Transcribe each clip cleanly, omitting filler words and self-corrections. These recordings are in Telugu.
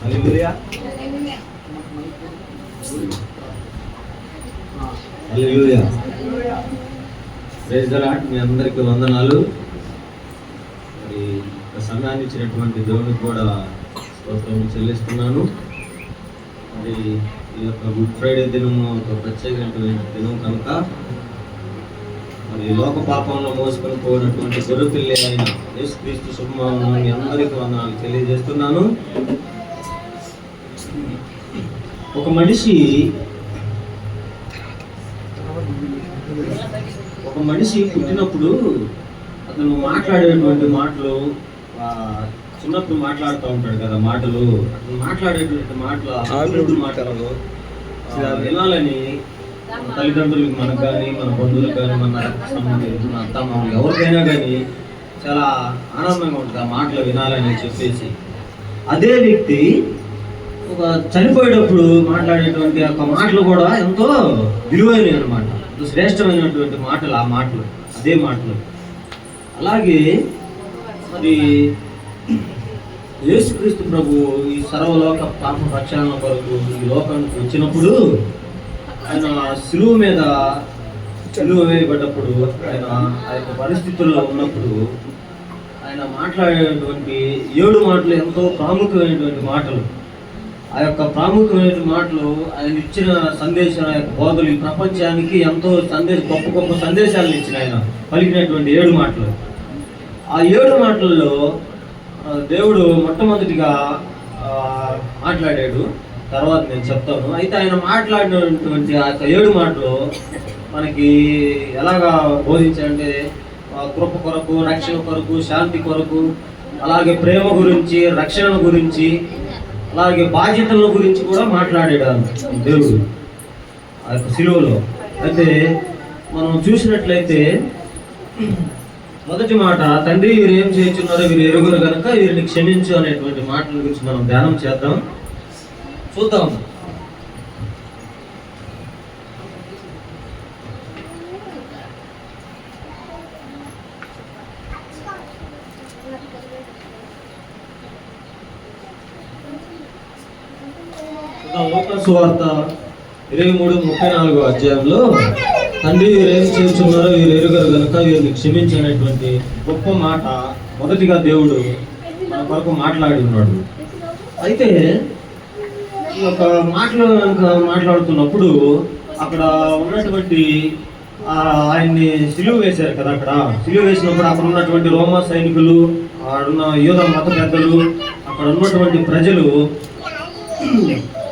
Hallelujah. Hallelujah. Praise the Lord. మీ అందరికీ వందనాలు. మరి సమయాన్ని ఇచ్చినటువంటి దేవునికి కూడా స్తోత్రం చెల్లిస్తున్నాను. మరి ఈ యొక్క గుడ్ ఫ్రైడే దినము ఒక ప్రత్యేకమైనటువంటి దినం కనుక మరి లోక పాపంలో మోసుకొని పోయినటువంటి గొర్రెపిల్లి అయిన యేసుక్రీస్తు శుభనామమున మీ అందరికీ వందనాలు తెలియజేస్తున్నాను. ఒక మనిషి పుట్టినప్పుడు అతను మాట్లాడేటువంటి మాటలు చిన్నప్పుడు మాట్లాడుతూ ఉంటాడు కదా, మాటలు అతను మాట్లాడేటువంటి మాటలు వినాలని తల్లిదండ్రులకు, మనకు కానీ, మన బంధువులకు కానీ, మన సంబంధించిన అత్త మామూలు ఎవరికైనా కానీ చాలా ఆనందంగా ఉంటుంది ఆ మాటలు వినాలని చెప్పేసి. అదే వ్యక్తి ఒక చనిపోయేటప్పుడు మాట్లాడేటువంటి యొక్క మాటలు కూడా ఎంతో విలువైనవి అనమాట, ఎంతో శ్రేష్టమైనటువంటి మాటలు. ఆ మాటలు అదే మాటలు. అలాగే మరి యేసుక్రీస్తు ప్రభు ఈ సర్వలోక పాప ప్రక్షాళన కొరకు ఈ లోకానికి వచ్చినప్పుడు ఆయన సిలువ వేయబడ్డప్పుడు ఆయన ఆ యొక్క పరిస్థితుల్లో ఉన్నప్పుడు ఆయన మాట్లాడేటువంటి 7 మాటలు ఎంతో ప్రాముఖ్యమైనటువంటి మాటలు. ఆ యొక్క ప్రాముఖ్యమైన మాటలు ఆయన ఇచ్చిన సందేశం, ఆ యొక్క బోధలు ఈ ప్రపంచానికి ఎంతో గొప్ప గొప్ప సందేశాలను ఇచ్చిన ఆయన పలికినటువంటి 7 మాటలు. ఆ 7 మాటల్లో దేవుడు మొట్టమొదటిగా మాట్లాడాడు, తర్వాత నేను చెప్తాను. అయితే ఆయన మాట్లాడినటువంటి ఆ 7 మాటలు మనకి ఎలాగా బోధించాలంటే కృప కొరకు, రక్షణ కొరకు, శాంతి కొరకు, అలాగే ప్రేమ గురించి, రక్షణ గురించి, అలాగే బాధ్యతల గురించి కూడా మాట్లాడాడు దేవుడు ఆ యొక్క శిలువలో. అయితే మనం చూసినట్లయితే మొదటి మాట, తండ్రి వీరు ఏం చేస్తున్నారో వీరు ఎరుగురు కనుక వీరిని క్షమించు అనేటువంటి మాటల గురించి మనం ధ్యానం చేద్దాం, చూద్దాం. లూకా సువార్త 23:34 అధ్యాయంలో తండ్రి వీరు ఏం చేస్తున్నారో వీరు ఎరుగరు కనుక వీరిని క్షమించనేటువంటి గొప్ప మాట మొదటిగా దేవుడు మన కొరకు మాట్లాడి ఉన్నాడు. అయితే ఈ యొక్క మాట్లాడుతున్నప్పుడు అక్కడ ఉన్నటువంటి ఆయన్ని సిలువ వేశారు కదా. అక్కడ సిలువ వేసినప్పుడు అక్కడ ఉన్నటువంటి రోమా సైనికులు, అక్కడున్న యూద మత పెద్దలు, అక్కడ ఉన్నటువంటి ప్రజలు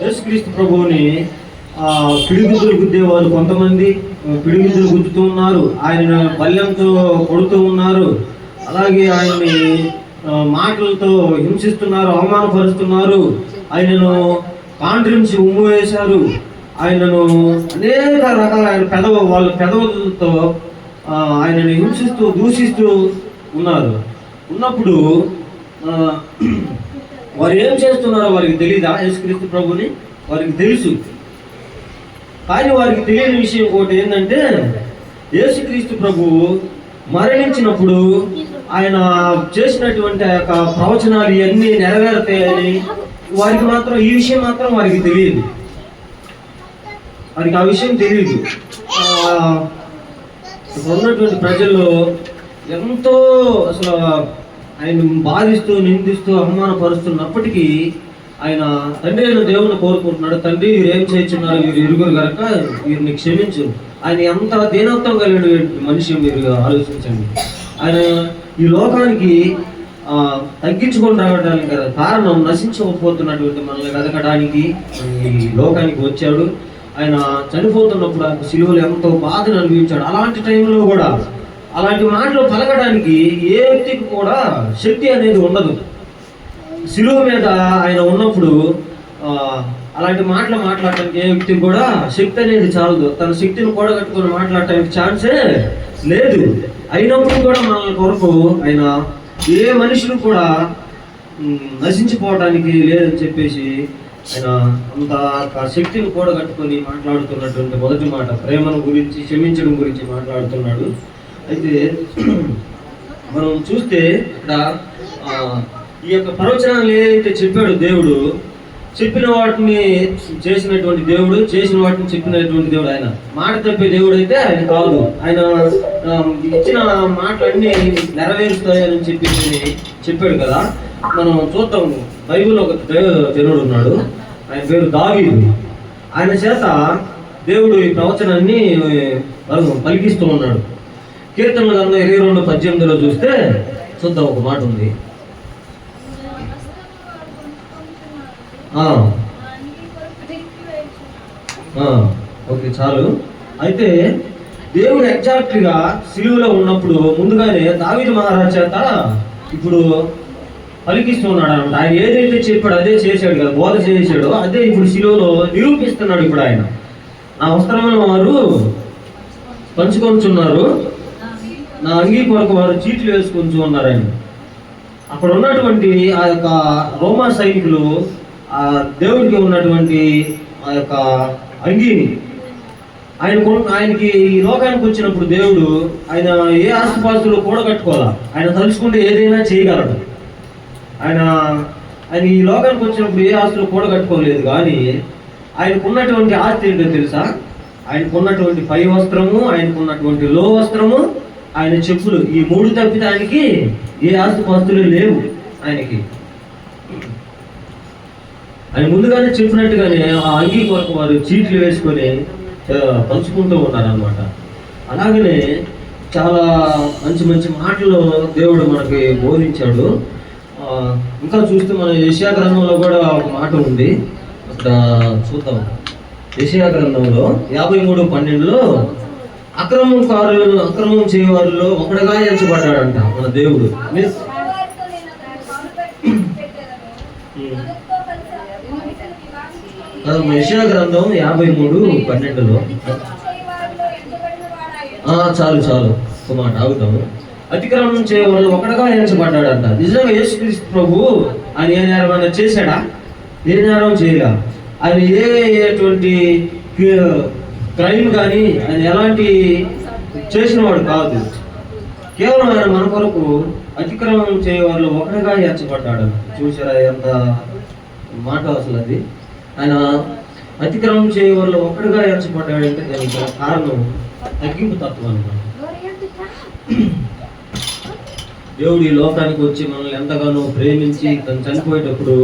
యేసుక్రీస్తు ప్రభువుని పిడిగుద్దులు గుద్దేవాళ్ళు కొంతమంది పిడిగుద్దులు గుద్దుతూ ఉన్నారు, ఆయన బల్యంతో కొడుతూ ఉన్నారు, అలాగే ఆయన్ని మాటలతో హింసిస్తున్నారు, అవమానపరుస్తున్నారు, ఆయనను కాండ్రించి ఉమ్ము వేశారు, ఆయనను అనేక రకాల వాళ్ళ పెదవులతో ఆయనను హింసిస్తూ దూషిస్తూ ఉన్నప్పుడు వారు ఏం చేస్తున్నారో వారికి తెలీదా? యేసుక్రీస్తు ప్రభుని వారికి తెలుసు, కానీ వారికి తెలియని విషయం ఒకటి ఏంటంటే యేసుక్రీస్తు ప్రభు మరణించినప్పుడు ఆయన చేసినటువంటి ఆ యొక్క ప్రవచనాలు ఇవన్నీ నెరవేరుతాయని వారికి మాత్రం ఈ విషయం మాత్రం వారికి తెలియదు. వారికి ఆ విషయం తెలియదు. ఉన్నటువంటి ప్రజల్లో ఎంతో అసలు ఆయన బాధిస్తూ, నిందిస్తూ, అవమానపరుస్తున్నప్పటికీ ఆయన తండ్రి అయిన దేవుని కోరుకుంటున్నాడు, తండ్రి వీరు ఏం చేస్తున్నారు వీరు ఇరుగురు కనుక వీరిని క్షమించు. ఆయన ఎంత దీనత్వం కలిగిన మనిషి మీరు ఆలోచించండి. ఆయన ఈ లోకానికి తగ్గించుకొని రావడానికి కదా కారణం, నశించకపోతున్నటువంటి మనల్ని వెతకడానికి ఈ లోకానికి వచ్చాడు. ఆయన చనిపోతున్నప్పుడు ఆ సిలువలో ఎంతో బాధను అనుభవించాడు. అలాంటి టైంలో కూడా అలాంటి మాటలు పలకడానికి ఏ వ్యక్తికి కూడా శక్తి అనేది ఉండదు. సిలువ మీద ఆయన ఉన్నప్పుడు అలాంటి మాటలు మాట్లాడటానికి ఏ వ్యక్తికి కూడా శక్తి అనేది చాలదు. తన శక్తిని కూడగట్టుకొని మాట్లాడటానికి ఛాన్సే లేదు. అయినప్పుడు కూడా మన కొరకు ఆయన ఏ మనిషిని కూడా నశించిపోవడానికి లేదని చెప్పేసి ఆయన అంత శక్తిని కూడగట్టుకొని మాట్లాడుతున్నటువంటి మొదటి మాట ప్రేమను గురించి, క్షమించడం గురించి మాట్లాడుతున్నాడు. అయితే మనం చూస్తే ఇక్కడ ఈ యొక్క ప్రవచనాలు ఏదైతే చెప్పాడు దేవుడు, చెప్పిన వాటిని చేసినటువంటి దేవుడు, చేసిన వాటిని చెప్పినటువంటి దేవుడు. ఆయన మాట తప్పే దేవుడు అయితే ఆయన కాదు. ఆయన ఇచ్చిన మాటలన్నీ నెరవేరుస్తాయని చెప్పాడు కదా. మనం చూద్దాం, బైబిల్ ఒక దేవుడు ఉన్నాడు, ఆయన పేరు దావీదు. ఆయన చేత దేవుడు ఈ ప్రవచనాన్ని పలికిస్తూ ఉన్నాడు. కీర్తనల గ్రంథం 22:18 చూస్తే చూద్దాం, ఒక మాట ఉంది. ఓకే, చాలు. అయితే దేవుడు ఎగ్జాక్ట్గా సిలువలో ఉన్నప్పుడు ముందుగానే దావీదు మహారాజు చేత ఇప్పుడు పలికిస్తున్నాడు అనమాట. ఆయన ఏదైతే చెప్పాడు అదే చేశాడు కదా, బోధ చేశాడో అదే ఇప్పుడు సిలువలో నిరూపిస్తున్నాడు. ఇప్పుడు ఆయన, నా వస్త్రములను వారు పంచుకొంచున్నారు, నా అంగీ కొరకు వారు చీట్లు వేసుకొంచు ఉన్నారని. అక్కడ ఉన్నటువంటి ఆ యొక్క రోమా సైనికులు ఆ దేవుడికి ఉన్నటువంటి ఆ యొక్క అంగీని ఆయనకి ఈ లోకానికి వచ్చినప్పుడు దేవుడు ఆయన ఏ ఆస్తిపాస్తులు కూడగట్టుకోవాలా, ఆయన తలుచుకుంటే ఏదైనా చేయగలడు. ఆయన ఈ లోకానికి వచ్చినప్పుడు ఏ ఆస్తులు కూడగట్టుకోలేదు. కానీ ఆయనకున్నటువంటి ఆస్తి ఏంటో తెలుసా? ఆయనకున్నటువంటి పై వస్త్రము, ఆయనకున్నటువంటి లో వస్త్రము, ఆయన చెప్పులు, ఈ 3 తప్పితే ఆయనకి ఏ ఆస్తిపాస్తులు లేవు. ఆయనకి ఆయన ముందుగానే చెప్పినట్టుగానే ఆ అంగీ కొరకు వారు చీట్లు వేసుకొని పంచుకుంటూ ఉన్నారనమాట. అలాగనే చాలా మంచి మంచి మాటలు దేవుడు మనకి బోధించాడు. ఇంకా చూస్తే మన యెషయా గ్రంథంలో కూడా ఒక మాట ఉంది, అక్కడ చూద్దాం. యెషయా గ్రంథంలో 53:12 అక్రమం చేయవారిలో ఒకడుగా ఎంచబడ్డాడంట మన దేవుడు. యెషయా గ్రంథం 53:12 చాలు ఒక మాట ఆగుతాము. అతిక్రమం చేయవాళ్ళు ఒకటిగా ఎంచబడ్డాడంట. నిజంగా యేసుక్రీస్తు ప్రభు ఆయన ఏ నేరం చేశాడా? ఏ నేరం చేయగా. ఆయన ఎటువంటి క్రైమ్ కానీ ఆయన ఎలాంటి చేసిన వాడు కాదు. కేవలం ఆయన మన కొరకు అతిక్రమం చేయవాళ్ళు ఒకటిగా ఎంచబడ్డాడు. చూసారా ఎంత మాట అసలు అది. ఆయన అతిక్రమం చేయవాళ్ళు ఒకటిగా ఎంచబడ్డాడంటే దానికి కారణం తగ్గింపు తత్వం అన్నమాట. దేవుడు ఈ లోకానికి వచ్చి మనల్ని ఎంతగానో ప్రేమించి తను చనిపోయేటప్పుడు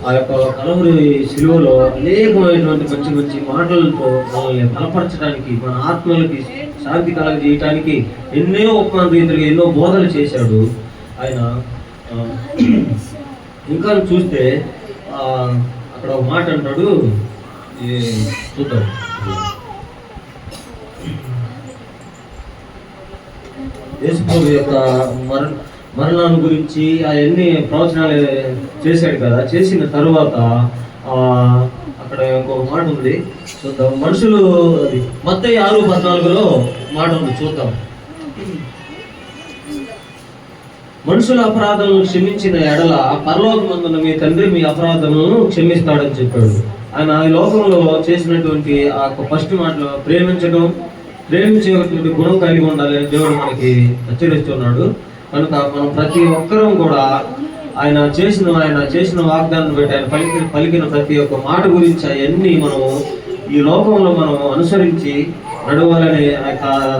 ఆ యొక్క కలవరి శిలువలో అనేకమైనటువంటి మంచి మంచి మాటలతో మనల్ని బలపరచడానికి, మన ఆత్మలకి శాంతి కలగజేయటానికి ఎన్నో ఉపమాన రీతిగా ఎన్నో బోధలు చేశాడు ఆయన. ఇంకా చూస్తే అక్కడ ఒక మాట అంటాడు, చూద్దాం. యేసుప్రభు యొక్క మరణాన్ని గురించి అవన్నీ ప్రవచనాలు చేశాడు కదా. చేసిన తరువాత అక్కడ ఇంకొక మాట ఉంది, చూద్దాం. మనుషులు మత్తయి 6:14 మాట ఉంది, చూద్దాం. మనుషుల అపరాధములను క్షమించిన ఎడల పరలోకమందున మీ తండ్రి మీ అపరాధములను క్షమిస్తాడని చెప్పాడు. ఆయన ఈ లోకంలో చేసినటువంటి ఆ ఫస్ట్ మాటలో ప్రేమించేటువంటి గుణం కలిగి ఉండాలని దేవుడు మనకి హెచ్చరిస్తున్నాడు. కనుక మనం ప్రతి ఒక్కరం కూడా ఆయన చేసిన వాగ్దానం బట్టి ఆయన పలికిన ప్రతి ఒక్క మాట గురించి అవన్నీ మనం ఈ లోకంలో మనం అనుసరించి నడవాలని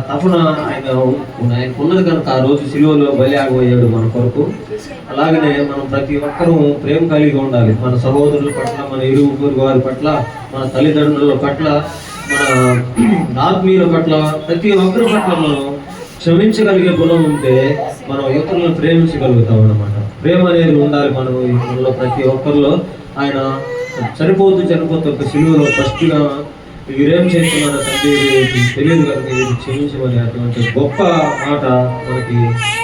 తపన ఆయనకున్నది కనుక ఆ రోజు సిలువలో బలి ఆగిపోయాడు మన కొరకు. అలాగనే మనం ప్రతి ఒక్కరూ ప్రేమ కలిగి ఉండాలి. మన సహోదరుల పట్ల, మన ఇరుగు వారి పట్ల, మన తల్లిదండ్రుల పట్ల, మన ఆత్మీయుల పట్ల, ప్రతి ఒక్కరి పట్ల మనం క్షమించగలిగే గుణం ఉంటే మనం ఇతరులను ప్రేమించగలుగుతాం అన్నమాట. ప్రేమ అనేది ఉండాలి మనలో ప్రతి ఒక్కరిలో. ఆయన చనిపోతూ ఒక సిలువలో ఫస్ట్గా వీరేం చేస్తున్నారో తండ్రి తెలియదు కనుక వీరు క్షమించమని అటువంటి గొప్ప మాట మనకి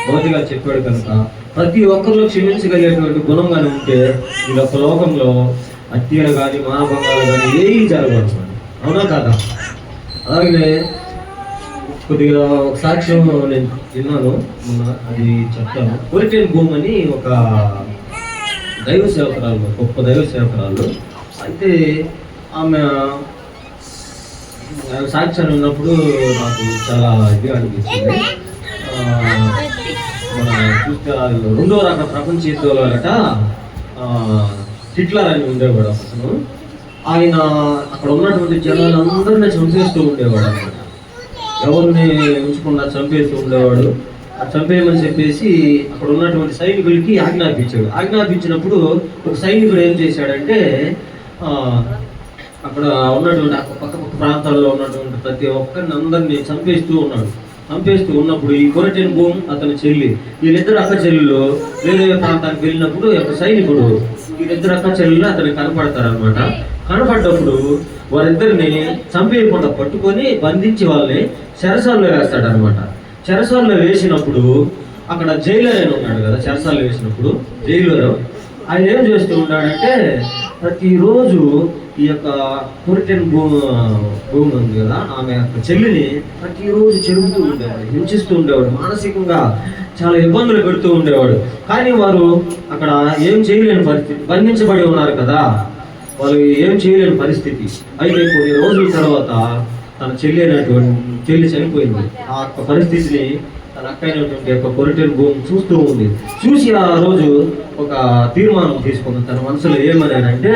మొదటిగా చెప్పాడు. కనుక ప్రతి ఒక్కరిలో క్షమించగలిగేటువంటి గుణంగానే ఉంటే ఈ యొక్క లోకంలో హత్యలు కానీ మానభంగాలు కానీ ఏవి జరగదు. అవునా కాదా? అలాగే కొద్దిగా ఒక సాక్ష్యం నేను విన్నాను, అది చెప్తాను. కొరిటేన్ భూమి అని ఒక దైవ సేవకురాలు, గొప్ప దైవ సేవకురాలు. అయితే ఆమె సాక్ష్యాలు ఉన్నప్పుడు నాకు చాలా ఇదిగా అనిపించింది. మన చూస్తే 2వ ప్రపంచ యుద్ధంలోనట హిట్లర్ అని ఉండేవాడు అతను. ఆయన అక్కడ ఉన్నటువంటి జనాలందరినీ చంపేస్తూ ఉండేవాడు అనమాట. ఎవరిని ఉంచకుండా చంపేస్తూ ఉండేవాడు. చంపేయమని చెప్పేసి అక్కడ ఉన్నటువంటి సైనికులకి ఆజ్ఞాపించాడు. ఆజ్ఞాపించినప్పుడు ఒక సైనికుడు ఏం చేశాడంటే అక్కడ ఉన్నటువంటి పక్క ప్రాంతాల్లో ఉన్నటువంటి ప్రతి ఒక్కరిని అందరినీ చంపేస్తూ ఉన్నాడు. చంపేస్తూ ఉన్నప్పుడు ఈ కొరటెన్ బూమ్ అతని చెల్లి, వీళ్ళిద్దరు అక్క చెల్లెలు వేరే ప్రాంతానికి వెళ్ళినప్పుడు ఒక సైనికుడు వీళ్ళిద్దరు అక్క చెల్లెలు అతనికి కనపడతారనమాట. కనపడ్డప్పుడు వారిద్దరిని చంపేయకుండా పట్టుకొని బంధించి వాళ్ళని చెరసాల్లో వేస్తాడనమాట. చెరసాల్లో వేసినప్పుడు అక్కడ జైలర్ అని ఉన్నాడు కదా, చెరసాల్లో వేసినప్పుడు జైలర్ ఆయన ఏం చేస్తూ ఉన్నాడంటే ప్రతిరోజు ఈ యొక్క కొరటెన్ భూమి ఉంది కదా, ఆమె యొక్క చెల్లిని ప్రతిరోజు చెరుపుతూ ఉండేవాడు, హింసిస్తూ ఉండేవాడు, మానసికంగా చాలా ఇబ్బందులు పెడుతూ ఉండేవాడు. కానీ వారు అక్కడ ఏం చేయలేని పరిస్థితి, బంధించబడి ఉన్నారు కదా, వాళ్ళు ఏం చేయలేని పరిస్థితి. అయితే కొన్ని రోజుల తర్వాత తన చెల్లి చనిపోయింది. ఆ యొక్క పరిస్థితిని తన అక్క అయినటువంటి యొక్క కొరటెన్ భూమి చూస్తూ ఉంది. చూసి ఆ రోజు ఒక తీర్మానం తీసుకుంది తన మనసులో. ఏమనేనంటే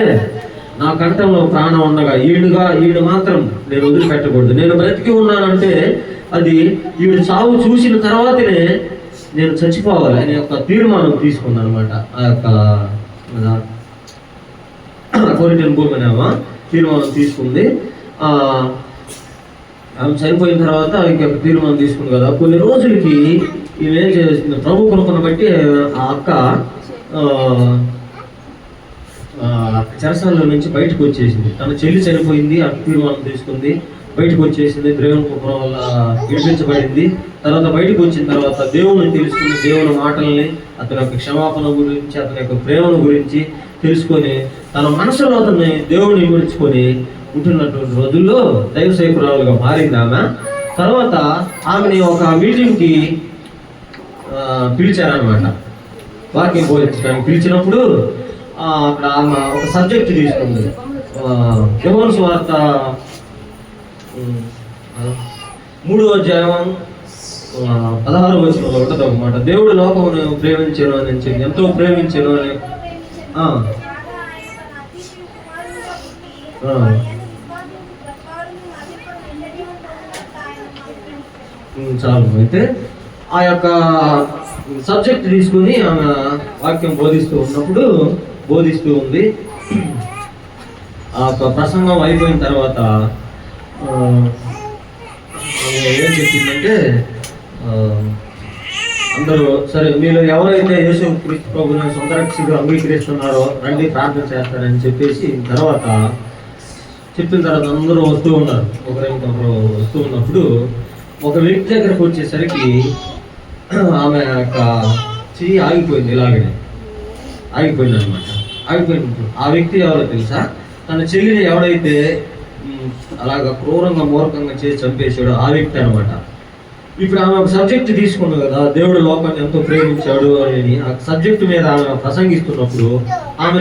నా కంఠంలో ప్రాణం ఉండగా ఈడు మాత్రం నేను వదిలిపెట్టకూడదు. నేను బ్రతికి ఉన్నానంటే అది ఈడు చావు చూసిన తర్వాతనే నేను చచ్చిపోవాలి అనే ఒక తీర్మానం తీసుకుంది అనమాట. ఆ యొక్క కొరటెన్ భూమి అనేమా తీర్మానం తీసుకుంది. ఆమె చనిపోయిన తర్వాత ఇంకొక తీర్మానం తీసుకుంది కదా. కొన్ని రోజులకి ఈమె ఏం చేస్తుంది, ప్రభు కృపను బట్టి ఆ అక్క చెరసాలలో నుంచి బయటకు వచ్చేసింది. తన చెల్లి చనిపోయింది, ఆ తీర్మానం తీసుకుంది, బయటకు వచ్చేసింది. దేవుని కృప వల్ల విడిపించబడింది. తర్వాత బయటకు వచ్చిన తర్వాత దేవుని తెలుసుకుని, దేవుని మాటల్ని, అతని యొక్క క్షమాపణ గురించి, అతని యొక్క ప్రేమను గురించి తెలుసుకొని తన మనసులో అతన్ని దేవుని విమర్చుకొని ఉంటున్నటువంటి రోజుల్లో దైవ సేవకురాలుగా మారింది ఆమె. తర్వాత ఆమెని ఒక మీటింగ్కి పిలిచారనమాట, వాక్యం బోధించడానికి పిలిచినప్పుడు అక్కడ ఆమె ఒక సబ్జెక్ట్ తీసుకుంది. యోహాను సువార్త 3వ అధ్యాయం 16వ వచనంలో ఉంటుంది అనమాట. దేవుడు లోకమును ప్రేమించాను అని చెప్పి, ఎంతో ప్రేమించాను అని. చాలు. అయితే ఆ యొక్క సబ్జెక్ట్ తీసుకుని ఆమె వాక్యం బోధిస్తూ ఉంది. ఆ ప్రసంగం అయిపోయిన తర్వాత ఏం చెప్పిందంటే, అందరూ సరే మీరు ఎవరైతే యేసు క్రీస్తు ప్రభువుని సొంత రక్షకుడిగా అంగీకరిస్తున్నారో రండి ప్రార్థన చేస్తారని చెప్పిన తర్వాత అందరూ వస్తూ ఉన్నారు. ఒకరు వస్తూ ఉన్నప్పుడు ఒక వ్యక్తి దగ్గరకు వచ్చేసరికి ఆమె యొక్క చెయ్యి ఆగిపోయింది, ఇలాగనే ఆగిపోయింది అనమాట. ఆగిపోయినప్పుడు ఆ వ్యక్తి ఎవరో తెలుసా, తన చెల్లిని ఎవడైతే అలాగా క్రూరంగా మూర్ఖంగా చేసి చంపేశాడో ఆ వ్యక్తి అనమాట. ఇప్పుడు ఆమె ఒక సబ్జెక్ట్ తీసుకుంది కదా, దేవుడు లోకాన్ని ఎంతో ప్రేమించాడు అని. ఆ సబ్జెక్టు మీద ఆమె ప్రసంగిస్తున్నప్పుడు ఆమె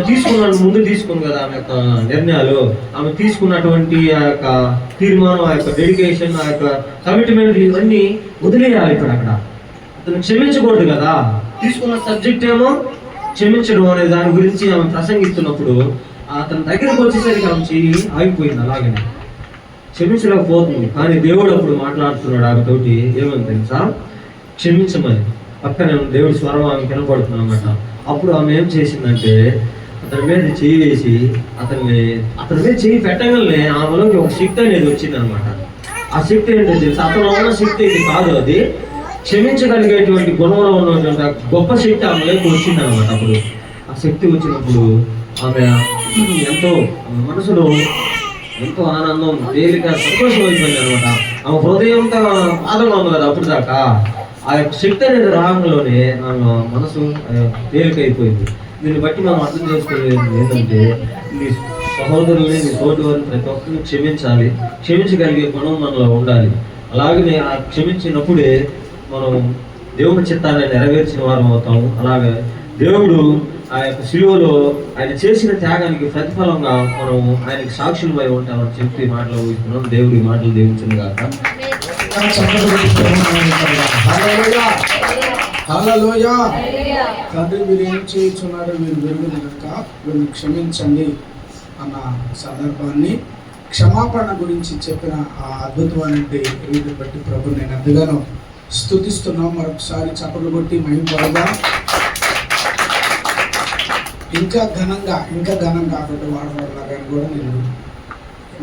ముందు తీసుకుంది కదా ఆమె యొక్క నిర్ణయాలు, ఆమె తీసుకున్నటువంటి ఆ యొక్క తీర్మానం, ఆ యొక్క డెడికేషన్, ఆ యొక్క కమిట్మెంట్, ఇవన్నీ వదిలేయాలి. ఇప్పుడు అక్కడ అతను క్షమించకూడదు కదా. తీసుకున్న సబ్జెక్ట్ ఏమో క్షమించడం అనే దాని గురించి ఆమె ప్రసంగిస్తున్నప్పుడు అతని దగ్గరకు వచ్చేసరికి ఆమె చెయ్యి ఆగిపోయింది, అలాగనే క్షమించలేకపోతుంది. కానీ దేవుడు అప్పుడు మాట్లాడుతున్నాడు ఆమెతోటి. ఏమని తెలుసా, క్షమించమని. పక్కనే దేవుడి స్వరం ఆమె కనపడుతుంది అన్నమాట. అప్పుడు ఆమె ఏం చేసిందంటే అతని మీద చెయ్యి వేసి అతని మీద చెయ్యి పెట్టగానే ఆమెలోకి ఒక శక్తి అనేది వచ్చింది అనమాట. ఆ శక్తి ఏంటో తెలుసా, అతను ఉన్న శక్తి ఇది కాదు, అది క్షమించగలిగేటువంటి గుణంలో ఉన్నటువంటి గొప్ప శక్తి ఆమెలోకి వచ్చింది అనమాట. అప్పుడు ఆ శక్తి వచ్చినప్పుడు ఆమె ఎంతో మనసులో ఎంతో ఆనందం, తేలిక, సంతోషం అయిపోయింది అనమాట. ఆమె హృదయంతో బాధగా ఉంది కదా అప్పుడు దాకా. ఆ యొక్క శక్తి అనేది రాగంలోనే ఆమె మనసు తేలిక అయిపోయింది. దీన్ని బట్టి మనం అర్థం చేసుకోలేదు ఏంటంటే, నీ సహోదరుల్ని, నీ తోటి వారిని ప్రతి ఒక్కరిని క్షమించాలి. క్షమించగలిగే గుణం మనలో ఉండాలి. అలాగనే ఆ క్షమించినప్పుడే మనం దేవుని చిత్తాన్ని నెరవేర్చిన వారం అవుతాము. అలాగే దేవుడు ఆ యొక్క శిలువలో ఆయన చేసిన త్యాగానికి ప్రతిఫలంగా మనం ఆయనకి సాక్షులమై ఉంటామని చెప్పి మాటలు ఊహిస్తున్నాం. దేవుడి మాటలు దీవించును గాక. హల్లెలూయా. తండ్రి మీరు ఏం చేయించున్నారో మీరు వెరుగుదు కనుక వీళ్ళు క్షమించండి అన్న సందర్భాన్ని, క్షమాపణ గురించి చెప్పిన ఆ అద్భుతమైన రీతిని బట్టి ప్రభు నేను ఎంతగానో స్తుతిస్తున్నాం. మరొకసారి చప్పట్లు కొట్టి మహిమపడగా ఇంకా ఘనంగా కాకుండా వాడబడలాగా కూడా నేను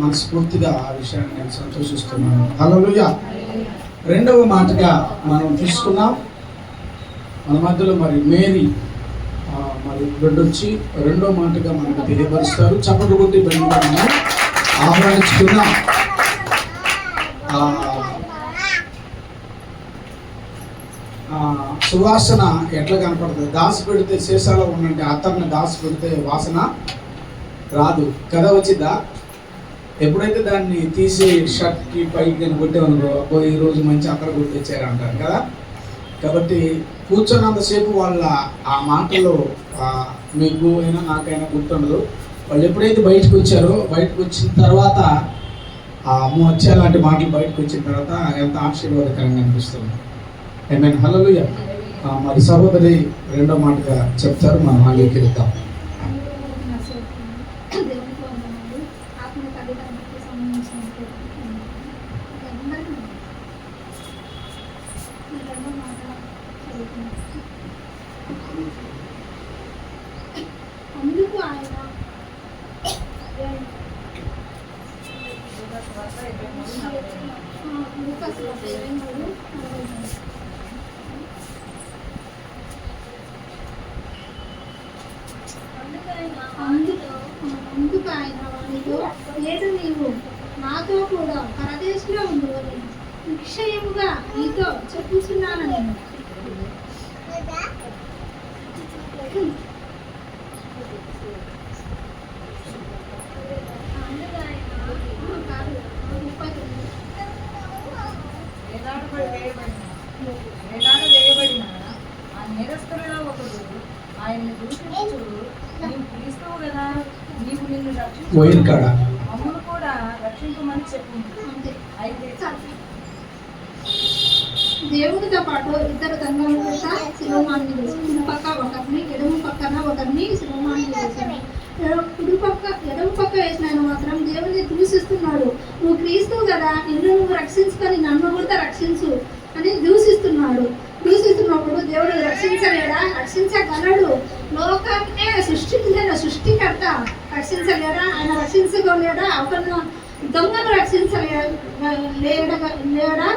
మనస్ఫూర్తిగా ఆ విషయాన్ని నేను సంతోషిస్తున్నాను. హల్లెలూయా. రెండవ మాటగా మనం తీసుకున్నాం మన మధ్యలో మరి మేరీ మరి బిడ్డొచ్చి రెండో మాటగా మనకు తెలియపరుస్తారు. చప్పట్లు కొట్టి బిడ్డ మనం ఆహ్వానించుకున్నాం. సువాసన ఎట్లా కనపడుతుంది? దాసి పెడితే సీసాలో ఉన్నట్టు అత్తర్ని దాసి పెడితే వాసన రాదు కదా, వచ్చిద్దా? ఎప్పుడైతే దాన్ని తీసి షర్ట్కి పైకి కానీ కొట్టేవనుకో, అబ్బో ఈరోజు మంచి అత్తర కొట్టేచ్చారు అంటారు కదా. కాబట్టి కూర్చున్నంతసేపు వాళ్ళ ఆ మాటలో మీకు అయినా నాకైనా గుర్తుండదు. వాళ్ళు ఎప్పుడైతే బయటకు వచ్చారో, బయటకు వచ్చిన తర్వాత అమ్మ వచ్చే అలాంటి మాటలు బయటకు వచ్చిన తర్వాత ఎంత ఆశీర్వాదకరంగా అనిపిస్తుంది. ఆమేన్. హల్లెలూయా. మరి సహోదరి రెండో మాటగా చెప్తారు, మనం ఆలోకి వెళ్తాం. అందుకు ఆయన వారితో, నేడు నీవు నాతో కూడా పరదేశంలో ఉండవని నిశ్చయముగా నీతో చెప్పుచున్నాను. నేను వేయబడిన ఆ నేరస్తులలో ఒకడు ఆయన్ని దూషించు, నీవు క్రీస్తువు కదా, నీవు నిన్ను రక్షించు, మమ్మల్ని కూడా రక్షించమని చెప్పు. అయితే దేవుడితో పాటు ఇద్దరు తండ్రుల చేత శిరోమాన్ని వేసి, కుడి పక్క ఒకరిని, ఎడమ పక్కన ఒకరిని శిరోమాన్ని వేశాను. ఎడమ పక్క వేసిన ఆయన మాత్రం దేవుడిని దూషిస్తున్నాడు. నువ్వు క్రీస్తువు కదా, నిన్ను నువ్వు రక్షించుకొని నన్ను కూడా రక్షించు అని దూషిస్తున్నప్పుడు దేవుడు రక్షించలేడా? రక్షించగలడు. లోకాన్నే సృష్టించిన సృష్టికర్త రక్షించలేడా? ఆయన రక్షించుకోలేడా? ఒకరిని దొంగను లేడా?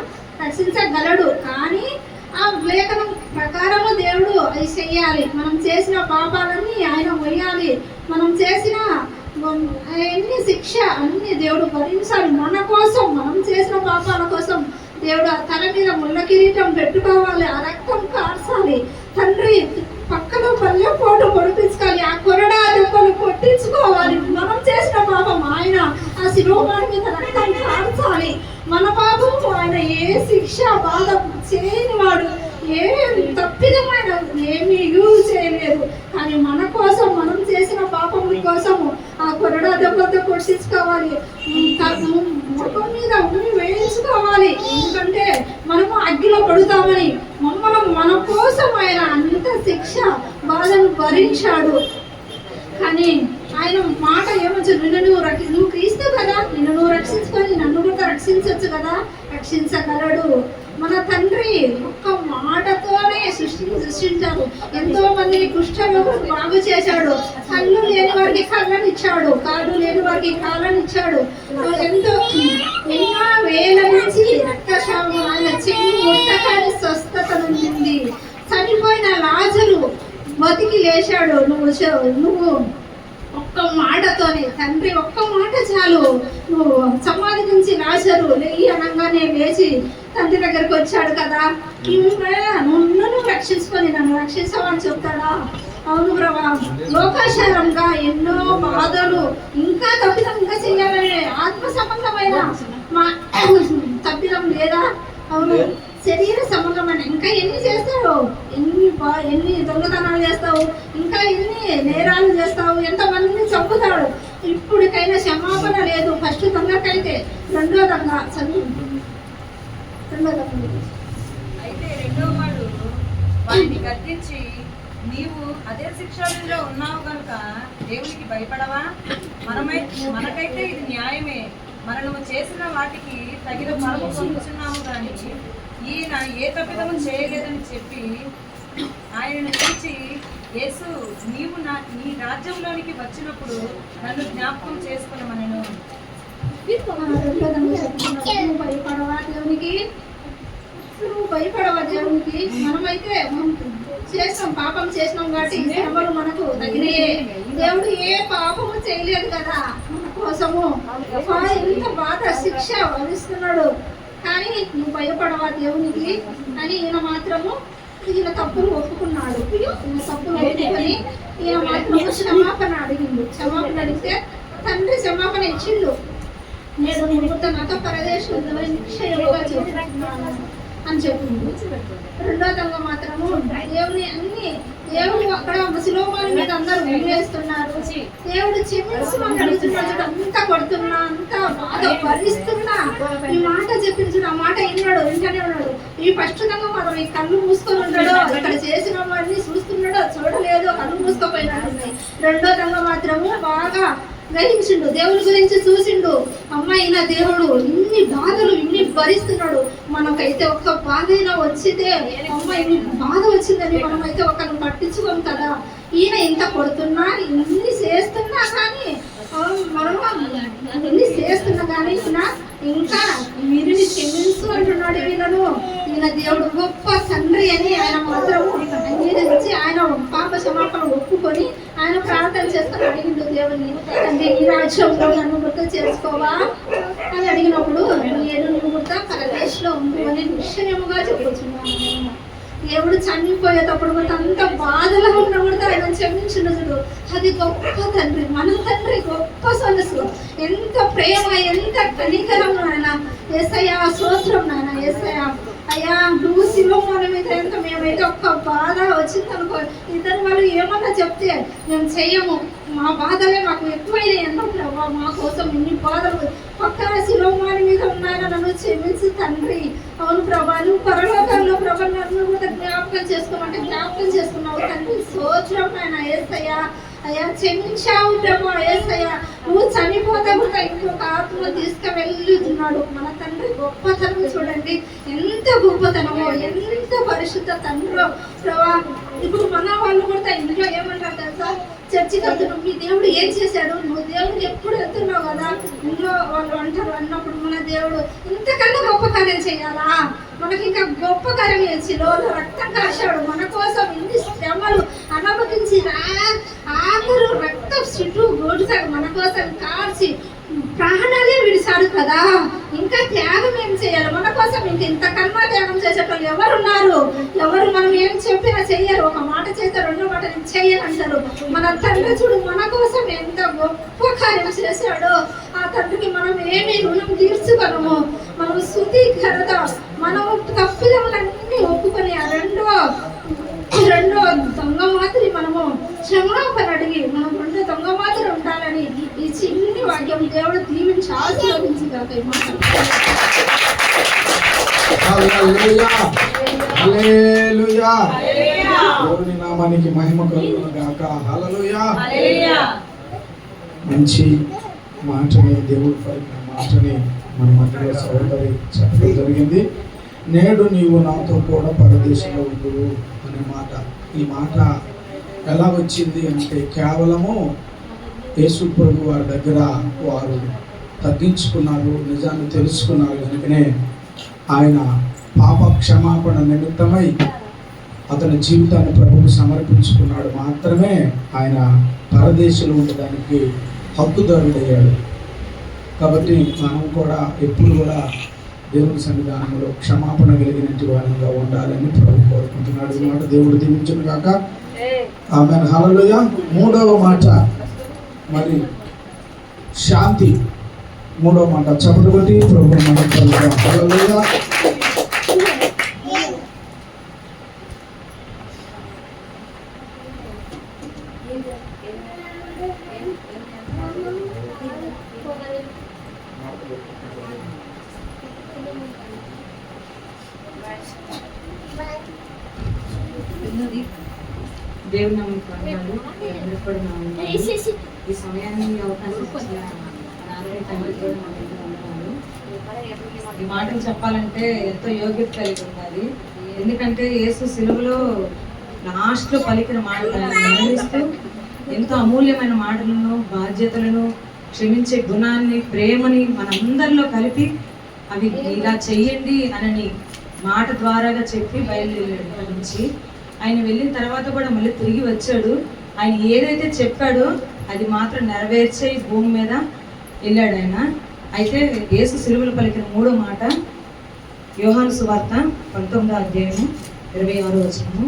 రక్షించగలడు. కానీ ఆ లేఖనం ప్రకారము దేవుడు అది చెయ్యాలి. మనం చేసిన పాపాలన్నీ ఆయన మొయ్యాలి. మనం చేసిన ఎన్ని శిక్ష అన్ని దేవుడు భరించాలి మన కోసం. మనం చేసిన పాపాల కోసం దేవుడు ఆ తల మీద ముళ్ళ కిరీటం పెట్టుకోవాలి, ఆ రక్తం కార్చాలి. తండ్రి పక్కలో పల్లె పోటు పొడిపించుకోవాలి, ఆ కొరడా దెబ్బలు కొట్టించుకోవాలి. మనం చేసిన పాపం ఆయన ఆ శిరోమాని మీద రక్తం కార్చాలి. మన పాపము ఆయన ఏ శిక్ష బాధ చేయని వాడు, ఏ తప్పిదమైన ఏమీ యూజ్ చేయలేదు. కానీ మన కోసం, మనం చేసిన పాపముల కోసము ఆ కొరడా దెబ్బతో కొట్టించుకోవాలి, ముఖం మీద ఉమ్మి వేయించుకోవాలి. ఎందుకంటే మనము అగ్గిలో పడుతామని మన కోసం ఆయన అంత శిక్ష బాధను భరించాడు. కానీ ఆయన మాట ఏమొచ్చు, నువ్వు క్రీస్తు కదా, నిన్ను నువ్వు రక్షించుకొని నన్ను కూడా రక్షించవచ్చు కదా. రక్షించగలడు. మన తండ్రి ఒక్క మాటతోనే సృష్టించాడు. ఎంతో మందిని కుష్ఠరోగులు బాగు చేశాడు. కళ్ళు లేని వారికి కళ్ళనిచ్చాడు, కాళ్ళు లేని వారికి కాళ్ళనిచ్చాడు. ఎన్నో వేల నుంచి రక్తస్రావం ఆయన చెయ్యి ముట్టకాని స్వస్థత నుండి చనిపోయిన లాజరు బతికి లేచాడు. నువ్వు ఒక్క మాటతోనే, తండ్రి ఒక్క మాట చాలు. నువ్వు సమాధి నుంచి లాజరు లేయి అనగానే లేచి తండ్రి దగ్గరికి వచ్చాడు కదా. నువ్వు రక్షించుకొని నన్ను రక్షించమని చెప్తాడా? అవును ప్రభా. లోకాచారంగా ఎన్నో బాధలు, ఇంకా తప్పిదం ఇంకా చెయ్యాలనే ఆత్మ సంబంధమైన తప్పిదం లేదా? అవును. శరీర సంబంధమైన ఇంకా ఎన్ని చేస్తావు? ఎన్ని దొంగతనాలు చేస్తావు? ఇంకా ఎన్ని నేరాలు చేస్తావు? ఎంతమందిని చంపుతాడు? ఇప్పటికైనా క్షమాపణ లేదు. ఫస్ట్ దొంగకైతే రెండో దొంగ అయితే రెండో వాడు వాడిని గద్దించి, నీవు అదే శిక్షలో ఉన్నావు కనుక దేవునికి భయపడవా? మనకైతే ఇది న్యాయమే. మనము చేసిన వాటికి తగిన ఫలము పొందుతున్నాము కానీ ఈయన ఏ తప్పిదము చేయలేదని చెప్పి ఆయనను పిలిచి, యేసు, నీవు నీ రాజ్యంలోనికి వచ్చినప్పుడు నన్ను జ్ఞాపకం చేసుకున్నామనెను. భయపడవా దేవునికి? నువ్వు భయపడవా దేవునికి? మనమైతే మనం చేసినాం, పాపం చేసినాం కాబట్టి శ్రమలు మనకు తగినయే. దేవుడు ఏ పాపము చేయలేదు కదా మన కోసము. ఎంత బాధ శిక్ష వహిస్తున్నాడు, కానీ నువ్వు భయపడవా దేవునికి అని ఈయన మాత్రము ఈయన తప్పులు ఒప్పుకున్నాడు. ఈయన తప్పులు ఒప్పుకొని ఈయన మాత్రము క్షమాపణ అడిగిండు. క్షమాపణ అడిగితే తండ్రి క్షమాపణ ఇచ్చిండు. నేను నాతో పరదేశంలో నిక్షేపంగా చేస్తున్నాను అని చెప్పిండు. రెండో దొంగ మాత్రము దేవుని అన్ని దేవుడు అక్కడ శిలోమాని మీద అందరూ వదిలేస్తున్నారు. దేవుడు క్షమించమని అడుగుతున్నాడు. అంతా కొడుతున్నా, అంతా బాధ భరిస్తున్నా ఈ మాట చెప్పించుడు. ఆ మాట వింటనే ఉన్నాడు. ఈ ఫస్ట్ దొంగ మాత్రం ఈ కళ్ళు మూసుకొని ఉన్నాడు. ఇక్కడ చేసిన వాడిని చూస్తున్నాడో చూడలేదో కళ్ళు మూసుకోపోయినట్టున్నాయి. రెండో దొంగ మాత్రము బాగా గ్రహించిండు, దేవుని గురించి చూసిండు. అమ్మాయి నా దేవుడు ఇన్ని బాధలు ఇన్ని భరిస్తున్నాడు, మనకైతే ఒక్క బాధ అయినా వచ్చితే అమ్మాయి బాధ వచ్చిందని మనమైతే ఒకరిని పట్టించుకోం కదా. ఈయన ఇంత కొడుతున్నా ఇన్ని చేస్తున్నా కానీ మనం ఇన్ని చేస్తున్నా కానీ ఇంకా వీరిని క్షమించు అంటున్నాడు. ఈయన దేవుడు గొప్ప తండ్రి అని ఆయన మాత్రం అంగీకరించి ఆయన పాప క్షమాపణ ఒప్పుకొని ఆయన ప్రార్థన చేసుకొని అడిగిండు దేవుని, తండ్రి ఈ రాజ్యంలో నన్ను గుర్తు చేసుకోవా అని అడిగినప్పుడు నేను నువ్వు గుర్త పరదేశంలో ఉండు అని నిశ్చయముగా చెప్పుచున్నాను. దేవుడు చనిపోయేటప్పుడు కూడా అంత బాధలో ఉన్నా కూడా ఆయన క్షమించిన చూడు. అది గొప్ప తండ్రి, మన తండ్రి గొప్ప సొలసు. ఎంత ప్రేమ, ఎంత కనికరం నాయన. యేసయ్యా స్తోత్రం నాయన. యేసయ్యా అయ్యా నువ్వు శిలోమాల మీద ఎంత మేమైతే ఒక్క బాధ వచ్చింది అనుకో, ఇద్దరు వాళ్ళు ఏమన్నా చెప్తే మేము చెయ్యము, మా బాధలే మాకు ఎక్కువైనాయి అన్నప్పుడు మా కోసం ఇన్ని బాధలు పక్కన శిలోమాల మీద ఉన్నాయని నన్ను క్షమించి తండ్రి. అవును ప్రభా, నువ్వు పరలోకంలో ప్రభా నన్ను కూడా జ్ఞాపకం చేసుకోమంటే జ్ఞాపకం చేసుకున్నావు తండ్రి. స్తోత్రం నాయన. యేసయ్యా అయ్యా క్షమించావు ప్రభా. యేసయ్యా నువ్వు చనిపోతే కూడా ఇంకొక ఆత్మ తీసుకువెళ్ళుతున్నాడు. మన తండ్రి గొప్పతనం చూడండి, ఎంత గొప్పతనమో, ఎంత పరిశుద్ధ తండ్రో ప్రభా. ఇప్పుడు మన వాళ్ళు కూడా ఇంట్లో ఏమంటారు తెలుసా, చర్చికి వెళ్తున్నాం, మీ దేవుడు ఏం చేశాడు, నువ్వు దేవుడికి ఎప్పుడు వెళ్తున్నావు కదా ఇంట్లో వాళ్ళు అంటారు. అన్నప్పుడు మన దేవుడు ఇంతకన్నా గొప్ప కార్యం చేయాలా? మనకి ఇంకా గొప్ప కార్యం చేసి లోను రక్తం కాశాడు మన కోసం. ఇన్ని శ్రమలు అనుభవించి ఆఖరు రక్తం చుట్టూ గోడుసాడు మన కోసం కార్చి ప్రాణాలే విడిచాడు కదా. ఇంకా త్యాగం ఏం చేయాలి మన కోసం? ఇంతకన్నా త్యాగం చేసేటోళ్ళు ఎవరున్నారు? ఎవరు? మనం ఏం చెప్పినా చెయ్యరు. ఒక మాట చేస్తే రెండో మాట నేను చెయ్యను అంటారు. మన తండ్రి చూడు మన కోసం ఎంత గొప్ప కార్యం చేశాడో. ఆ తండ్రికి మనం ఏమి రుణం తీర్చుకోనము. మనం శుద్ధి ఘనత, మనం తప్పులన్నీ ఒప్పుకొని ఆ రెండో దొంగ మాదిరి మనము క్షమాపణ అడిగి మనం రెండో దొంగ మాదిరి ఉండాలని ఈ చిన్ని వాక్యం దేవుడు దీవించి ఆశీర్వదించగాక. ఈ మాట దేవుని నామానికి మహిమ కలుగును గాక. హల్లెలూయా. మంచి మాటని, దేవుడు పలికిన మాటని మన మధ్యలో సహోదరి చెప్పడం జరిగింది. నేడు నీవు నాతో కూడా పరదేశంలో ఉండు అనే మాట. ఈ మాట ఎలా వచ్చింది అంటే కేవలము యేసు ప్రభు వారి దగ్గర వారు తగ్గించుకున్నారు, నిజాన్ని తెలుసుకున్నారు కనుకనే ఆయన పాప క్షమాపణ నిమిత్తమై అతని జీవితాన్ని ప్రభువుకు సమర్పించుకున్నాడు. మాత్రమే ఆయన పరదేశంలో ఉండడానికి హక్కుదారుడయ్యాడు. కాబట్టి మనం కూడా ఎప్పుడు కూడా దేవుని సన్నిధానంలో క్షమాపణ కలిగినట్టు వారంగా ఉండాలని ప్రభు కోరుకుంటున్నాడు. ఈ మాట దేవుడు దీవించును గాక. ఆమేన్. హల్లెలూయా. మూడవ మాట మరి శాంతి. మూడవ మాట చప్పట్లు కొట్టి ప్రభు మనం హల్లెలూయా. దేవుని నమ్మకం వందనాలు. అందరూ కూడా నా వందనాలు. ఈ సమయాన్ని ఈ అవకాశం ఇచ్చిన మా నాన్నగారి తండ్రి కూడా నా వందనాలు. ఈ మాటలు చెప్పాలంటే ఎంతో యోగ్యత కలిగి ఉన్నది. ఎందుకంటే యేసు సిలువలో లాస్ట్లో పలికిన మాటలను గమనిస్తూ ఎంతో అమూల్యమైన మాటలను, బాధ్యతలను, క్షమించే గుణాన్ని, ప్రేమని మనందరిలో కలిపి అవి ఇలా చెయ్యండి అని మాట ద్వారాగా చెప్పి బయలుదేరాడు. ఇక్కడి నుంచి ఆయన వెళ్ళిన తర్వాత కూడా మళ్ళీ తిరిగి వచ్చాడు. ఆయన ఏదైతే చెప్పాడో అది మాత్రం నెరవేర్చే భూమి మీద వెళ్ళాడు ఆయన. అయితే యేసు సిలువలో పలికిన 3వ మాట యోహాను సువార్త 19వ అధ్యాయము 26వ వచనము.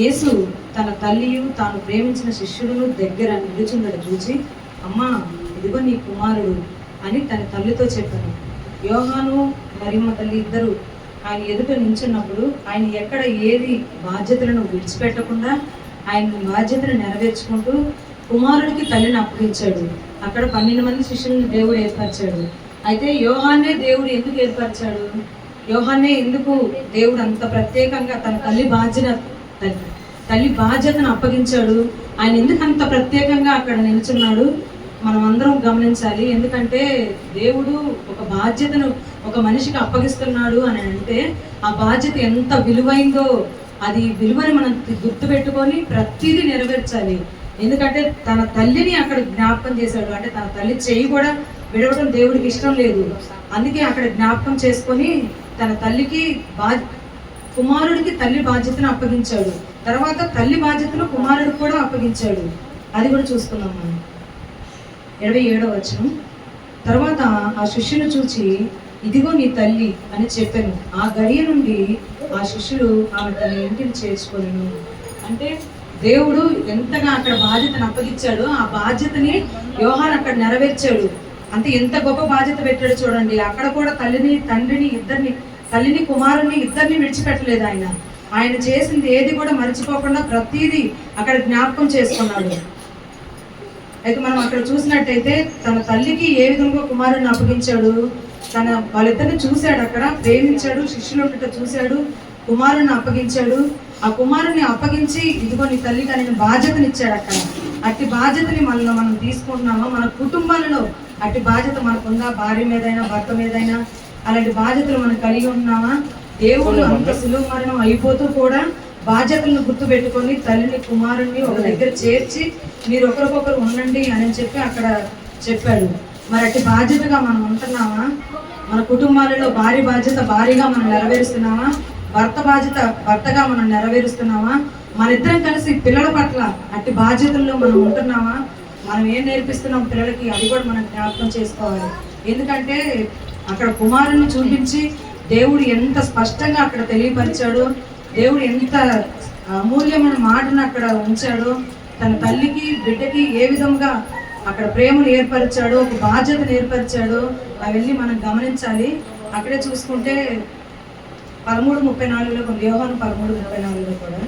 యేసు తన తల్లియు తాను ప్రేమించిన శిష్యులను దగ్గర నిలుచుండడు చూచి, అమ్మా ఇదిగో నీ కుమారుడు అని తన తల్లితో చెప్పాను. యోహాను మరియమ్మ తల్లి ఇద్దరు ఆయన ఎదుట నిల్చున్నప్పుడు ఆయన ఎక్కడ ఏది బాధ్యతలను విడిచిపెట్టకుండా ఆయన బాధ్యతను నెరవేర్చుకుంటూ కుమారుడికి తల్లిని అప్పగించాడు. అక్కడ 12 మంది శిష్యులను దేవుడు ఏర్పరిచాడు. అయితే యోహాన్నే దేవుడు ఎందుకు ఏర్పరిచాడు? యోహాన్నే ఎందుకు దేవుడు అంత ప్రత్యేకంగా తన తల్లి బాధ్యతను అప్పగించాడు? ఆయన ఎందుకు అంత ప్రత్యేకంగా అక్కడ నిల్చున్నాడు? మనం అందరం గమనించాలి. ఎందుకంటే దేవుడు ఒక బాధ్యతను ఒక మనిషికి అప్పగిస్తున్నాడు అని అంటే ఆ బాధ్యత ఎంత విలువైందో, అది విలువని మనం గుర్తుపెట్టుకొని ప్రతిదీ నెరవేర్చాలి. ఎందుకంటే తన తల్లిని అక్కడ జ్ఞాపకం చేశాడు. అంటే తన తల్లి చెయ్యి కూడా విడవడం దేవుడికి ఇష్టం లేదు. అందుకే అక్కడ జ్ఞాపకం చేసుకొని తన తల్లికి కుమారుడికి తల్లి బాధ్యతను అప్పగించాడు. తర్వాత తల్లి బాధ్యతను కుమారుడికి కూడా అప్పగించాడు. అది కూడా చూసుకున్నాం మనం. 27వ వచనం. తర్వాత ఆ శిష్యుని చూచి ఇదిగో నీ తల్లి అని చెప్పాను. ఆ గడియ నుండి ఆ శిష్యులు ఆమె తన ఇంటిని చేర్చుకోలేను. అంటే దేవుడు ఎంతగా అక్కడ బాధ్యతను అప్పగించాడో ఆ బాధ్యతని యోహాను అక్కడ నెరవేర్చాడు. అంటే ఎంత గొప్ప బాధ్యత పెట్టాడు చూడండి. అక్కడ కూడా తల్లిని తండ్రిని ఇద్దరిని, తల్లిని కుమారుని ఇద్దరిని విడిచిపెట్టలేదు ఆయన. ఆయన చేసింది ఏది కూడా మర్చిపోకుండా ప్రతిదీ అక్కడ జ్ఞాపకం చేసుకున్నాడు. అయితే మనం అక్కడ చూసినట్టయితే తన తల్లికి ఏ విధంగా కుమారుడిని అప్పగించాడు? వాళ్ళిద్దరిని చూశాడు, అక్కడ ప్రేమించాడు, శిష్యులు ఉండటం చూశాడు, కుమారుడిని అప్పగించాడు. ఆ కుమారుని అప్పగించి ఇదిగో నీ తల్లికి అనే బాధ్యతనిచ్చాడు అక్కడ. అట్టి బాధ్యతని మనం తీసుకుంటున్నామా? మన కుటుంబాలలో అట్టి బాధ్యత మనకుందా? భార్య మీదైనా భర్త మీదైనా అలాంటి బాధ్యతలు మనం కలిగి ఉన్నామా? దేవుడు అంత సులువు మరణం అయిపోతూ కూడా బాధ్యతలను గుర్తుపెట్టుకొని తల్లిని కుమారుణ్ణి ఒక దగ్గర చేర్చి మీరు ఒకరికొకరు ఉండండి అని చెప్పి అక్కడ చెప్పాడు. మరి అట్టి బాధ్యతగా మనం ఉంటున్నామా? మన కుటుంబాలలో భార్య బాధ్యత భార్యగా మనం నెరవేరుస్తున్నామా? భర్త బాధ్యత భర్తగా మనం నెరవేరుస్తున్నామా? మన ఇద్దరం కలిసి పిల్లల పట్ల అట్టి బాధ్యతల్లో మనం ఉంటున్నామా? మనం ఏం నేర్పిస్తున్నాం పిల్లలకి అది కూడా మనం జ్ఞాపకం చేసుకోవాలి. ఎందుకంటే అక్కడ కుమారుని చూపించి దేవుడు ఎంత స్పష్టంగా అక్కడ తెలియపరిచాడు, దేవుడు ఎంత అమూల్యమైన మాటను అక్కడ ఉంచాడో, తన తల్లికి బిడ్డకి ఏ విధంగా అక్కడ ప్రేమను ఏర్పరిచాడో, ఒక బాధ్యతను ఏర్పరిచాడో అవన్నీ మనం గమనించాలి. అక్కడే చూసుకుంటే 13:34లో యోహాను 13:34లో కూడా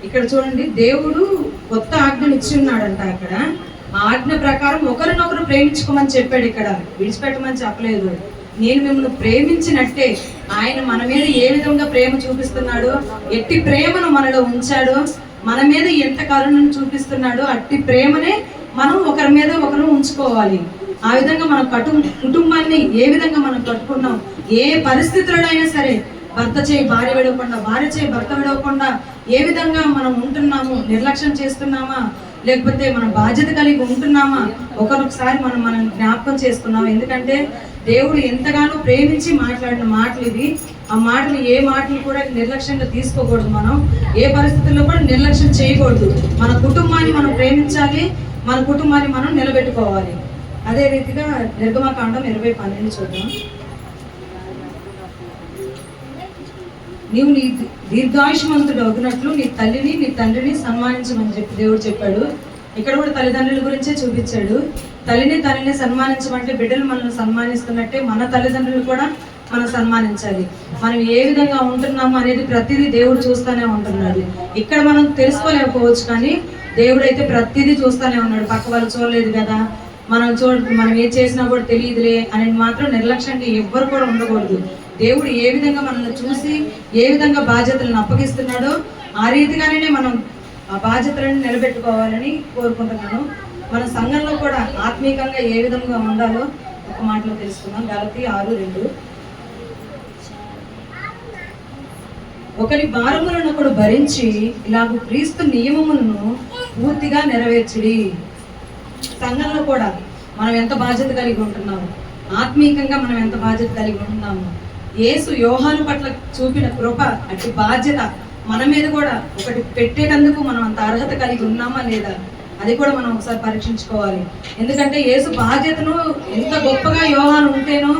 ఇక్కడ చూడండి, దేవుడు కొత్త ఆజ్ఞను ఇచ్చి ఉన్నాడంట. అక్కడ ఆ ఆజ్ఞ ప్రకారం ఒకరినొకరు ప్రేమించుకోమని చెప్పాడు. ఇక్కడ విడిచిపెట్టమని చెప్పలేదు. నేను మిమ్మల్ని ప్రేమించినట్టే ఆయన మన మీద ఏ విధంగా ప్రేమ చూపిస్తున్నాడో, ఎట్టి ప్రేమను మనలో ఉంచాడో, మన మీద ఎంత కరుణను చూపిస్తున్నాడో అట్టి ప్రేమనే మనం ఒకరి మీద ఒకరు ఉంచుకోవాలి. ఆ విధంగా మన కుటుంబాన్ని ఏ విధంగా మనం కట్టుకున్నాం, ఏ పరిస్థితుల్లో అయినా సరే భర్త చేయి భార్య విడవకుండా, భార్య చేయి భర్త విడవకుండా ఏ విధంగా మనం ఉంటున్నాము, నిర్లక్ష్యం చేస్తున్నామా లేకపోతే మనం బాధ్యత కలిగి ఉంటున్నామా, ఒకసారి మనం జ్ఞాపకం చేసుకున్నాం. ఎందుకంటే దేవుడు ఎంతగానో ప్రేమించి మాట్లాడిన మాటలు ఇవి. ఆ మాటలు ఏ మాటలు కూడా నిర్లక్ష్యంగా తీసుకోకూడదు. మనం ఏ పరిస్థితుల్లో కూడా నిర్లక్ష్యం చేయకూడదు. మన కుటుంబాన్ని మనం ప్రేమించాలి, మన కుటుంబాన్ని మనం నిలబెట్టుకోవాలి. అదే రీతిగా నిర్గమకాండం 20:12 చూద్దాం. నీవు నీ దీర్ఘాయుష్మంతుడు అవుతున్నట్లు నీ తల్లిని నీ తండ్రిని సన్మానించమని చెప్పి దేవుడు చెప్పాడు. ఇక్కడ కూడా తల్లిదండ్రుల గురించే చూపించాడు. తల్లిని తండ్రిని సన్మానించమంటే బిడ్డలు మనల్ని సన్మానిస్తున్నట్టే మన తల్లిదండ్రులు కూడా మనం సన్మానించాలి. మనం ఏ విధంగా ఉంటున్నాము అనేది ప్రతిదీ దేవుడు చూస్తూనే ఉంటున్నాడు. ఇక్కడ మనం తెలుసుకోలేకపోవచ్చు, కానీ దేవుడైతే ప్రతిదీ చూస్తూనే ఉన్నాడు. పక్క వాళ్ళు చూడలేదు కదా, మనం ఏం చేసినా కూడా తెలియదులే అనేది మాత్రం నిర్లక్ష్యంగా ఎవ్వరు కూడా ఉండకూడదు. దేవుడు ఏ విధంగా మనల్ని చూసి ఏ విధంగా బాధ్యతలను అప్పగిస్తున్నాడో ఆ రీతిగానే మనం ఆ బాధ్యతలను నిలబెట్టుకోవాలని కోరుకుంటున్నాను. మన సంఘంలో కూడా ఆత్మీయంగా ఏ విధంగా ఉండాలో ఒక మాటలో తెలుసుకుందాం. గలతీ 6:2. ఒకరి భారములను ఒకడు భరించి ఇలాగ క్రీస్తు నియమములను పూర్తిగా నెరవేర్చుడి. సంఘంలో కూడా మనం ఎంత బాధ్యత కలిగి ఉంటున్నాము, ఆత్మీయంగా మనం ఎంత బాధ్యత కలిగి ఉంటున్నాము. యేసు యోహాను పట్ల చూపిన కృప, అటు బాధ్యత మన మీద కూడా ఒకటి పెట్టేటందుకు మనం అంత అర్హత కలిగి ఉన్నామా లేదా, అది కూడా మనం ఒకసారి పరీక్షించుకోవాలి. ఎందుకంటే యేసు బాధ్యతను ఎంత గొప్పగా యోహాను ఉంటేనో,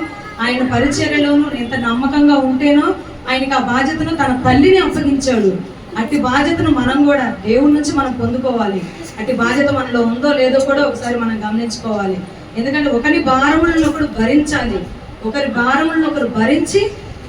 ఆయన పరిచర్యలోను ఎంత నమ్మకంగా ఉంటేనో ఆయనకి ఆ బాధ్యతను తన తల్లిని అప్పగించాడు. అట్టి బాధ్యతను మనం కూడా దేవుడి నుంచి మనం పొందుకోవాలి. అట్టి బాధ్యత మనలో ఉందో లేదో కూడా ఒకసారి మనం గమనించుకోవాలి. ఎందుకంటే ఒకరి భారములను ఒకరు భరించాలి, ఒకరి భారములను ఒకరు భరించి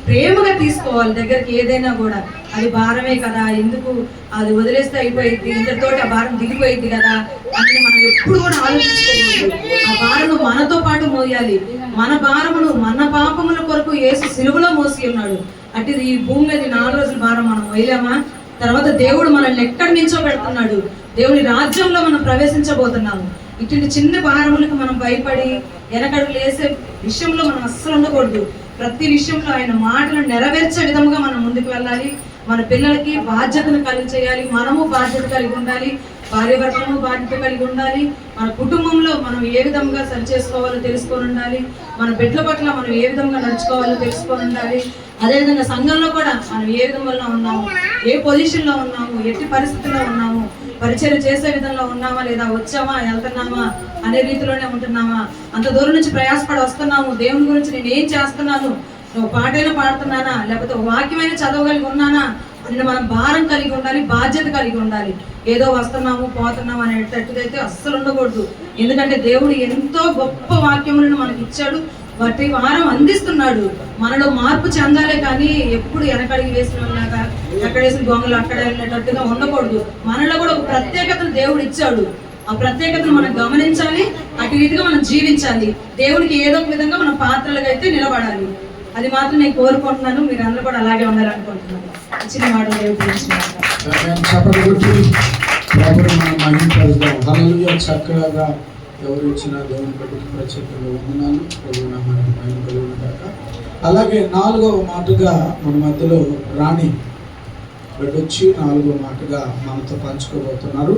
ప్రేమగా తీసుకోవాలి దగ్గరికి. ఏదైనా కూడా అది భారమే కదా, ఎందుకు అది వదిలేస్తే అయిపోయింది, ఇంతటితోటి ఆ భారం దిగిపోయింది కదా అని మనం ఎప్పుడు కూడా ఆలోచించుకోకూడదు. ఆ భారము మనతో పాటు మోయాలి. మన భారమును, మన పాపముల కొరకు యేసు సిలువలో మోసి ఉన్నాడు. అంటే ఈ భూమి మీద 4 రోజుల భారం మనం మొయ్యలేమా? తర్వాత దేవుడు మనల్ని ఎక్కడి నుంచో పెడుతున్నాడు. దేవుని రాజ్యంలో మనం ప్రవేశించబోతున్నాము. ఇటువంటి చిన్న భారములకు మనం భయపడి వెనకడుగులు వేసే విషయంలో మనం అస్సలు ఉండకూడదు. ప్రతి విషయంలో ఆయన మాటలను నెరవేర్చే విధంగా మనం ముందుకు వెళ్ళాలి. మన పిల్లలకి బాధ్యతను కలిగి చేయాలి. మనము బాధ్యత కలిగి ఉండాలి. భార్యాభర్తలను బాధ్యత కలిగి ఉండాలి. మన కుటుంబంలో మనం ఏ విధంగా సరి చేసుకోవాలో తెలుసుకొని ఉండాలి. మన బిడ్డల పట్ల మనం ఏ విధంగా నడుచుకోవాలో తెలుసుకొని ఉండాలి. అదేవిధంగా సంఘంలో కూడా మనం ఏ విధంగా ఉన్నాము, ఏ పొజిషన్లో ఉన్నాము, ఎట్టి పరిస్థితుల్లో ఉన్నాము, పరిచయం చేసే విధంగా ఉన్నామా లేదా, వచ్చామా వెళ్తున్నామా అనే రీతిలోనే ఉంటున్నామా, అంత దూరం నుంచి ప్రయాసపడి వస్తున్నాము, దేవుని గురించి నేను ఏం చేస్తున్నాను, నువ్వు పాటైనా పాడుతున్నానా, లేకపోతే వాక్యమైనా చదవగలిగి ఉన్నానా అని మనం భారం కలిగి ఉండాలి, బాధ్యత కలిగి ఉండాలి. ఏదో వస్తున్నాము పోతున్నాము అనేటట్టుగా అయితే అస్సలు ఉండకూడదు. ఎందుకంటే దేవుడు ఎంతో గొప్ప వాక్యములను మనకి ఇచ్చాడు, ప్రతి వారం అందిస్తున్నాడు. మనలో మార్పు చెందాలే కానీ ఎప్పుడు వెనకడిగి వేసినలాగా ఎక్కడ వేసిన గొంగలు అక్కడ వెళ్ళేటట్టుగా ఉండకూడదు. మనలో కూడా ఒక ప్రత్యేకతను దేవుడు ఇచ్చాడు. ఆ ప్రత్యేకతను మనం గమనించాలి, అటు రీతిగా మనం జీవించాలి. దేవునికి ఏదో ఒక విధంగా మన పాత్రలుగా అయితే నిలబడాలి. అది మాత్రం నేను కోరుకుంటున్నాను. మీరు అందరూ కూడా అలాగే ఉండాలనుకుంటున్నాను. చిన్న మాట దేవుడు చక్కగా ఎవరు ఇచ్చిన దేవుని బట్టి ప్రత్యేకంగా వందనాలు. ప్రభు నామానికి మహిమ కలుగును గాక. అలాగే 4వ మాటగా మన మధ్యలో రాణి వచ్చి 4వ మాటగా మనతో పంచుకోబోతున్నారు.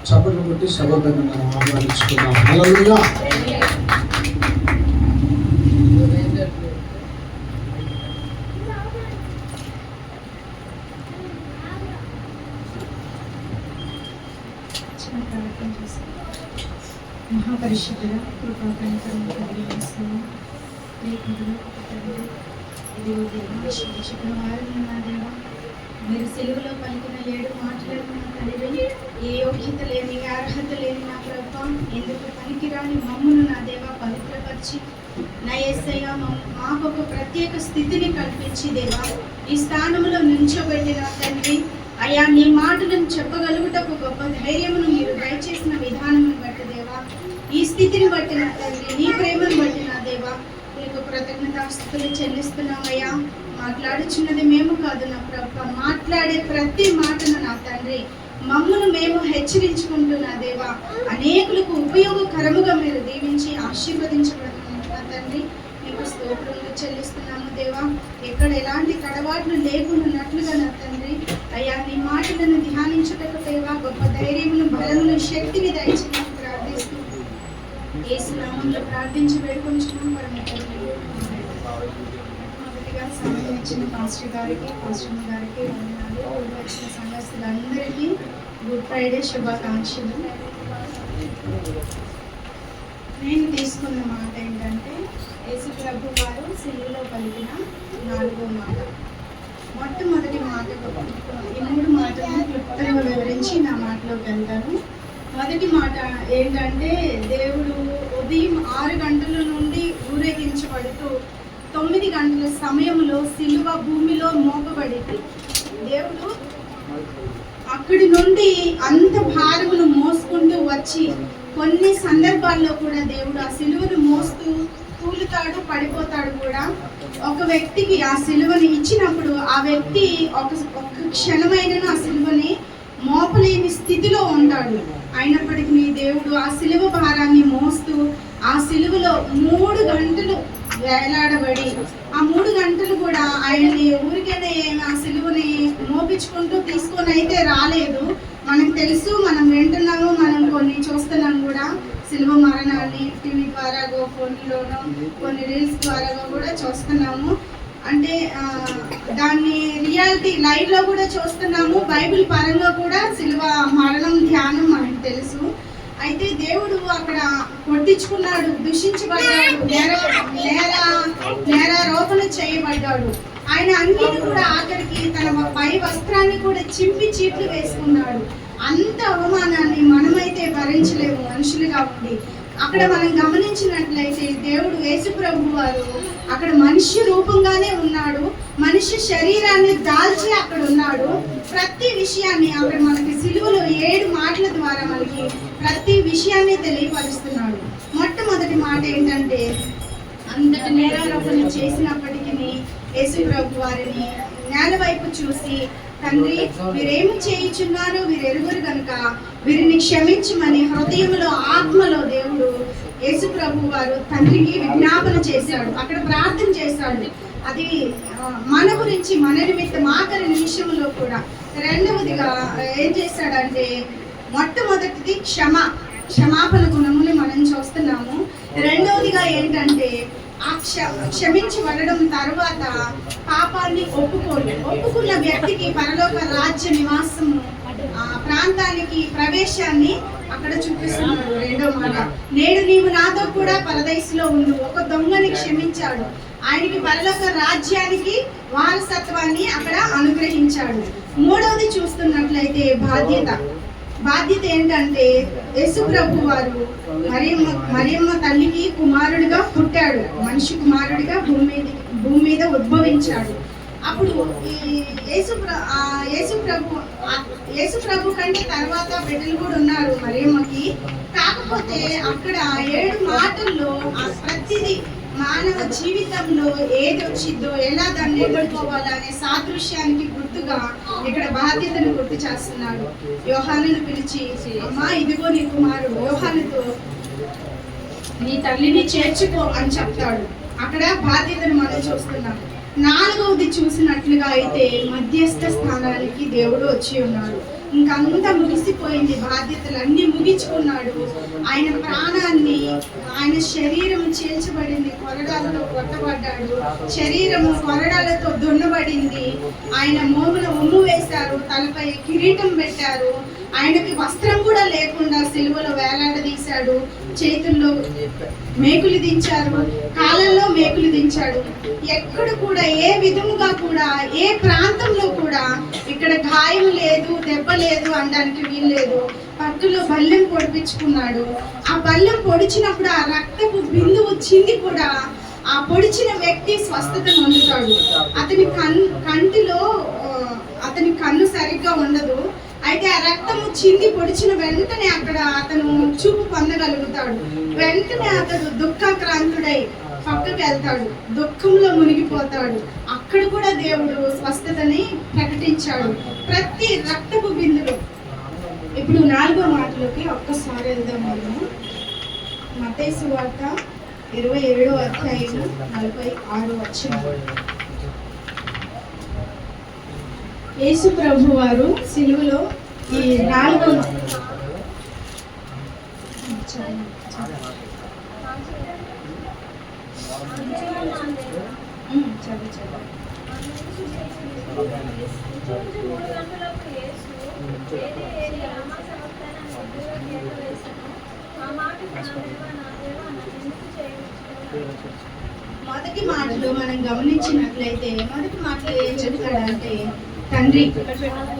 చప్పట్లు కొట్టి సభ్యులను మనం ఆహ్వానించుకున్నాం. హల్లెలూయా. మహాపరిశుద్ధుడ కృపాకనికరము కలిగిన దేవా, మీరు సెలువులో పలికిన 7 మాటలను నా తండ్రి, ఏ యోగ్యత లేని అర్హత లేని నా ప్రభువా, ఎందుకు పనికిరాని మమ్మును నా దేవా పవిత్రపరిచి నా యేసయ్య మాకు ఒక ప్రత్యేక స్థితిని కల్పించి దేవా ఈ స్థానంలో నిల్చోబెట్టిన తండ్రి, అయ్యా నీ మాటలను చెప్పగలుగుటకు గొప్ప ధైర్యమును మీరు దయచేసిన విధానమును బట్టి దేవా, ఈ స్థితిని బట్టి నా తండ్రి, నీ ప్రేమను బట్టి నా దేవా నీకు కృతజ్ఞతాస్తుతులు చెల్లిస్తున్నామయ్యా. మాట్లాడుచున్నది మేము కాదు నా ప్రభు, మాట్లాడే ప్రతి మాటను నా తండ్రి మమ్మను మేము హెచ్చరించుకుంటూ నా దేవా అనేకులకు ఉపయోగకరముగా మీరు దీవించి ఆశీర్వదించబడుతున్నాం నా తండ్రి. మీకు స్తోత్రములు చెల్లిస్తున్నాము దేవా. ఎక్కడ ఎలాంటి తడబాట్లు లేకున్నట్లుగా నా తండ్రి, అయ్యా నీ మాటలను ధ్యానించుటకు దేవా గొప్ప ధైర్యమును, బలమును, శక్తిని దయచేసి ప్రార్థిస్తూ యేసు నామములో ప్రార్థించి వేడుకొంచున్నాం పరమ తండ్రి. మొదటిగా సమయం ఇచ్చిన పాస్టర్ గారికి, పాస్టర్ గారికి వందనాలు. వచ్చిన సంఘస్థులందరికీ గుడ్ ఫ్రైడే శుభాకాంక్షలు. నేను తీసుకున్న మాట ఏంటంటే, యేసు ప్రభు వారు సిలువలో పలికిన 4వ మాట. మొట్టమొదటి మాట, ఈ 3 మాటలను క్లుప్తంగా వివరించి నా మాటలోకి వెళ్తాను. మొదటి మాట ఏంటంటే, దేవుడు ఉదయం 6 గంటల నుండి ఊరేగించబడుతూ 9 గంటల సమయంలో సిలువ భూమిలో మోపబడింది. దేవుడు అక్కడి నుండి అంత భారమును మోసుకుంటూ వచ్చి కొన్ని సందర్భాల్లో కూడా దేవుడు ఆ సిలువను మోస్తూ తూలుతాడు, పడిపోతాడు కూడా. ఒక వ్యక్తికి ఆ సిలువని ఇచ్చినప్పుడు ఆ వ్యక్తి ఒక క్షణమైన ఆ సిలువని మోపలేని స్థితిలో ఉంటాడు. అయినప్పటికీ దేవుడు ఆ సిలువ భారాన్ని మోస్తూ ఆ సిలువలో 3 గంటలు వేలాడబడి ఆ 3 గంటలు కూడా ఆయన్ని ఊరికేనే ఆ సిలువని మోపించుకుంటూ తీసుకొని అయితే రాలేదు. మనకు తెలుసు, మనం వింటున్నాము, మనం కొన్ని చూస్తున్నాం కూడా. సిలువ మరణాన్ని టీవీ ద్వారా, ఫోన్లోనో కొన్ని రీల్స్ ద్వారా కూడా చూస్తున్నాము. అంటే దాన్ని రియాలిటీ లైవ్లో కూడా చూస్తున్నాము. బైబిల్ పరంగా కూడా సిలువ మరణం ధ్యానం మనకు తెలుసు. అయితే దేవుడు అక్కడ కొట్టించుకున్నాడు, దూషించబడ్డాడు, నేరారోపణ చేయబడ్డాడు. ఆయన అన్నిటి కూడా ఆఖరికి తన పై వస్త్రాన్ని కూడా చింపి చీట్లు వేసుకున్నాడు. అంత అవమానాన్ని మనమైతే భరించలేము మనుషులుగా ఉండి. అక్కడ మనం గమనించినట్లయితే దేవుడు యేసు ప్రభు వారు అక్కడ మనిషి రూపంగానే ఉన్నాడు, మనిషి శరీరాన్ని దాల్చి అక్కడ ఉన్నాడు. ప్రతి విషయాన్ని అక్కడ మనకి సిలువలో 7 మాటల ద్వారా మనకి ప్రతి విషయాన్ని తెలియపరుస్తున్నాడు. మొట్టమొదటి మాట ఏంటంటే, అంతటి నేరారోపణ చేసినప్పటికీ యేసు ప్రభు వారిని నేల వైపు చూసి, తండ్రి వీరేమి చేయుచున్నారో వీరు ఎరుగురు కనుక వీరిని క్షమించమని హృదయంలో ఆత్మలో దేవుడు యేసు ప్రభు వారు తండ్రికి విజ్ఞాపన చేశాడు, అక్కడ ప్రార్థన చేశాడు. అది మన గురించి, మన నిమిత్తం ఆఖరి నిమిషంలో కూడా. రెండవదిగా ఏం చేశాడంటే, మొట్టమొదటిది క్షమాపణ గుణముని మనం చూస్తున్నాము. రెండవదిగా ఏంటంటే క్షమించబడడం తర్వాత పాపాన్ని ఒప్పుకున్న వ్యక్తికి పరలోక రాజ్య నివాసము ప్రాంతానికి ప్రవేశాన్ని అక్కడ చూపిస్తున్నాడు. రెండో మాట, నేడు నీవు నాతో కూడా పరదేశంలో ఉండు. ఒక దొంగని క్షమించాడు, ఆయనకి పరలోక రాజ్యానికి వారసత్వాన్ని అక్కడ అనుగ్రహించాడు. మూడవది చూస్తున్నట్లయితే బాధ్యత ఏంటంటే, యేసు ప్రభు వారు మరియమ్మ తల్లికి కుమారుడిగా పుట్టాడు, మనిషి కుమారుడిగా భూమి మీద ఉద్భవించాడు. అప్పుడు ఈ యేసు ప్రభు కంటే తర్వాత బిడ్డలు కూడా ఉన్నారు మరియమ్మకి. కాకపోతే అక్కడ 7 మాటల్లో ప్రతిదీ మానవ జీవితంలో ఏది వచ్చిందో, ఎలా దాన్ని ఎదుర్కోవాలనే సాదృశ్యానికి గుర్తుగా ఇక్కడ బాధ్యతను గుర్తు చేస్తున్నాడు. యోహానును పిలిచి, అమ్మా ఇదిగో నీ కుమారుడు, యోహానుతో నీ తల్లిని చేర్చుకో అని చెప్తాడు. అక్కడ బాధ్యతను మనం చూస్తున్నాం. 4వది చూసినట్లుగా అయితే మధ్యస్థ స్థానానికి దేవుడు వచ్చి ఉన్నాడు. ఇంకంతా ముగిసిపోయింది, బాధ్యతలన్నీ ముగించుకున్నాడు. ఆయన ప్రాణాన్ని, ఆయన శరీరం చీల్చబడింది, కొరడాలతో కొట్టబడ్డాడు, శరీరము కొరడాలతో దున్నబడింది. ఆయన మోమున ఉమ్ము వేశారు, తలపై కిరీటం పెట్టారు, ఆయనకి వస్త్రం కూడా లేకుండా సిలువలో వేలాడదీశాడు, చేతుల్లో మేకులు దించారు, కాళ్ళల్లో మేకులు దించాడు. ఎక్కడ కూడా ఏ విధముగా కూడా ఏ ప్రాంతంలో కూడా ఇక్కడ గాయం లేదు, దెబ్బ లేదు అనడానికి వీల్లేదు. పట్టులో బల్లెం పొడిపించుకున్నాడు. ఆ బల్లెం పొడిచినప్పుడు ఆ రక్తపు బిందువు చింది కూడా ఆ పొడిచిన వ్యక్తి స్వస్థత పొందుతాడు. అతని కన్ను సరిగ్గా ఉండదు. అయితే ఆ రక్తము చింది పొడిచిన వెంటనే అక్కడ అతను చూపు పొందగలుగుతాడు. వెంటనే అతడు దుఃఖాక్రాంతుడై పక్కకు వెళ్తాడు, దుఃఖంలో మునిగిపోతాడు. అక్కడ కూడా దేవుడు స్వస్థతని ప్రకటించాడు. ప్రతి రక్తపు బిందులు. ఇప్పుడు 4వ మాటలోకి ఒక్కసారి వెళ్దాం. మనము మత్తయి సువార్త 27వ అధ్యాయము 46వ వచనం. యేసు ప్రభు వారు సిలువలో ఈ 4వ మొదటి మాటలు మనం గమనించినట్లయితే, మొదటి మాటలు ఏం చెప్తాడంటే, తండ్రి,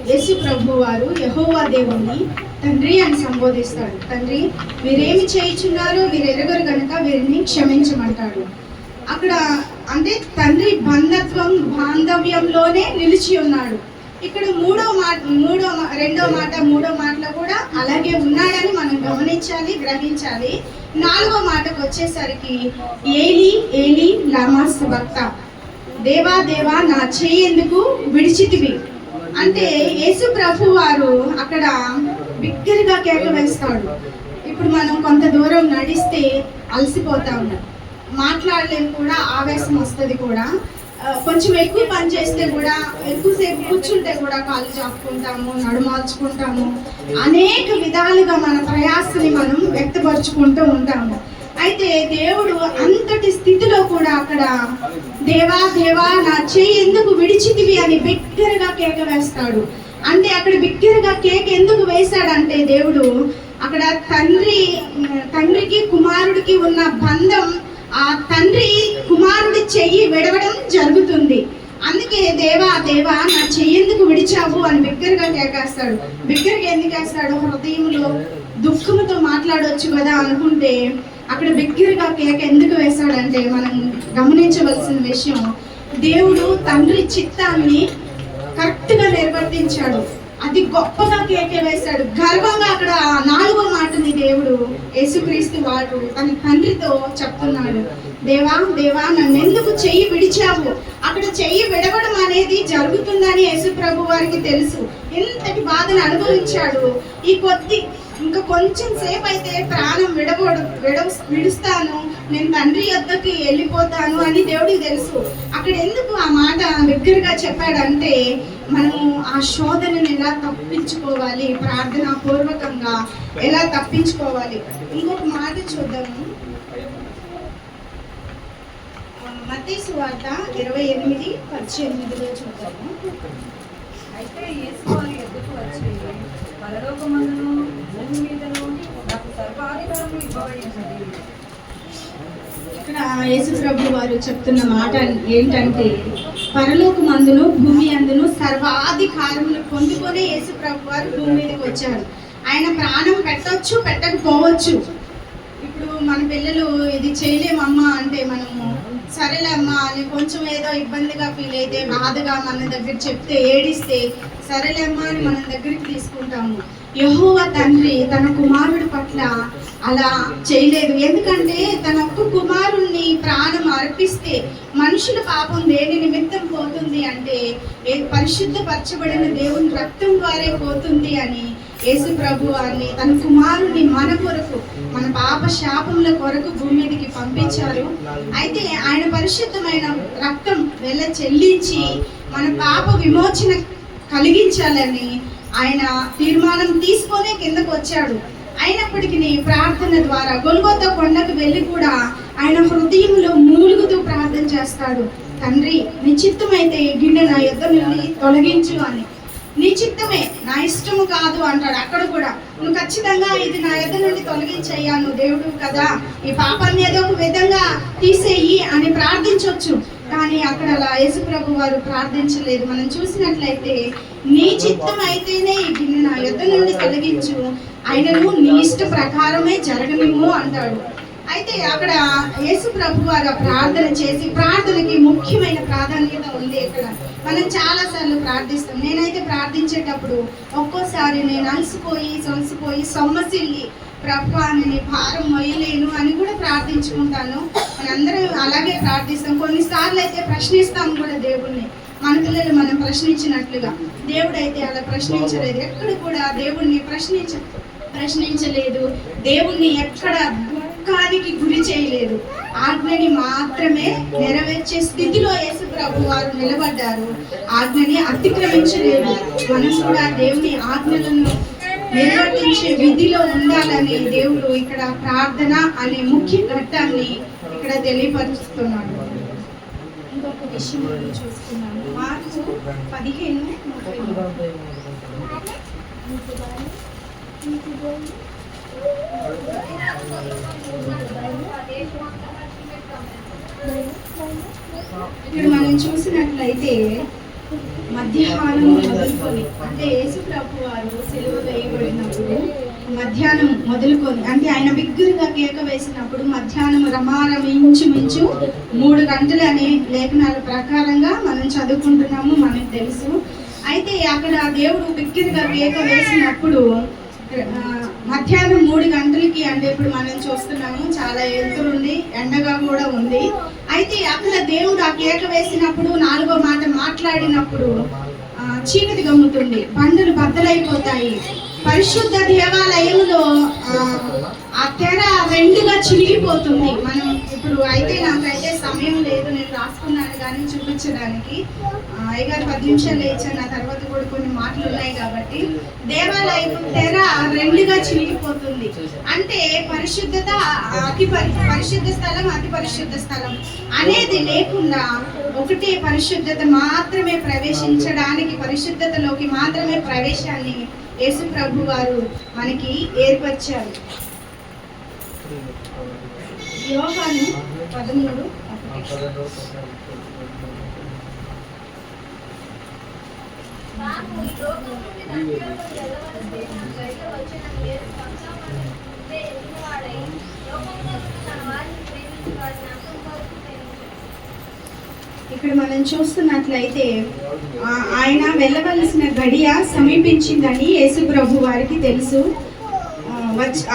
యేసు ప్రభు వారు యెహోవా దేవుణ్ణి తండ్రి అని సంబోధిస్తాడు. తండ్రి వీరేమి చేయుచున్నారో వీరు ఎరుగరు కనుక వీరిని క్షమించమంటాడు. అక్కడ అంటే తండ్రి బాంధవ్యంలోనే నిలిచి ఉన్నాడు. ఇక్కడ రెండో మాటలో కూడా అలాగే ఉన్నాడని మనం గమనించాలి, గ్రహించాలి. 4వ మాటకు వచ్చేసరికి ఏలి ఏలి లమా సబక్తా, దేవా దేవా నా చేయి ఎందుకు విడిచితివి అంటే యేసు ప్రభు వారు అక్కడ బిగ్గరగా కేక వేస్తాడు. ఇప్పుడు మనం కొంత దూరం నడిస్తే అలసిపోతా ఉన్నాం, మాట్లాడలేము కూడా, ఆవేశం వస్తుంది కూడా. కొంచెం ఎక్కువ పని చేస్తే కూడా, ఎక్కువసేపు కూర్చుంటే కూడా కాళ్ళు చాపుకుంటాము, నడుమాల్చుకుంటాము, అనేక విధాలుగా మన ప్రయాసని మనం వ్యక్తపరుచుకుంటూ ఉంటాము. అయితే దేవుడు అంతటి స్థితిలో కూడా అక్కడ దేవా దేవా నా చేయి ఎందుకు విడిచితివి అని బిగ్గరగా కేక వేస్తాడు. అంటే అక్కడ బిగ్గరగా కేక ఎందుకు వేశాడంటే దేవుడు అక్కడ తండ్రికి కుమారుడికి ఉన్న బంధం, ఆ తండ్రి కుమారుడి చెయ్యి విడవడం జరుగుతుంది. అందుకే దేవా దేవా నా చెయ్యి ఎందుకు విడిచావు అని బిగ్గరగా కేకేస్తాడు. బిగ్గరగా ఎందుకు వేస్తాడు? హృదయంలో దుఃఖంతో మాట్లాడవచ్చు కదా అనుకుంటే అక్కడ బిగ్గరగా కేక ఎందుకు వేశాడంటే మనం గమనించవలసిన విషయం, దేవుడు తండ్రి చిత్తాన్ని కరెక్ట్గా నిర్వర్తించాడు. అది గొప్పగా కేకే వేశాడు, గర్వంగా. అక్కడ 4వ మాటని దేవుడు యేసుక్రీస్తు వాడు తన తండ్రితో చెప్తున్నాడు, దేవా దేవా నన్ను ఎందుకు చెయ్యి విడిచావు. అక్కడ చెయ్యి విడవడం అనేది జరుగుతుందని యేసు ప్రభు వారికి తెలుసు. ఎంతటి బాధను అనుభవించాడు. ఇంకా కొంచెం సేపు అయితే ప్రాణం విడుస్తాను, నేను తండ్రి యొద్దకి వెళ్ళిపోతాను అని దేవుడికి తెలుసు. అక్కడ ఎందుకు ఆ మాట బిగ్గరగా చెప్పాడంటే మనము ఆ శోధనను ఎలా తప్పించుకోవాలి, ప్రార్థనా పూర్వకంగా ఎలా తప్పించుకోవాలి. ఇంకొక మాట చూద్దాము, మత్తయి సువార్త 28:18 చూద్దాము. అయితే యేసు వారి ఎద్దుకు వచ్చి, పరలోకమందును భూమి మీదను నాకు సర్వాధికారము ఇవ్వబడినది. ఇక్కడ యేసు ప్రభు వారు చెప్తున్న మాట ఏంటంటే పరలోకమందును భూమి అందును సర్వాధికారములు పొందుకొని యేసు ప్రభు వారు భూమి మీదకి వచ్చారు. ఆయన ప్రాణం పెట్టవచ్చు, పెట్టకపోవచ్చు. ఇప్పుడు మన పిల్లలు ఇది చేయలేమమ్మా అంటే మనము సరేలే అమ్మా అని కొంచెం ఏదో ఇబ్బందిగా ఫీల్ అయితే, బాధగా మన దగ్గర చెప్తే, ఏడిస్తే సరేలే అమ్మా అని మన దగ్గరికి తీసుకుంటాము. యెహోవా తండ్రి తన కుమారుడి పట్ల అలా చేయలేదు. ఎందుకంటే తన ఒక్క కుమారుణ్ణి ప్రాణం అర్పిస్తే మనుషుల పాపం దేని నిమిత్తం పోతుంది అంటే పరిశుద్ధపరచబడిన దేవుని రక్తం ద్వారే పోతుంది అని యేసు ప్రభు వారిని తన కుమారుణ్ణి మన కొరకు, మన పాప శాపముల కొరకు భూమి మీదకి పంపించారు. అయితే ఆయన పరిశుద్ధమైన రక్తం చెల్లించి మన పాప విమోచన కలిగించాలని ఆయన తీర్మానం తీసుకొని కిందకు వచ్చాడు. అయినప్పటికీ ప్రార్థన ద్వారా గొల్గొతా కొండకు వెళ్ళి కూడా ఆయన హృదయంలో మూలుగుతూ ప్రార్థన చేస్తాడు, తండ్రి నీ చిత్తమైతే ఈ గిన్నె నా యొద్ద నుండి తొలగించు అని. నీ చిత్తమే, నా ఇష్టము కాదు అంటాడు. అక్కడ కూడా నువ్వు ఖచ్చితంగా ఇది నా యొద్ద నుండి తొలగించయ్యా, నువ్వు దేవుడు కదా, ఈ పాపాన్ని ఏదో ఒక విధంగా తీసేయి అని ప్రార్థించవచ్చు. కానీ అక్కడ అలా యేసు ప్రభు వారు ప్రార్థించలేదు. మనం చూసినట్లయితే నీ చిత్తం అయితేనే ఈ గిన్నె నా యొద్ద నుండి తొలగించు, ఆయనను నీ ఇష్ట ప్రకారమే జరగనిమ్ము అంటాడు. అయితే అక్కడ యేసు ప్రభు వారు ప్రార్థన చేసి, ప్రార్థనకి ముఖ్యమైన ప్రాధాన్యత ఉంది. ఇక్కడ మనం చాలాసార్లు ప్రార్థిస్తాం. నేనైతే ప్రార్థించేటప్పుడు ఒక్కోసారి నేను అలసిపోయి సొమ్మసిల్లి ప్రభా నేను భారం మొయ్యలేను అని కూడా ప్రార్థించుకుంటాను. మనందరం అలాగే ప్రార్థిస్తాం. కొన్నిసార్లు అయితే ప్రశ్నిస్తాం కూడా దేవుణ్ణి, మన పిల్లలు మనం ప్రశ్నించినట్లుగా. దేవుడు అయితే అలా ప్రశ్నించలేదు, ఎక్కడ కూడా దేవుణ్ణి ప్రశ్నించలేదు. దేవుణ్ణి ఎక్కడ దుఃఖానికి గురి చేయలేదు. ఆజ్ఞని మాత్రమే నెరవేర్చే స్థితిలో యేసు ప్రభు వారు నిలబడ్డారు. ఆజ్ఞని అతిక్రమించలేదు. మనం కూడా దేవుని ఆజ్ఞలను నిర్వర్తించే విధిలో ఉండాలని దేవుడు ఇక్కడ ప్రార్థన అనే ముఖ్య ఘట్టాన్ని ఇక్కడ తెలియపరుస్తున్నాడు. ఇంకొక విషయం చూస్తున్నాము, మార్కు 15:30. ఇక్కడ మనం చూసినట్లయితే మధ్యాహ్నం మొదలుకొని అంటే యేసు ప్రభు వారు సిలువ వేయబడినప్పుడు మధ్యాహ్నం మొదలుకొని అంటే ఆయన బిగ్గరగా కేక వేసినప్పుడు మధ్యాహ్నం రమారం ఇంచుమించు 3 గంటలు అనే లేఖనాల ప్రకారంగా మనం చదువుకుంటున్నాము, మనకు తెలుసు. అయితే అక్కడ దేవుడు బిగ్గరగా కేక వేసినప్పుడు మధ్యాహ్నం 3 గంటలకి అంటే ఇప్పుడు మనం చూస్తున్నాము చాలా ఎదురుంది, ఎండగా కూడా ఉంది. అయితే అక్కడ దేవుడు ఆ కేక వేసినప్పుడు 4వ మాట మాట్లాడినప్పుడు చీకటి గమ్ముతుంది, బండలు బద్దలైపోతాయి. పరిశుద్ధ దేవాలయంలో ఆ తెర 2గా చిరిగిపోతుంది. మనం ఇప్పుడు అయితే నాకైతే సమయం లేదు, నేను రాసుకున్నాను కానీ చూపించడానికి. అయ్యగారు 10 నిమిషాలు ఇచ్చాను, నా తర్వాత కూడా కొన్ని మాటలు ఉన్నాయి కాబట్టి. దేవాలయం తెర 2గా చిరిగిపోతుంది. అంటే పరిశుద్ధత, పరిశుద్ధ స్థలం, అతి పరిశుద్ధ స్థలం అనేది లేకుండా ఒకటే పరిశుద్ధత మాత్రమే ప్రవేశించడానికి, పరిశుద్ధతలోకి మాత్రమే ప్రవేశాన్ని యేసు ప్రభు వారు మనకి ఏర్పరిచారు. యోహాను 13 ఇక్కడ మనం చూస్తున్నట్లయితే ఆయన వెళ్ళవలసిన గడియ సమీపించిందని యేసు ప్రభు వారికి తెలుసు.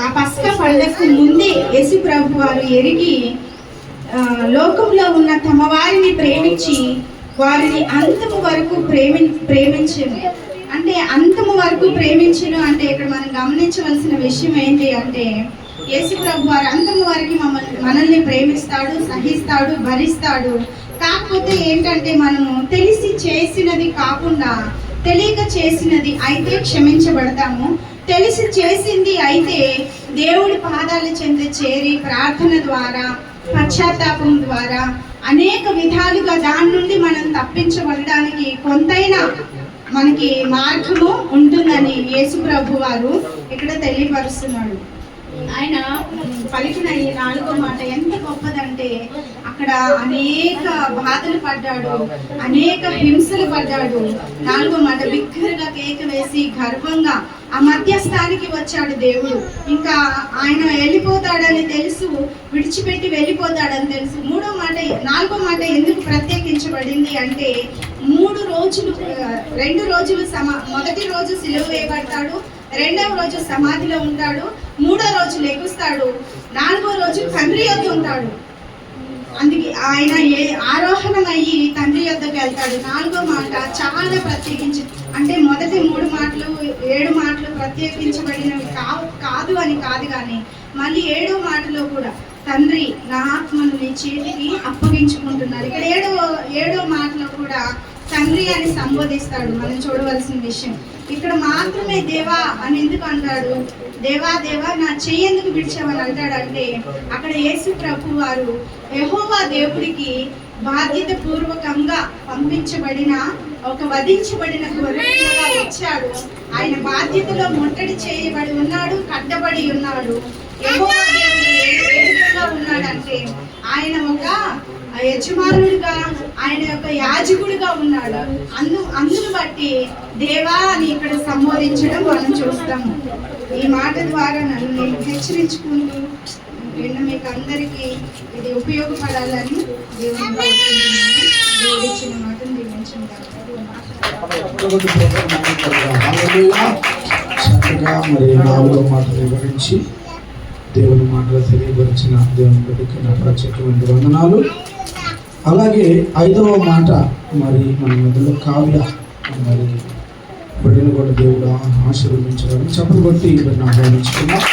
ఆ పస్కా పండగకు ముందే యేసు ప్రభు వారు ఎరిగి లోకంలో ఉన్న తమ వారిని ప్రేమించి వారిని అంతము వరకు ప్రేమించను. అంటే అంతము వరకు ప్రేమించను అంటే ఇక్కడ మనం గమనించవలసిన విషయం ఏంటి అంటే యేసు ప్రభు వారు అంతము వరకు మనల్ని ప్రేమిస్తాడు, సహిస్తాడు, భరిస్తాడు. కాకపోతే ఏంటంటే మనము తెలిసి చేసినది కాకుండా తెలియక చేసినది అయితే క్షమించబడతాము. తెలిసి చేసింది అయితే దేవుడి పాదాల చెంత చేరి ప్రార్థన ద్వారా, పశ్చాత్తాపం ద్వారా అనేక విధాలుగా దాని నుండి మనం తప్పించబడడానికి కొంతైనా మనకి మార్గము ఉంటుందని యేసు ప్రభు వారు ఇక్కడ తెలియపరుస్తున్నాడు. ఆయన పలికిన ఈ 4వ మాట ఎంత గొప్పదంటే అక్కడ అనేక బాధలు పడ్డాడు, అనేక హింసలు పడ్డాడు. 4వ మాట బిగ్గరగా కేక వేసి గర్వంగా ఆ మధ్యస్థానికి వచ్చాడు దేవుడు. ఇంకా ఆయన వెళ్ళిపోతాడని తెలుసు, విడిచిపెట్టి వెళ్ళిపోతాడని తెలుసు. 4వ మాట ఎందుకు ప్రత్యేకించబడింది అంటే 2 రోజులు మొదటి రోజు సిలువ వేయబడతాడు, 2వ రోజు సమాధిలో ఉంటాడు, 3వ రోజు లెగుస్తాడు, 4వ రోజు తండ్రి యొద్ద ఉంటాడు. అందుకే ఆయన ఆరోహణం అయ్యి తండ్రి యొద్దకు వెళ్తాడు. 4వ మాట చాలా ప్రత్యేకించి అంటే మొదటి 3 మాటలు 7 మాటలు ప్రత్యేకించబడినవి కాదు అని కాదు, కానీ మళ్ళీ 7వ మాటలో కూడా తండ్రి నా ఆత్మను నీ చేతికి అప్పగించుకుంటున్నారు. ఇక్కడ 7వ మాటలో కూడా తండ్రి అని సంబోధిస్తాడు. మనం చూడవలసిన విషయం ఇక్కడ మాత్రమే దేవా అని ఎందుకు అంటాడు? దేవా దేవా నా చెయ్యి ఎందుకు విడిచావని అంటాడంటే అక్కడ యేసు ప్రభు వారు యెహోవా దేవుడికి బాధ్యత పూర్వకంగా పంపించబడిన ఒక వధించబడిన గొర్రెగా వచ్చాడు. ఆయన బాధ్యతలో ముట్టడి చేయబడి ఉన్నాడు, కట్టబడి ఉన్నాడు. యెహోవా దేవుడు ఏ విధంగా ఉన్నాడంటే ఆయన ఒక యజమానుడిగా, ఆయన యొక్క యాజకుడిగా ఉన్నాడు. అందును బట్టి దేవా అని ఇక్కడ సంబోధించడం మనం చూస్తాము. ఈ మాట ద్వారా నన్ను నేను హెచ్చరించుకుంటూ నిన్న మీకు అందరికీ ఇది ఉపయోగపడాలని దేవుని కోరుకుంటున్నాను. దేవుడు ఇచ్చిన మాటను దీవించిన చక్కగా మరి 4వ మాట వివరించి దేవుని మాటలు తెలియపరిచిన దేవుని బిడ్డకి నా ప్రత్యేకమైన వందనాలు. అలాగే 5వ మాట మరి మన మధ్యలో కావ్య మరి బిడ్డను కూడా దేవుడు ఆశీర్వదించాలని చెప్పలు కొట్టి బిడ్డను ఆహ్వానించుకున్నాం.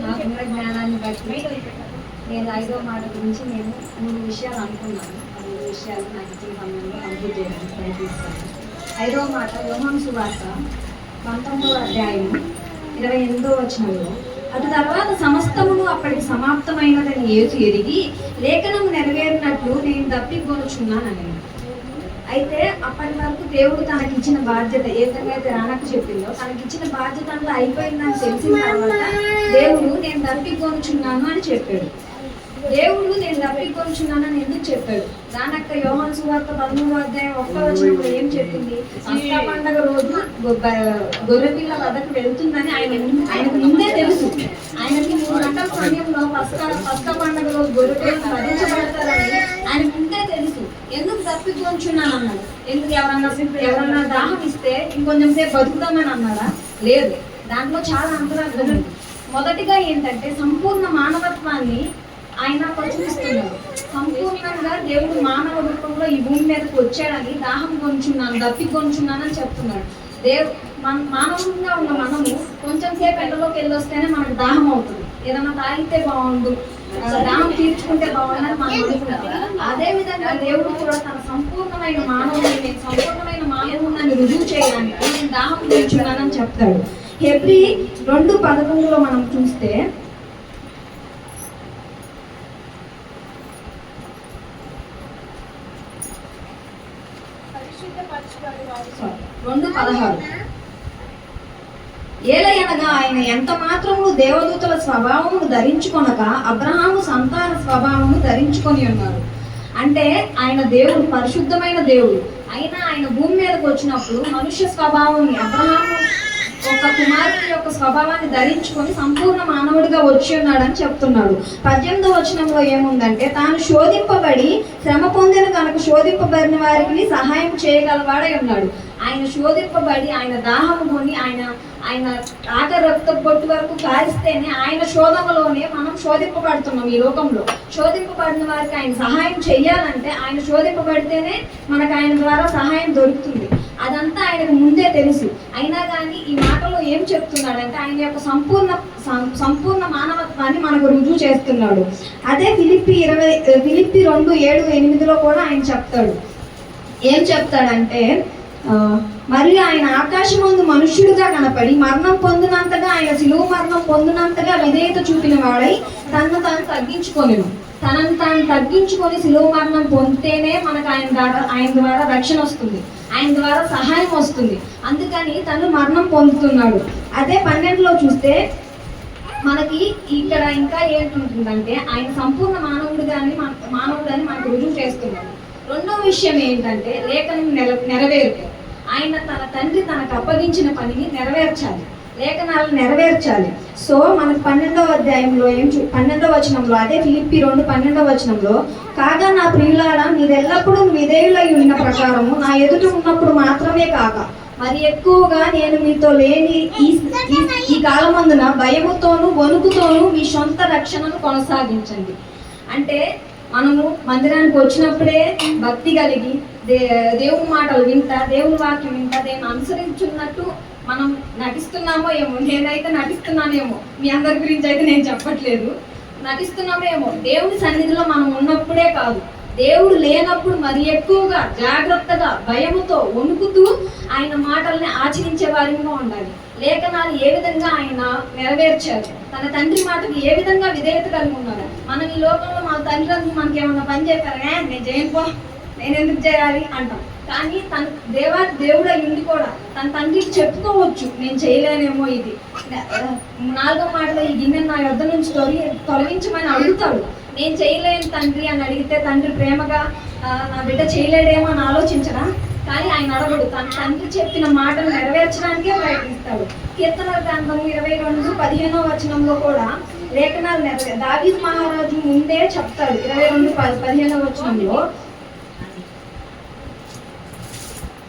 నాకున్న జ్ఞానాన్ని బట్టి నేను 5వ మాట గురించి నేను 3 విషయాలు అనుకున్నాను. 3 విషయాలు నాకు ఇచ్చిన సమయంలో కంప్లీట్ చేయడానికి ప్రయత్నిస్తాను. 5వ మాట యోహాను సువార్త 19వ అధ్యాయం 28వ వచనంలో అటు తర్వాత సమస్తమును అప్పటికి సమాప్తమైనదని యేసు ఎరిగి లేఖనము నెరవేరినట్లు నేను తప్పికొనుచున్నానని. అయితే అప్పటి వరకు దేవుడు తనకి ఇచ్చిన బాధ్యత ఏ విధంగా అయితే రానక్క చెప్పిందో తనకి ఇచ్చిన బాధ్యత అంతా అయిపోయిందని తెలిసిన తర్వాత దేవుడు నేను తప్పికొనుచున్నాను అని చెప్పాడు. దేవుడు నేను తప్పికొనుచున్నానని ఎందుకు చెప్పాడు? రానక్క యోహాను సువార్త 13వ అధ్యాయం 1వ వచనంలో ఏం చెప్పింది? పస్కా పండగ రోజు గొర్రెపిల్ల వద్దకు వెళ్తుందని ఆయనకు ముందే తెలుసు. ఆయనకి 3 గంటల సమయంలో పస్కా పండగ రోజు గొర్రెపిల్లలు వధించబడతారని ఆయనకు ముందే తెలుసు. ఎందుకు తప్పికొంచున్నాను అన్నాడు? ఎందుకు ఎవరన్నా దాహం ఇస్తే ఇంకొంచెం సేపు బతుకుదామని అన్నాడా? లేదు. దాంట్లో చాలా అంతరార్థం ఉంది. మొదటిగా ఏంటంటే సంపూర్ణ మానవత్వాన్ని ఆయన చూపిస్తున్నాడు. సంపూర్ణంగా దేవుడు మానవ రూపంలో ఈ భూమి మీదకి వచ్చాడని దాహం కొంచున్నాను దప్పికొంచున్నానని చెప్తున్నాడు. మానవంగా ఉన్న మనము కొంచెం సేపు ఎండలోకి వెళ్ళొస్తేనే మనకు దాహం అవుతుంది. ఏదైనా తాగితే బాగుండు, దాహం తీర్చుకుంటే బాగుండని మనం అనుకుంటాం. అదే విధంగా దేవుడు కూడా తన సంపూర్ణమైన మానవుని రుజువు చేయడానికి నేను దాహం తీర్చున్నానని చెప్తాడు. హెబ్రీ 2:11 మనం చూస్తే 2:16 ఏలయనగా ఆయన ఎంత మాత్రము దేవదూతల స్వభావమును ధరించుకొనక అబ్రహాము సంతాన స్వభావమును ధరించుకొని ఉన్నారు. అంటే ఆయన దేవుడు, పరిశుద్ధమైన దేవుడు అయినా ఆయన భూమి మీదకి వచ్చినప్పుడు మనుష్య స్వభావాన్ని, అబ్రహాము ఒక కుమారుని యొక్క స్వభావాన్ని ధరించుకొని సంపూర్ణ మానవుడిగా వచ్చి ఉన్నాడని చెప్తున్నాడు. 18వ వచనంలో ఏముందంటే తాను శోధింపబడి శ్రమ పొందిన కనుక శోధింపబడిన వారికి సహాయం చేయగలవాడై ఉన్నాడు. ఆయన శోధింపబడి ఆయన దాహము కొని ఆయన ఆఖరి రక్త బొట్టు వరకు కారిస్తేనే ఆయన శోధనలోనే మనం శోధింపబడుతున్నాం. ఈ లోకంలో శోధింపబడిన వారికి ఆయన సహాయం చెయ్యాలంటే ఆయన శోధింపబడితేనే మనకు ఆయన ద్వారా సహాయం దొరుకుతుంది. అదంతా ఆయనకు ముందే తెలుసు. అయినా కానీ ఈ మాటలో ఏం చెప్తున్నాడంటే ఆయన యొక్క సంపూర్ణ మానవత్వాన్ని మనకు రుజువు చేస్తున్నాడు. అదే ఫిలిప్పి 2:7-8 కూడా ఆయన చెప్తాడు. ఏం చెప్తాడంటే మరియు ఆయన ఆకాశమందు మనుష్యుడిగా కనపడి మరణం పొందినంతగా ఆయన శిలువ మరణం పొందినంతగా విధేయత చూపిన వాడై తనను తాను తగ్గించుకొని శిలువ మరణం పొందితేనే మనకు ఆయన ద్వారా రక్షణ వస్తుంది, ఆయన ద్వారా సహాయం వస్తుంది. అందుకని తను మరణం పొందుతున్నాడు. అదే 12లో చూస్తే మనకి ఇక్కడ ఇంకా ఏంటుంటుందంటే ఆయన సంపూర్ణ మానవుడని మనకు రుజువు చేస్తున్నాడు. రెండో విషయం ఏంటంటే లేఖనం నెరవేరు. ఆయన తన తండ్రి తనకు అప్పగించిన పనిని నెరవేర్చాలి, లేఖనాలను నెరవేర్చాలి. సో మనకు 12వ అధ్యాయంలో 12వ వచనంలో, అదే ఫిలిప్పి 2:12వ వచనంలో, కాగా నా ప్రియులారా మీరెల్లప్పుడూ విధేయులై ఉన్న ప్రకారము నా ఎదుట ఉన్నప్పుడు మాత్రమే కాక మరి ఎక్కువగా నేను మీతో లేని ఈ కాలమందున భయముతోనూ వణుకుతోనూ మీ సొంత రక్షణను కొనసాగించండి. అంటే మనము మందిరానికి వచ్చినప్పుడే భక్తి కలిగి దేవుని మాటలు వింటా, దేవుని వాక్యం వింటా, దేవుని అనుసరించున్నట్టు మనం నటిస్తున్నామో ఏమో. నేనైతే నటిస్తున్నానేమో, మీ అందరి గురించి అయితే నేను చెప్పట్లేదు, నటిస్తున్నామేమో. దేవుని సన్నిధిలో మనం ఉన్నప్పుడే కాదు, దేవుడు లేనప్పుడు మరి ఎక్కువగా జాగ్రత్తగా భయముతో వణుకుతూ ఆయన మాటల్ని ఆచరించే వారిగా ఉండాలి. లేఖనాలు ఏ విధంగా ఆయన నెరవేర్చారు, తన తండ్రి మాటకు ఏ విధంగా విధేయత కలిగి ఉన్నారు. మనం ఈ లోకంలో మన తండ్రి మనకి ఏమన్నా పని చేస్తారా, నేను చేయనుకో, నేను ఎందుకు చేయాలి అంటాం. కానీ తన దేవుడు అయ్యింది కూడా తన తండ్రికి చెప్పుకోవచ్చు, నేను చేయలేనేమో, ఇది 4వ మాటలో ఈ గిన్నె నా యొద్ద నుంచి తొలగించమని అడుగుతాడు. నేను చేయలేను తండ్రి అని అడిగితే తండ్రి ప్రేమగా నా బిడ్డ చేయలేడేమో అని ఆలోచించడా? కానీ ఆయన అడగడు, తన తండ్రి చెప్పిన మాటలు నెరవేర్చడానికే ప్రయత్నిస్తాడు. కీర్తనల గ్రంథం 22:15వ వచనంలో కూడా లేఖనాలు దావీదు మహారాజు ముందే చెప్తాడు. 22:15వ వచనంలో,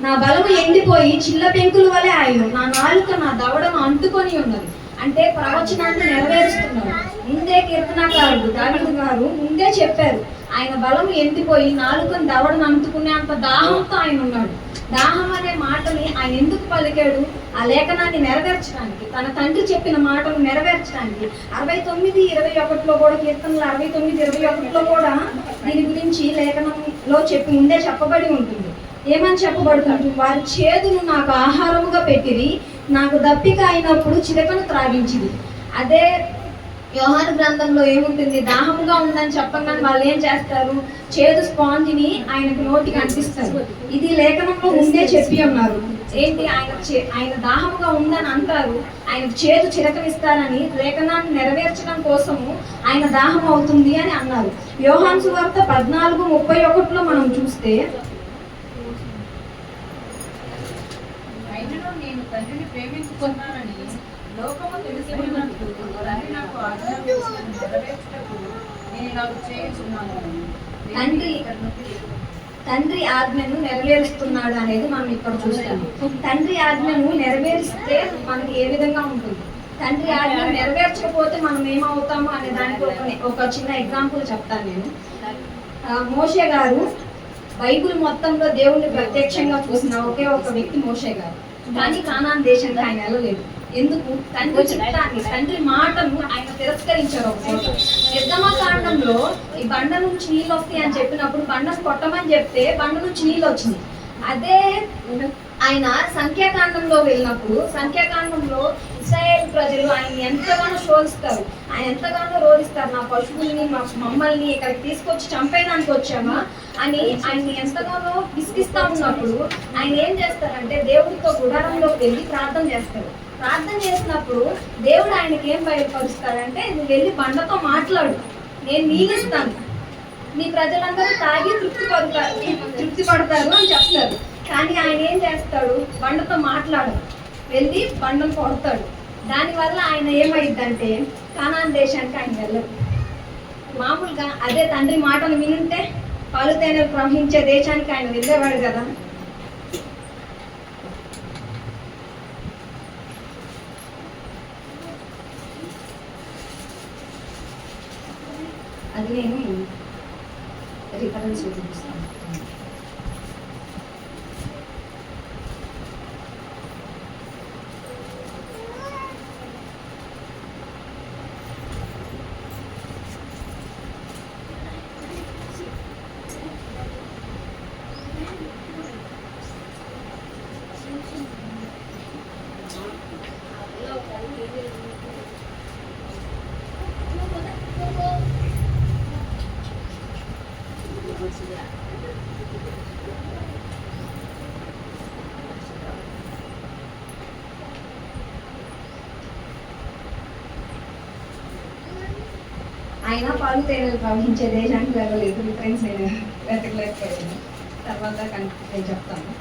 నా బలము ఎండిపోయి చిల్ల పెంకుల వలె ఆయన, నా నాలుక నా దవడను అంటుకొని ఉన్నది. అంటే ప్రవచనాన్ని నెరవేరుస్తున్నారు. ముందే కీర్తనకారుడు దావీదు గారు ముందే చెప్పారు, ఆయన బలం ఎండిపోయి నాలుకను దవడను అంటుకునే అంత దాహంతో ఆయన ఉన్నాడు. దాహం అనే మాటని ఆయన ఎందుకు పలికాడు? ఆ లేఖనాన్ని నెరవేర్చడానికి, తన తండ్రి చెప్పిన మాటలు నెరవేర్చడానికి. 69:21లో కూడా, కీర్తనలు 69:21లో కూడా దీని గురించి లేఖనంలో ముందే చెప్పబడి ఉంటుంది. ఏమని చెప్పబడుతుంది? వారి చేదును నాకు ఆహారముగా పెట్టిరి, నాకు దప్పిక అయినప్పుడు చిలకను త్రాగించింది. అదే యోహాను గ్రంథంలో ఏముంటుంది, దాహముగా ఉందని చెప్పగానే వాళ్ళు ఏం చేస్తారు, చేదు స్పాంజిని ఆయనకు నోటికి అంటిస్తారు. ఇది లేఖనంలో ముందే చెప్పి ఉన్నారు. ఏంటి, ఆయన దాహముగా ఉందని అంటారు, ఆయనకు చేదు చిరకనిస్తారని లేఖనాన్ని నెరవేర్చడం కోసము ఆయన దాహం అవుతుంది అని అన్నారు. యోహాను సువార్త 14:31 మనం చూస్తే, అయినను నేను తండ్రిని ప్రేమించుకున్నానని లోకము తెలుసుకున్నట్లు తండ్రి నాకు ఆజ్ఞాపించినది నెరవేర్చుటకు నేను ఇలా చేయుచున్నాను. తండ్రి ఆజ్ఞను నెరవేరుస్తున్నాడు అనేది మనం ఇక్కడ చూస్తాము. తండ్రి ఆజ్ఞను నెరవేరిస్తే మనకి ఏ విధంగా ఉంటుంది, తండ్రి ఆజ్ఞను నెరవేర్చకపోతే మనం ఏమవుతాము అనే దానికి ఒక చిన్న ఎగ్జాంపుల్ చెప్తాను నేను. మోషే గారు బైబిల్ మొత్తంలో దేవుణ్ణి ప్రత్యక్షంగా చూసిన ఒకే ఒక వ్యక్తి మోషే గారు. కానీ కానాన్ దేశానికి ఆయన వెళ్ళలేదు. ఎందుకు, తండ్రి చిత్తాన్ని, తండ్రి మాటను ఆయన తిరస్కరించారు. నిర్గమకాండంలో ఈ బండ నుంచి నీళ్ళు వస్తాయి అని చెప్పినప్పుడు బండను కొట్టమని చెప్తే బండ నుంచి నీళ్ళు వచ్చినాయి. అదే ఆయన సంఖ్యాకాండంలో వెళ్ళినప్పుడు సంఖ్యాకాండంలో ఇశ్రాయేలు ప్రజలు ఆయన ఎంతగానో శోధిస్తారు, ఆయన ఎంతగానో రోధిస్తారు, నా పశువుల్ని మమ్మల్ని ఇక్కడికి తీసుకొచ్చి చంపేయడానికి వచ్చామా అని ఆయన ఎంతగానో విసిగిస్తా ఉన్నప్పుడు ఆయన ఏం చేస్తారంటే దేవుడితో గుడారంలోకి వెళ్ళి ప్రార్థన చేస్తారు. ప్రార్థన చేసినప్పుడు దేవుడు ఆయనకి ఏం బయలుపరుస్తాడంటే, నువ్వు వెళ్ళి బండతో మాట్లాడు, నేను నీళ్ళిస్తాను, మీ ప్రజలందరూ తాగి తృప్తి పడతారు అని చెప్తారు. కానీ ఆయన ఏం చేస్తాడు, బండతో మాట్లాడు, వెళ్ళి బండను కొడతాడు. దానివల్ల ఆయన ఏమైందంటే కానాన్ దేశానికి ఆయన వెళ్ళరు. మామూలుగా అదే తండ్రి మాటలు వినుంటే పాలు తేనెలు ప్రవహించే దేశానికి ఆయన వెళ్ళేవాడు కదా. అది నేను రిఫరెన్స్ చూపిస్తాను. ఆయన పాలు తేనెలు ప్రవహించే దేశానికి వెళ్ళలేదు. రిఫరెన్స్ నేను వెతకలేకపోయాను, తర్వాత నేను చెప్తాను.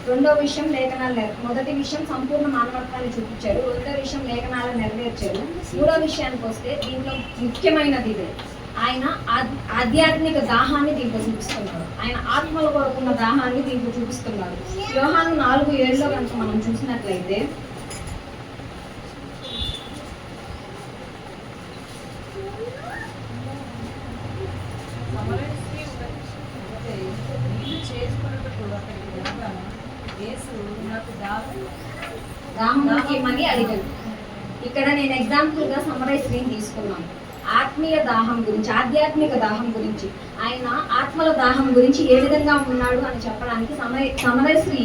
రెండో విషయం లేఖనాలు మొదటి విషయం సంపూర్ణ మానవత్వాన్ని చూపించారు, రెండో విషయం లేఖనాలను నెరవేర్చారు. మూడో విషయానికి వస్తే దీంట్లో ముఖ్యమైనది ఇదే, ఆయన ఆధ్యాత్మిక దాహాన్ని దీంట్లో చూపిస్తున్నాడు, ఆయన ఆత్మల కొరకున్న దాహాన్ని దీంట్లో చూపిస్తున్నాడు. యోహాను 4:7 కనుక మనం చూసినట్లయితే, దాహంకి అడిగాను. ఇక్కడ నేను ఎగ్జాంపుల్ గా సమరైశ్రీని తీసుకున్నాను. ఆత్మీయ దాహం గురించి, ఆధ్యాత్మిక దాహం గురించి, ఆయన ఆత్మల దాహం గురించి ఏ విధంగా ఉన్నాడు అని చెప్పడానికి సమరైశ్రీ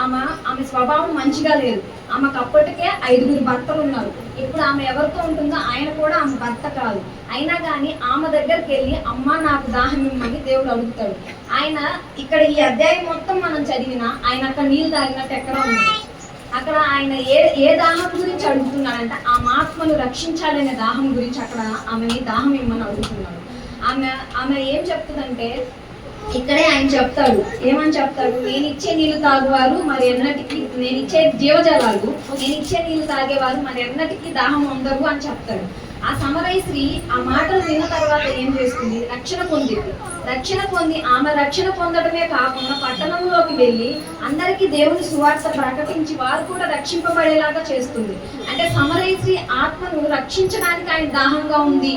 ఆమె స్వభావం మంచిగా లేదు. ఆమెకు అప్పటికే 5 భర్తలు ఉన్నారు. ఇప్పుడు ఆమె ఎవరితో ఉంటుందో ఆయన కూడా ఆమె భర్త కాదు. అయినా కానీ ఆమె దగ్గరికి వెళ్ళి అమ్మ నాకు దాహం ఇమ్మని దేవుడు అడుగుతాడు. ఆయన ఇక్కడ ఈ అధ్యాయం మొత్తం మనం చదివినా ఆయన అక్కడ నీళ్ళు తాగినట్టు ఎక్కడ ఉంది. అక్కడ ఆయన ఏ దాహం గురించి అడుగుతున్నాడంటే ఆమె ఆత్మను రక్షించాలనే దాహం గురించి అక్కడ ఆమెని దాహం ఇమ్మని అడుగుతున్నాడు. ఆమె ఏం చెప్తుందంటే, ఇక్కడే ఆయన చెప్తాడు, ఏమని చెప్తాడు, నేను ఇచ్చే నీళ్లు తాగువారు మరి ఎన్నటికి, నేను ఇచ్చే జీవజలాలు, నేను ఇచ్చే నీళ్లు తాగేవారు మరి ఎన్నటికి దాహం ఉండరు అని చెప్తాడు. ఆ సమరైశ్రీ ఆ మాటలు విన్న తర్వాత ఏం చేస్తుంది, రక్షణ పొంది ఆమె రక్షణ పొందడమే కాకుండా పట్టణంలోకి వెళ్ళి అందరికీ దేవుని సువార్త ప్రకటించి వారు కూడా రక్షింపబడేలాగా చేస్తుంది. అంటే సమరైశ్రీ ఆత్మను రక్షించడానికి ఆయన దాహంగా ఉంది.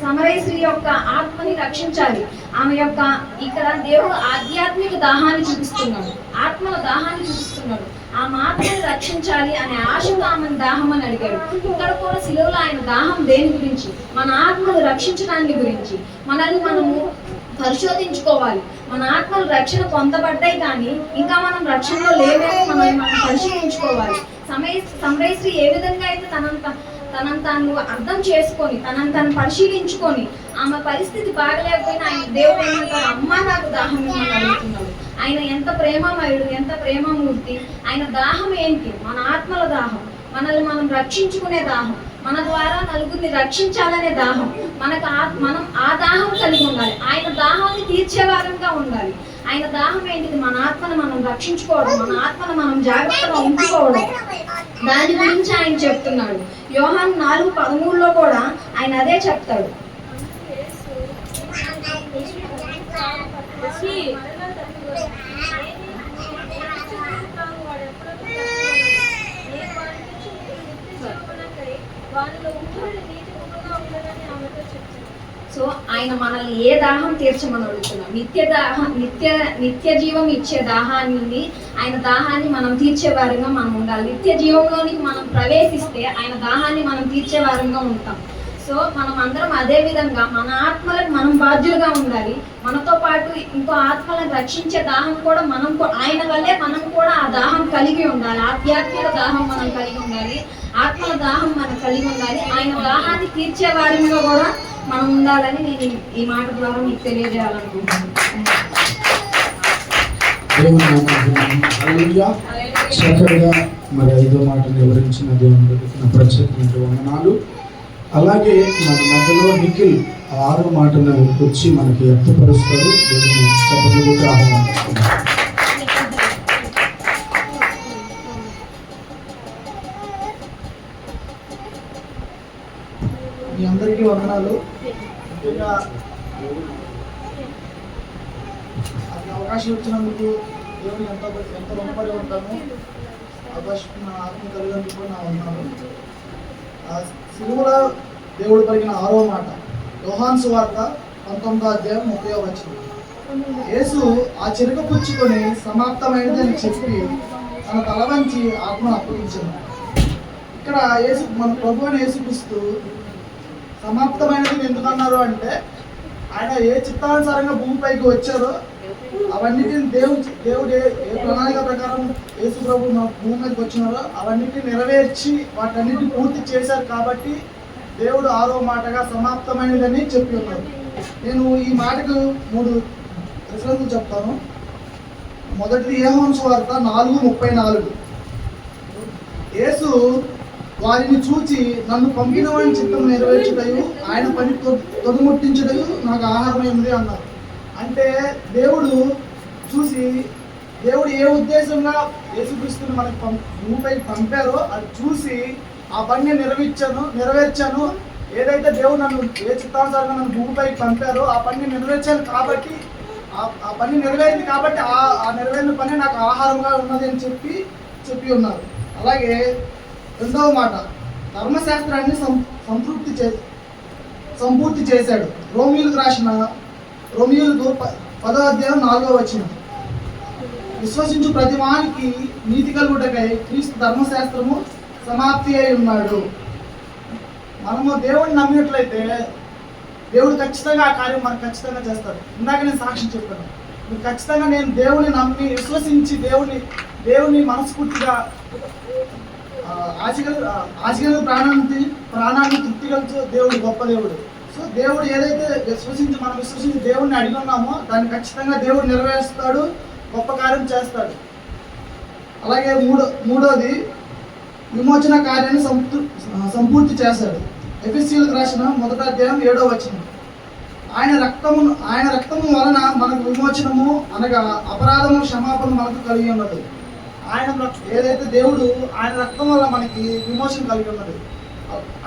సమరైశ్రీ యొక్క ఆత్మని రక్షించాలి. ఆమె యొక్క ఇక్కడ దేవుడు ఆధ్యాత్మిక దాహాన్ని చూపిస్తున్నాడు, ఆత్మల దాహాన్ని చూపిస్తున్నాడు. ఆమె ఆత్మని రక్షించాలి అనే ఆశతో ఆమెను దాహం అని అడిగాడు. ఇక్కడ కూడా శిలువలో ఆయన దాహం దేని గురించి, మన ఆత్మను రక్షించడానికి గురించి. మనల్ని మనము పరిశోధించుకోవాలి. మన ఆత్మలు రక్షణ పొందబడ్డాయి కానీ ఇంకా మనం రక్షణలో లేవేమో మనం పరిశీలించుకోవాలి. సమరైశ్రీ ఏ విధంగా అయితే తనను తాను అర్థం చేసుకొని తనను తాను పరిశీలించుకొని ఆమె పరిస్థితి బాగలేకపోయినా ఆయన దేవుడు ఏమంటారు, అమ్మ నాకు దాహం ఏమని అడుగుతున్నాడు. ఆయన ఎంత ప్రేమమయుడు, ఎంత ప్రేమమూర్తి. ఆయన దాహం ఏంటి? మన ఆత్మల దాహం, మనల్ని మనం రక్షించుకునే దాహం, మన ద్వారా నలుగురిని రక్షించాలనే దాహం. మనం ఆ దాహం కలిగి ఉండాలి. ఆయన దాహాన్ని తీర్చేవారంగా ఉండాలి. ఆయన దాహం ఏంటిది? మన ఆత్మను మనం రక్షించుకోవడం, మన ఆత్మను మనం జాగ్రత్తగా ఉంచుకోవడం. దాని గురించి ఆయన చెప్తున్నాడు. యోహాను 4:13 కూడా ఆయన అదే చెప్తాడు. సో ఆయన మనల్ని ఏ దాహం తీర్చమని అడుగుతున్నాం? నిత్య జీవం ఇచ్చే దాహాన్ని, ఆయన దాహాన్ని మనం తీర్చేవారంగా మనం ఉండాలి. నిత్య జీవంలోనికి మనం ప్రవేశిస్తే ఆయన దాహాన్ని మనం తీర్చేవారంగా ఉంటాం. సో మనం అందరం అదే విధంగా మన ఆత్మలకు మనం బాధ్యులుగా ఉండాలి. మనతో పాటు ఇంకో ఆత్మలను రక్షించే దాహం కూడా ఆయన వల్లే మనం కూడా ఆ దాహం కలిగి ఉండాలి. ఆధ్యాత్మిక దాహం మనం కలిగి ఉండాలి, ఆత్మల దాహం మనం కలిగి ఉండాలి. ఆయన దాహాన్ని తీర్చే వారిగా కూడా మనం ఉండాలని నేను ఈ మాట ద్వారా మీకు తెలియజేయాలనుకుంటున్నాను. చక్కగా మరి 5వ మాటను వివరించిన దేవునికి నా ప్రత్యేకమైన వందనాలు. అలాగే మన మధ్యలో నిఖిల్ 6వ మాటను వచ్చి మనకి వ్యక్తపరుస్తారు. దేవుని చప్పట్లతో ఆహ్వానిస్తున్నాం. మీ అందరికీ వందనాలు. ముఖ్యంగా అది అవకాశం ఇచ్చినందుకు దేవుని ఎంత రుణపడి ఉంటాను. అవకాశం నా ఆత్మ కలిగినందుకు నా వందనాలు. సిలువలో దేవుడు పలికిన 6వ మాట యోహాను సువార్త 19:30. యేసు ఆ చిరక పుచ్చుకొని సమాప్తమైనది అని చెప్పి తన తల వంచి ఆత్మను అప్పగించాడు. ఇక్కడ యేసు మన ప్రభువైన యేసుక్రీస్తు సమాప్తమైనది ఎందుకన్నారు అంటే, ఆయన ఏ చిత్తానుసారంగా భూమిపైకి వచ్చారో అవన్నిటిని దేవుడు ఏ ప్రణాళిక ప్రకారం యేసు ప్రభు భూమి మీదకి వచ్చినారో అవన్నిటిని నెరవేర్చి వాటన్నిటిని పూర్తి చేశారు. కాబట్టి దేవుడు 6వ మాటగా సమాప్తమైనదని చెప్పి ఉన్నారు. నేను ఈ మాటకు 3 రిఫరెన్స్లు చెప్తాను. మొదటిది యోహాను సువార్త 4:34. యేసు వారిని చూచి నన్ను పంపిన వాని చిత్తం నెరవేర్చుటయు ఆయన పని తొడుముట్టించుటయు నాకు ఆహారమైంది అన్నారు. అంటే దేవుడు చూసి, దేవుడు ఏ ఉద్దేశంగా యేసుక్రీస్తుని మనకు భూమిపైకి పంపారో అది చూసి ఆ పనిని నెరవేర్చాను. ఏదైతే దేవుడు నన్ను ఏ చిత్తానుసారంగా నన్ను భూమిపైకి పంపారో ఆ పనిని నెరవేర్చాను. కాబట్టి ఆ పని నెరవేరింది కాబట్టి ఆ నెరవేరిన పని నాకు ఆహారంగా ఉన్నది అని చెప్పి ఉన్నారు. అలాగే 2వ మాట ధర్మశాస్త్రాన్ని సంపూర్తి చేశాడు. రోమియోలకు 10:4. విశ్వసించు ప్రతి వానికి నీతి కలుగుటకై క్రీస్తు ధర్మశాస్త్రము సమాప్తి అయి ఉన్నాడు. మనము దేవుడిని నమ్మినట్లయితే దేవుడు ఖచ్చితంగా ఆ కార్యం మనకు ఖచ్చితంగా చేస్తాడు. ఇందాక నేను సాక్ష్యం చెప్పాను. మీరు ఖచ్చితంగా నేను దేవుని నమ్మి విశ్వసించి దేవుని మనస్ఫూర్తిగా ఆశగల ప్రాణాన్ని తృప్తిగలుచు దేవుడు గొప్ప దేవుడు. సో దేవుడు ఏదైతే మనం విశ్వసించి దేవుడిని అడిగి ఉన్నామో దాన్ని ఖచ్చితంగా దేవుడు నెరవేరుస్తాడు, గొప్ప కార్యం చేస్తాడు. అలాగే మూడోది విమోచన కార్యాన్ని సంపూర్తి చేశాడు. ఎఫెసీయులకు రాసిన 1:7. ఆయన రక్తము వలన మనకు విమోచనము అనగా అపరాధము క్షమాపణ మనకు కలిగి ఉన్నది. ఏదైతే దేవుడు ఆయన రక్తం వల్ల మనకి విమోచన కలిగి ఉన్నది.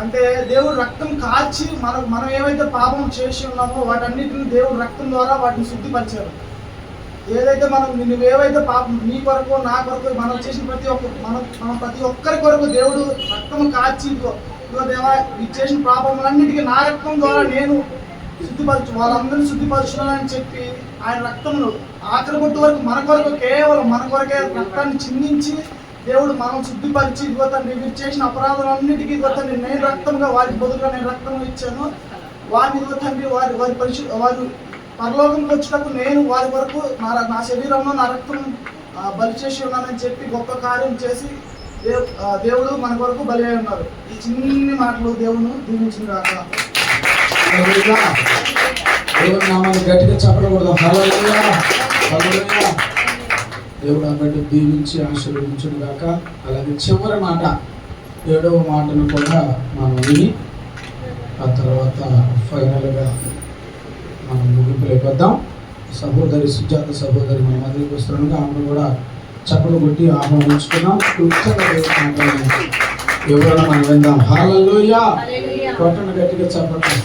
అంటే దేవుడు రక్తం కాచి మనం ఏవైతే పాపం చేసి ఉన్నామో వాటన్నిటిని దేవుడు రక్తం ద్వారా వాటిని శుద్ధిపరిచారు. ఏదైతే నువ్వేవైతే పాపం నీ కొరకు నా కొరకు మనం చేసిన ప్రతి ఒక్కరి కొరకు దేవుడు రక్తం కాచి దేవా ఈ చేసిన పాపములన్నిటికీ నా రక్తం ద్వారా నేను వాళ్ళందరినీ శుద్ధిపరచున్నానని చెప్పి ఆయన రక్తమును ఆఖరి బొట్టు వరకు కేవలం మన కొరకే రక్తాన్ని చిందించి దేవుడు మనం శుద్ధిపరిచి ఇదిగో తండ్రి మీరు చేసిన అపరాధాలన్నిటికీ ఇదిగో తండ్రి నేను రక్తంగా వారికి బదులుగా నేను రక్తం ఇచ్చాను. వారిని ఇదిగో తండ్రి వారు పరలోకంకి వచ్చినప్పుడు నేను వారి వరకు నా శరీరంలో నా రక్తం బలి చేసి ఉన్నానని చెప్పి గొప్ప కార్యం చేసి దేవుడు మన కొరకు బలి అయి ఉన్నారు. ఈ చిన్ని మాటలు దేవుడు దీవించిన కాక. దేవుడు నామాన్ని గట్టిగా చెప్పకూడదు. హల్లెలూయా, హల్లెలూయా. దేవుడు ఆ బిడ్డ దీవించి ఆశీర్వదించును గాక. అలాగే చివరి మాట 7వ మాటను కూడా మనం విని ఆ తర్వాత ఫైనల్గా మనం ముగింపులోకి వద్దాం. సహోదరి సుజాత సహోదరి మన మధ్యకి వస్తుండగా ఆమె కూడా చప్పలు కొట్టి ఆహ్వానించుకున్నాం. ఎవరైనా మనం విందాం. హల్లెలూయా, కొట్టండి గట్టిగా చప్పట్లు.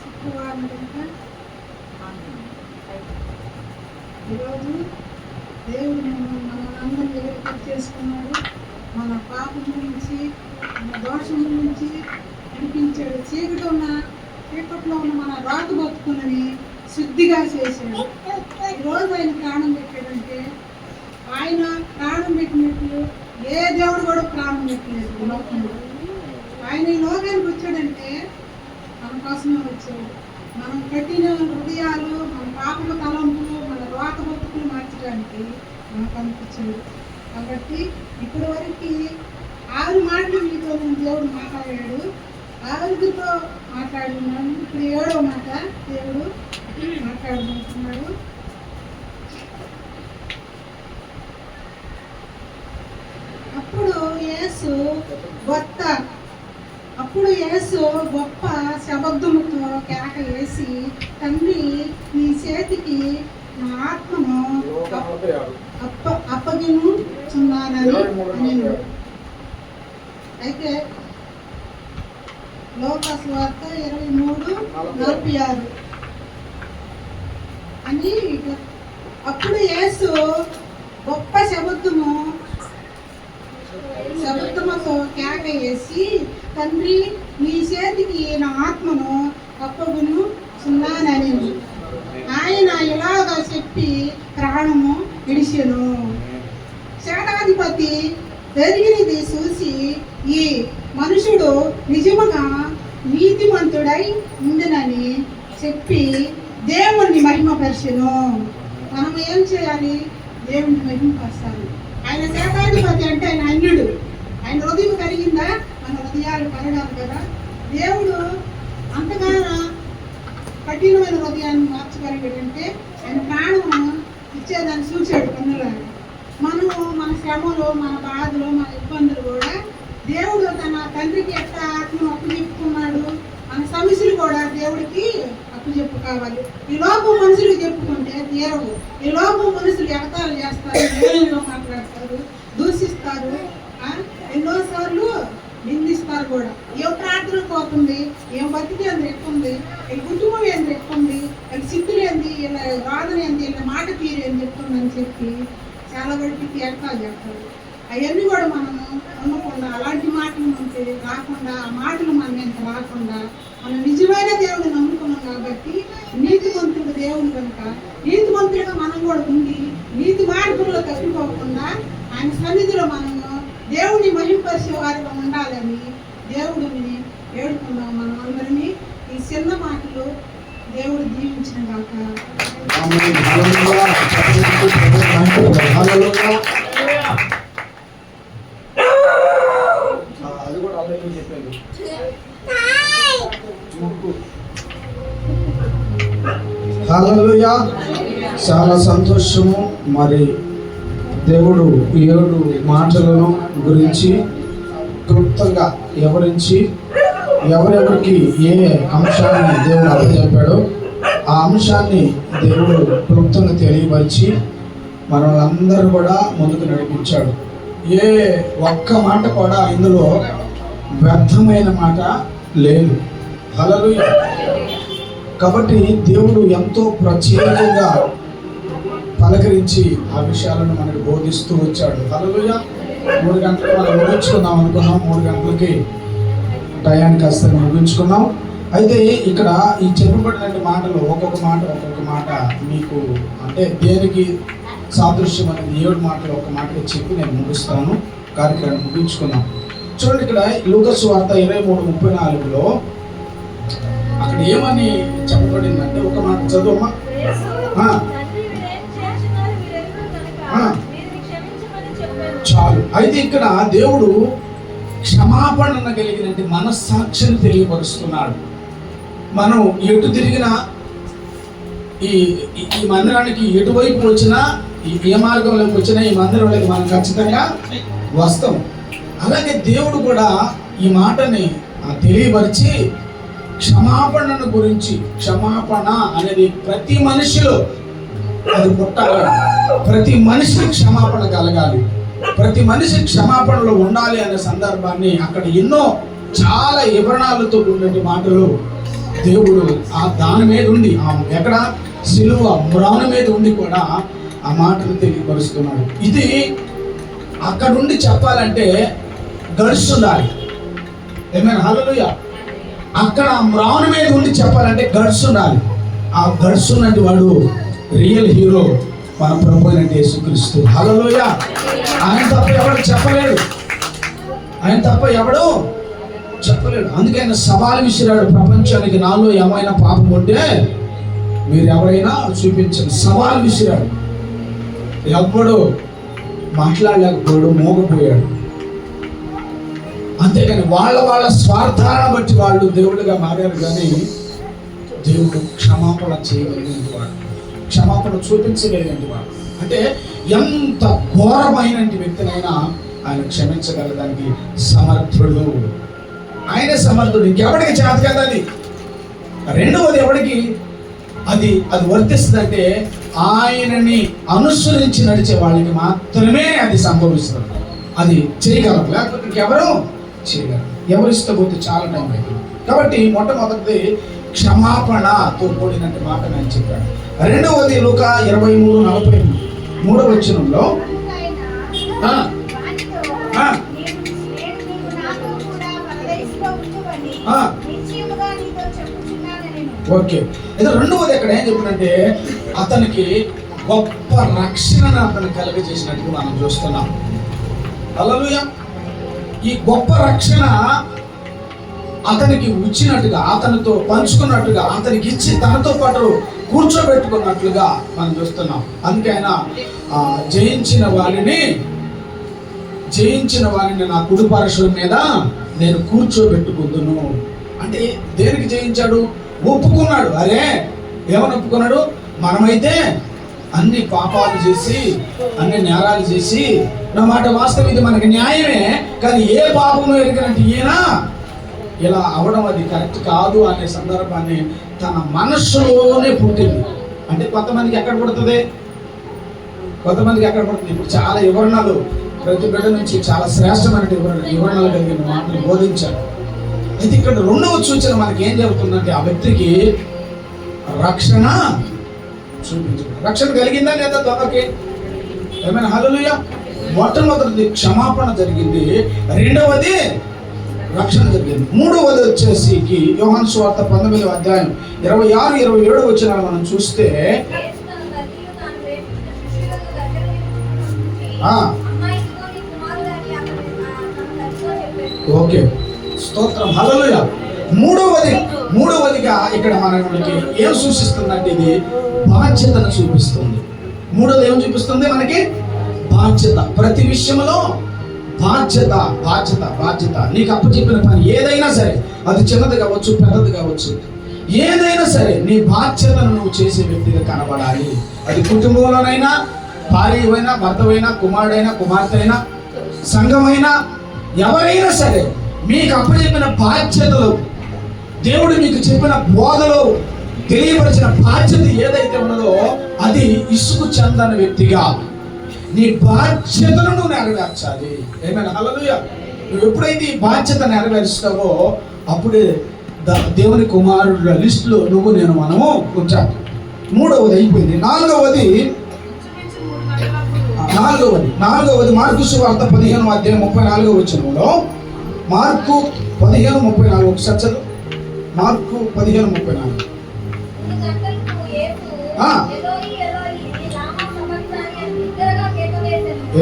శుక్రవారం కనుక ఈరోజు దేవుడు మనందరినీ ఎదురు చేసుకున్నాడు. మన పాపం నుంచి, మన దోషం నుంచి నడిపించాడు. చీకట్లో ఉన్న మన రాకు బతుకుని శుద్ధిగా చేశాడు. ఈరోజు ఆయన ప్రాణం పెట్టాడంటే ఆయన ప్రాణం పెట్టినట్లు ఏ దేవుడు కూడా ప్రాణం పెట్టలేదు లోకంలో. ఆయన ఈ లోకానికి వచ్చాడంటే మన కోసమే వచ్చాడు. మనం కట్టిన హృదయాలు, మన పాపల తలంపులు, మన రోత బతుకులు మార్చడానికి మనకు అనిపించాడు. కాబట్టి ఇప్పటి వరకు 6 మాటలు మీతో దేవుడు మాట్లాడాడు. 6తో మాట్లాడుతున్నాడు. ఇప్పుడు 7వ మాట దేవుడు మాట్లాడుకుంటున్నాడు. అప్పుడు యేసు గొప్ప శబ్దముతో కేక వేసి, తండ్రి నీ చేతికి నా ఆత్మను అప్పగించుచున్నానని అన్నాడు. అయితే లోకా సువార్త 23:46 అని. అప్పుడు యేసు గొప్ప శబ్దముతో కేక వేసి, తండ్రి నీ చేతికి నా ఆత్మను అప్పగించుచున్నానని ఆయన ఇలాగా చెప్పి ప్రాణము విడిచెను. శతాధిపతి జరిగినది చూసి, ఈ మనుషుడు నిజముగా నీతిమంతుడై ఉండునని చెప్పి దేవుణ్ణి మహిమపరిచెను. మనం ఏం చేయాలి? దేవుణ్ణి మహిమపరచాలి. ఆయన శతాధిపతి అంటే ఆయన అన్యుడు. ఆయన హృదయం కలిగిందా? మన హృదయాలు కలగాలి కదా. దేవుడు అంతగానో కఠినమైన హృదయాన్ని మార్చగలిగాడంటే ఆయన ప్రాణము ఇచ్చేదాన్ని చూశాడు కన్నులాగా. మనము మన శ్రమలు, మన బాధలు, మన ఇబ్బందులు కూడా దేవుడు తన తండ్రికి ఎట్లా ఆత్మను అప్పుచెప్పుకున్నాడు, మన సమస్యలు కూడా దేవుడికి అప్పుచెప్పు కావాలి. ఈ లోపం మనుషులు చెప్పుకుంటే తీరవు. ఈ లోపం మనుషులు ఎగతాళి చేస్తారు, నేరుగా మాట్లాడతారు, దూషిస్తారు, ఎన్నోసార్లు నిందిస్తారు కూడా. ఏం ప్రార్థన పోతుంది, ఏం బతికి అంత ఎక్కుంది, వీళ్ళ కుటుంబం ఏంది ఎక్కుంది, వీళ్ళ సిద్ధులు ఏంది, వీళ్ళ వాదన ఏంది, వీళ్ళ మాట తీరు ఏంది చెప్తుందని చెప్పి చాలా వరకు ఎగతాళి చేస్తారు. అవన్నీ కూడా మనము నమ్మకుండా, అలాంటి మాటలు మనకి రాకుండా, ఆ మాటలు మన ఎంత రాకుండా మనం నిజమైన దేవుడిని నమ్ముకున్నాం కాబట్టి నీతిమంతుడు దేవుడు కనుక నీతిమంతుడిగా మనం కూడా ఉండి నీతి మార్గంలో తప్పిపోకుండా ఆయన సన్నిధిలో మనము దేవుడిని మహింపరిచే వారిగా ఉండాలని దేవుడిని వేడుకున్నాం. మనం అందరినీ ఈ చిన్న మాటలు దేవుడు దీవించిన గాక. అది కూడా అలాగే చెప్పాడు. హల్లెలూయా, చాలా సంతోషము. మరి దేవుడు 7 మాటలను గురించి క్లుప్తంగా వివరించి ఎవరెవరికి ఏ అంశాన్ని దేవుడు అప్పచెప్పాడో ఆ అంశాన్ని దేవుడు క్లుప్తంగా తెలియపరిచి మనల్ని కూడా ముందుకు నడిపించాడు. ఏ ఒక్క మాట కూడా ఇందులో వ్యర్థమైన మాట లేదు. హల్లెలూయా. కాబట్టి దేవుడు ఎంతో ప్రత్యేకంగా పలకరించి ఆ విషయాలను మనకు బోధిస్తూ వచ్చాడు. హల్లెలూయా. 3 గంటలకు మనం ముగించుకుందాం అనుకున్నాం. 3 గంటలకి టయానికి కాస్త ముగించుకున్నాం. అయితే ఇక్కడ ఈ చెప్పబడిన మాటలు ఒక్కొక్క మాట మీకు అంటే దేనికి సాదృశ్యం అనేది 7 మాటలు ఒక మాటగా చెప్పి నేను ముగిస్తాను. కార్యక్రమాన్ని ముగించుకున్నాం. చూడండి, ఇక్కడ లూకాసు వార్త 23:34లో అక్కడ ఏమని చెప్పబడిందంటే, ఒక మాట చదువమ్మా. చాలు. అయితే ఇక్కడ దేవుడు క్షమాపణ కలిగినట్టు మనస్సాక్షిని తెలియపరుస్తున్నాడు. మనం ఎటు తిరిగినా ఈ మందిరానికి ఎటువైపు వచ్చినా, ఏ మార్గంలోకి వచ్చినా ఈ మందిరంలోకి మనం ఖచ్చితంగా వస్తాం. అలాగే దేవుడు కూడా ఈ మాటని తెలియపరిచి క్షమాపణను గురించి, క్షమాపణ అనేది ప్రతి మనిషిలో అది పుట్టాలి. ప్రతి మనిషి క్షమాపణ కలగాలి. ప్రతి మనిషి క్షమాపణలో ఉండాలి అనే సందర్భాన్ని అక్కడ ఎన్నో చాలా వివరణాలతో ఉండే మాటలు దేవుడు దాని మీద ఉండి, ఎక్కడ సిలువ మ్రాను మీద ఉండి కూడా ఆ మాటలు తెలియపరుస్తున్నాడు. ఇది అక్కడ నుండి చెప్పాలంటే గడుస్తుండాలి. ఏమైనా హల్లెలూయా. అక్కడ మ్రాను మీద ఉండి చెప్పాలంటే గడుస్తుండాలి. ఆ గడుస్తున్నట్టు వాడు రియల్ హీరో మన ప్రభు అయిన యేసుక్రీస్తు. హల్లెలూయా. ఆయన తప్ప ఎవడు చెప్పలేడు. అందుకే ఆయన సవాలు విసిరాడు ప్రపంచానికి, నాలో ఏమైనా పాపం ఉంటే మీరు ఎవరైనా చూపించండి. సవాలు విసిరాడు. ఎవ్వడు మాట్లాడలేకపోయాడు, మోగపోయాడు. అంతేగాని వాళ్ళ స్వార్థాలను బట్టి వాళ్ళు దేవుడిగా మారారు. కానీ దేవుడు క్షమాపణ చేయగలిగినటువంటి వాడు, క్షమాపణ చూపించగలిగినటువంటి వాడు. అంటే ఎంత ఘోరమైన వ్యక్తినైనా ఆయన క్షమించగలడానికి సమర్థుడు. ఆయన సమర్థుడు. ఇంకెవడికి చేత కదా అది. రెండవది ఎవడికి అది వర్తిస్తుందంటే ఆయనని అనుసరించి నడిచే వాళ్ళకి మాత్రమే అది సంభవిస్తుంది. అది చేయగలరు, లేకపోతే ఇంకెవరు చేయగలరు. ఎవరిస్తే పోతే చాలా టైం అవుతుంది. కాబట్టి మొట్టమొదటిది క్షమాపణతో కూడినట్టు మాట నేను చెప్పాడు. రెండవది లూకా 23:43 ఓకే. అయితే రెండవది ఎక్కడ ఏం చెప్పినంటే అతనికి గొప్ప రక్షణను అతను కలుగజేసినట్టుగా మనం చూస్తున్నాం. హల్లెలూయా. ఈ గొప్ప రక్షణ అతనికి వచ్చినట్టుగా, అతనితో పంచుకున్నట్టుగా, అతనికి ఇచ్చి తనతో పాటు కూర్చోబెట్టుకున్నట్లుగా మనం చూస్తున్నాం. అందుకే ఆయన జయించిన వారిని నా కుడి పార్శ్వం మీద నేను కూర్చోబెట్టుకుందును అంటే దేనికి జయించాడు? ఒప్పుకున్నాడు. అరే ఏమని ఒప్పుకున్నాడు? మనమైతే అన్ని పాపాలు చేసి, అన్ని నేరాలు చేసి, నా మాట వాస్తవం ఇది మనకి న్యాయమే, కానీ ఏ పాపము ఎరిగినట్టు ఈయన ఇలా అవడం అది కరెక్ట్ కాదు అనే సందర్భాన్ని తన మనస్సులోనే పుట్టింది. అంటే కొంతమందికి ఎక్కడ పుడుతుంది? ఇప్పుడు చాలా వివరణలు ప్రతి బిడ్డ నుంచి చాలా శ్రేష్టమైన వివరణలు కలిగిన మాటలు బోధించారు. అయితే ఇక్కడ రెండవ సూచన మనకి ఏం చెబుతుందంటే ఆ వ్యక్తికి రక్షణ చూపించడం. రక్షణ కలిగిందా లేదా దొంగకి? ఏమైనా హల్లెలూయా. మొట్టమొదటిది క్షమాపణ జరిగింది, రెండవది రక్షణ జరిగింది, మూడవది వచ్చేసి యోహాను సువార్త 19:26-27 మనం చూస్తే ఓకే, స్తోత్రం, హల్లెలూయా. మూడవదిగా ఇక్కడ మనకి ఏం సూచిస్తుందంటే ఇది బాధ్యతను చూపిస్తుంది. మూడవది ఏం చూపిస్తుంది? మనకి బాధ్యత. ప్రతి విషయంలో బాధ్యత. నీకు అప్పచెప్పిన పని ఏదైనా సరే, అది చిన్నది కావచ్చు, పెద్దది కావచ్చు, ఏదైనా సరే నీ బాధ్యతను నువ్వు చేసే వ్యక్తిగా కనబడాలి. అది కుటుంబంలోనైనా, భార్యవైనా, భర్తవైనా, కుమారుడైనా, కుమార్తె అయినా, సంఘమైనా, ఎవరైనా సరే మీకు అప్పచెప్పిన బాధ్యతలు, దేవుడు మీకు చెప్పిన బోధలో తెలియపరిచిన బాధ్యత ఏదైతే ఉన్నదో అది ఇసుకు చెందని వ్యక్తిగా నీ బాధ్యతను నువ్వు నెరవేర్చాలి. ఏమైనా హల్లెలూయా. నువ్వు ఎప్పుడైతే ఈ బాధ్యత నెరవేరుస్తావో అప్పుడే దేవుని కుమారుల లిస్టులో మనము ఉంచాలి. మూడవది అయిపోయింది. నాలుగవది నాలుగవది మార్కు సువార్త 15:34 మార్కు 15:34 ఒకసారి చదువు. మార్కు 15:34.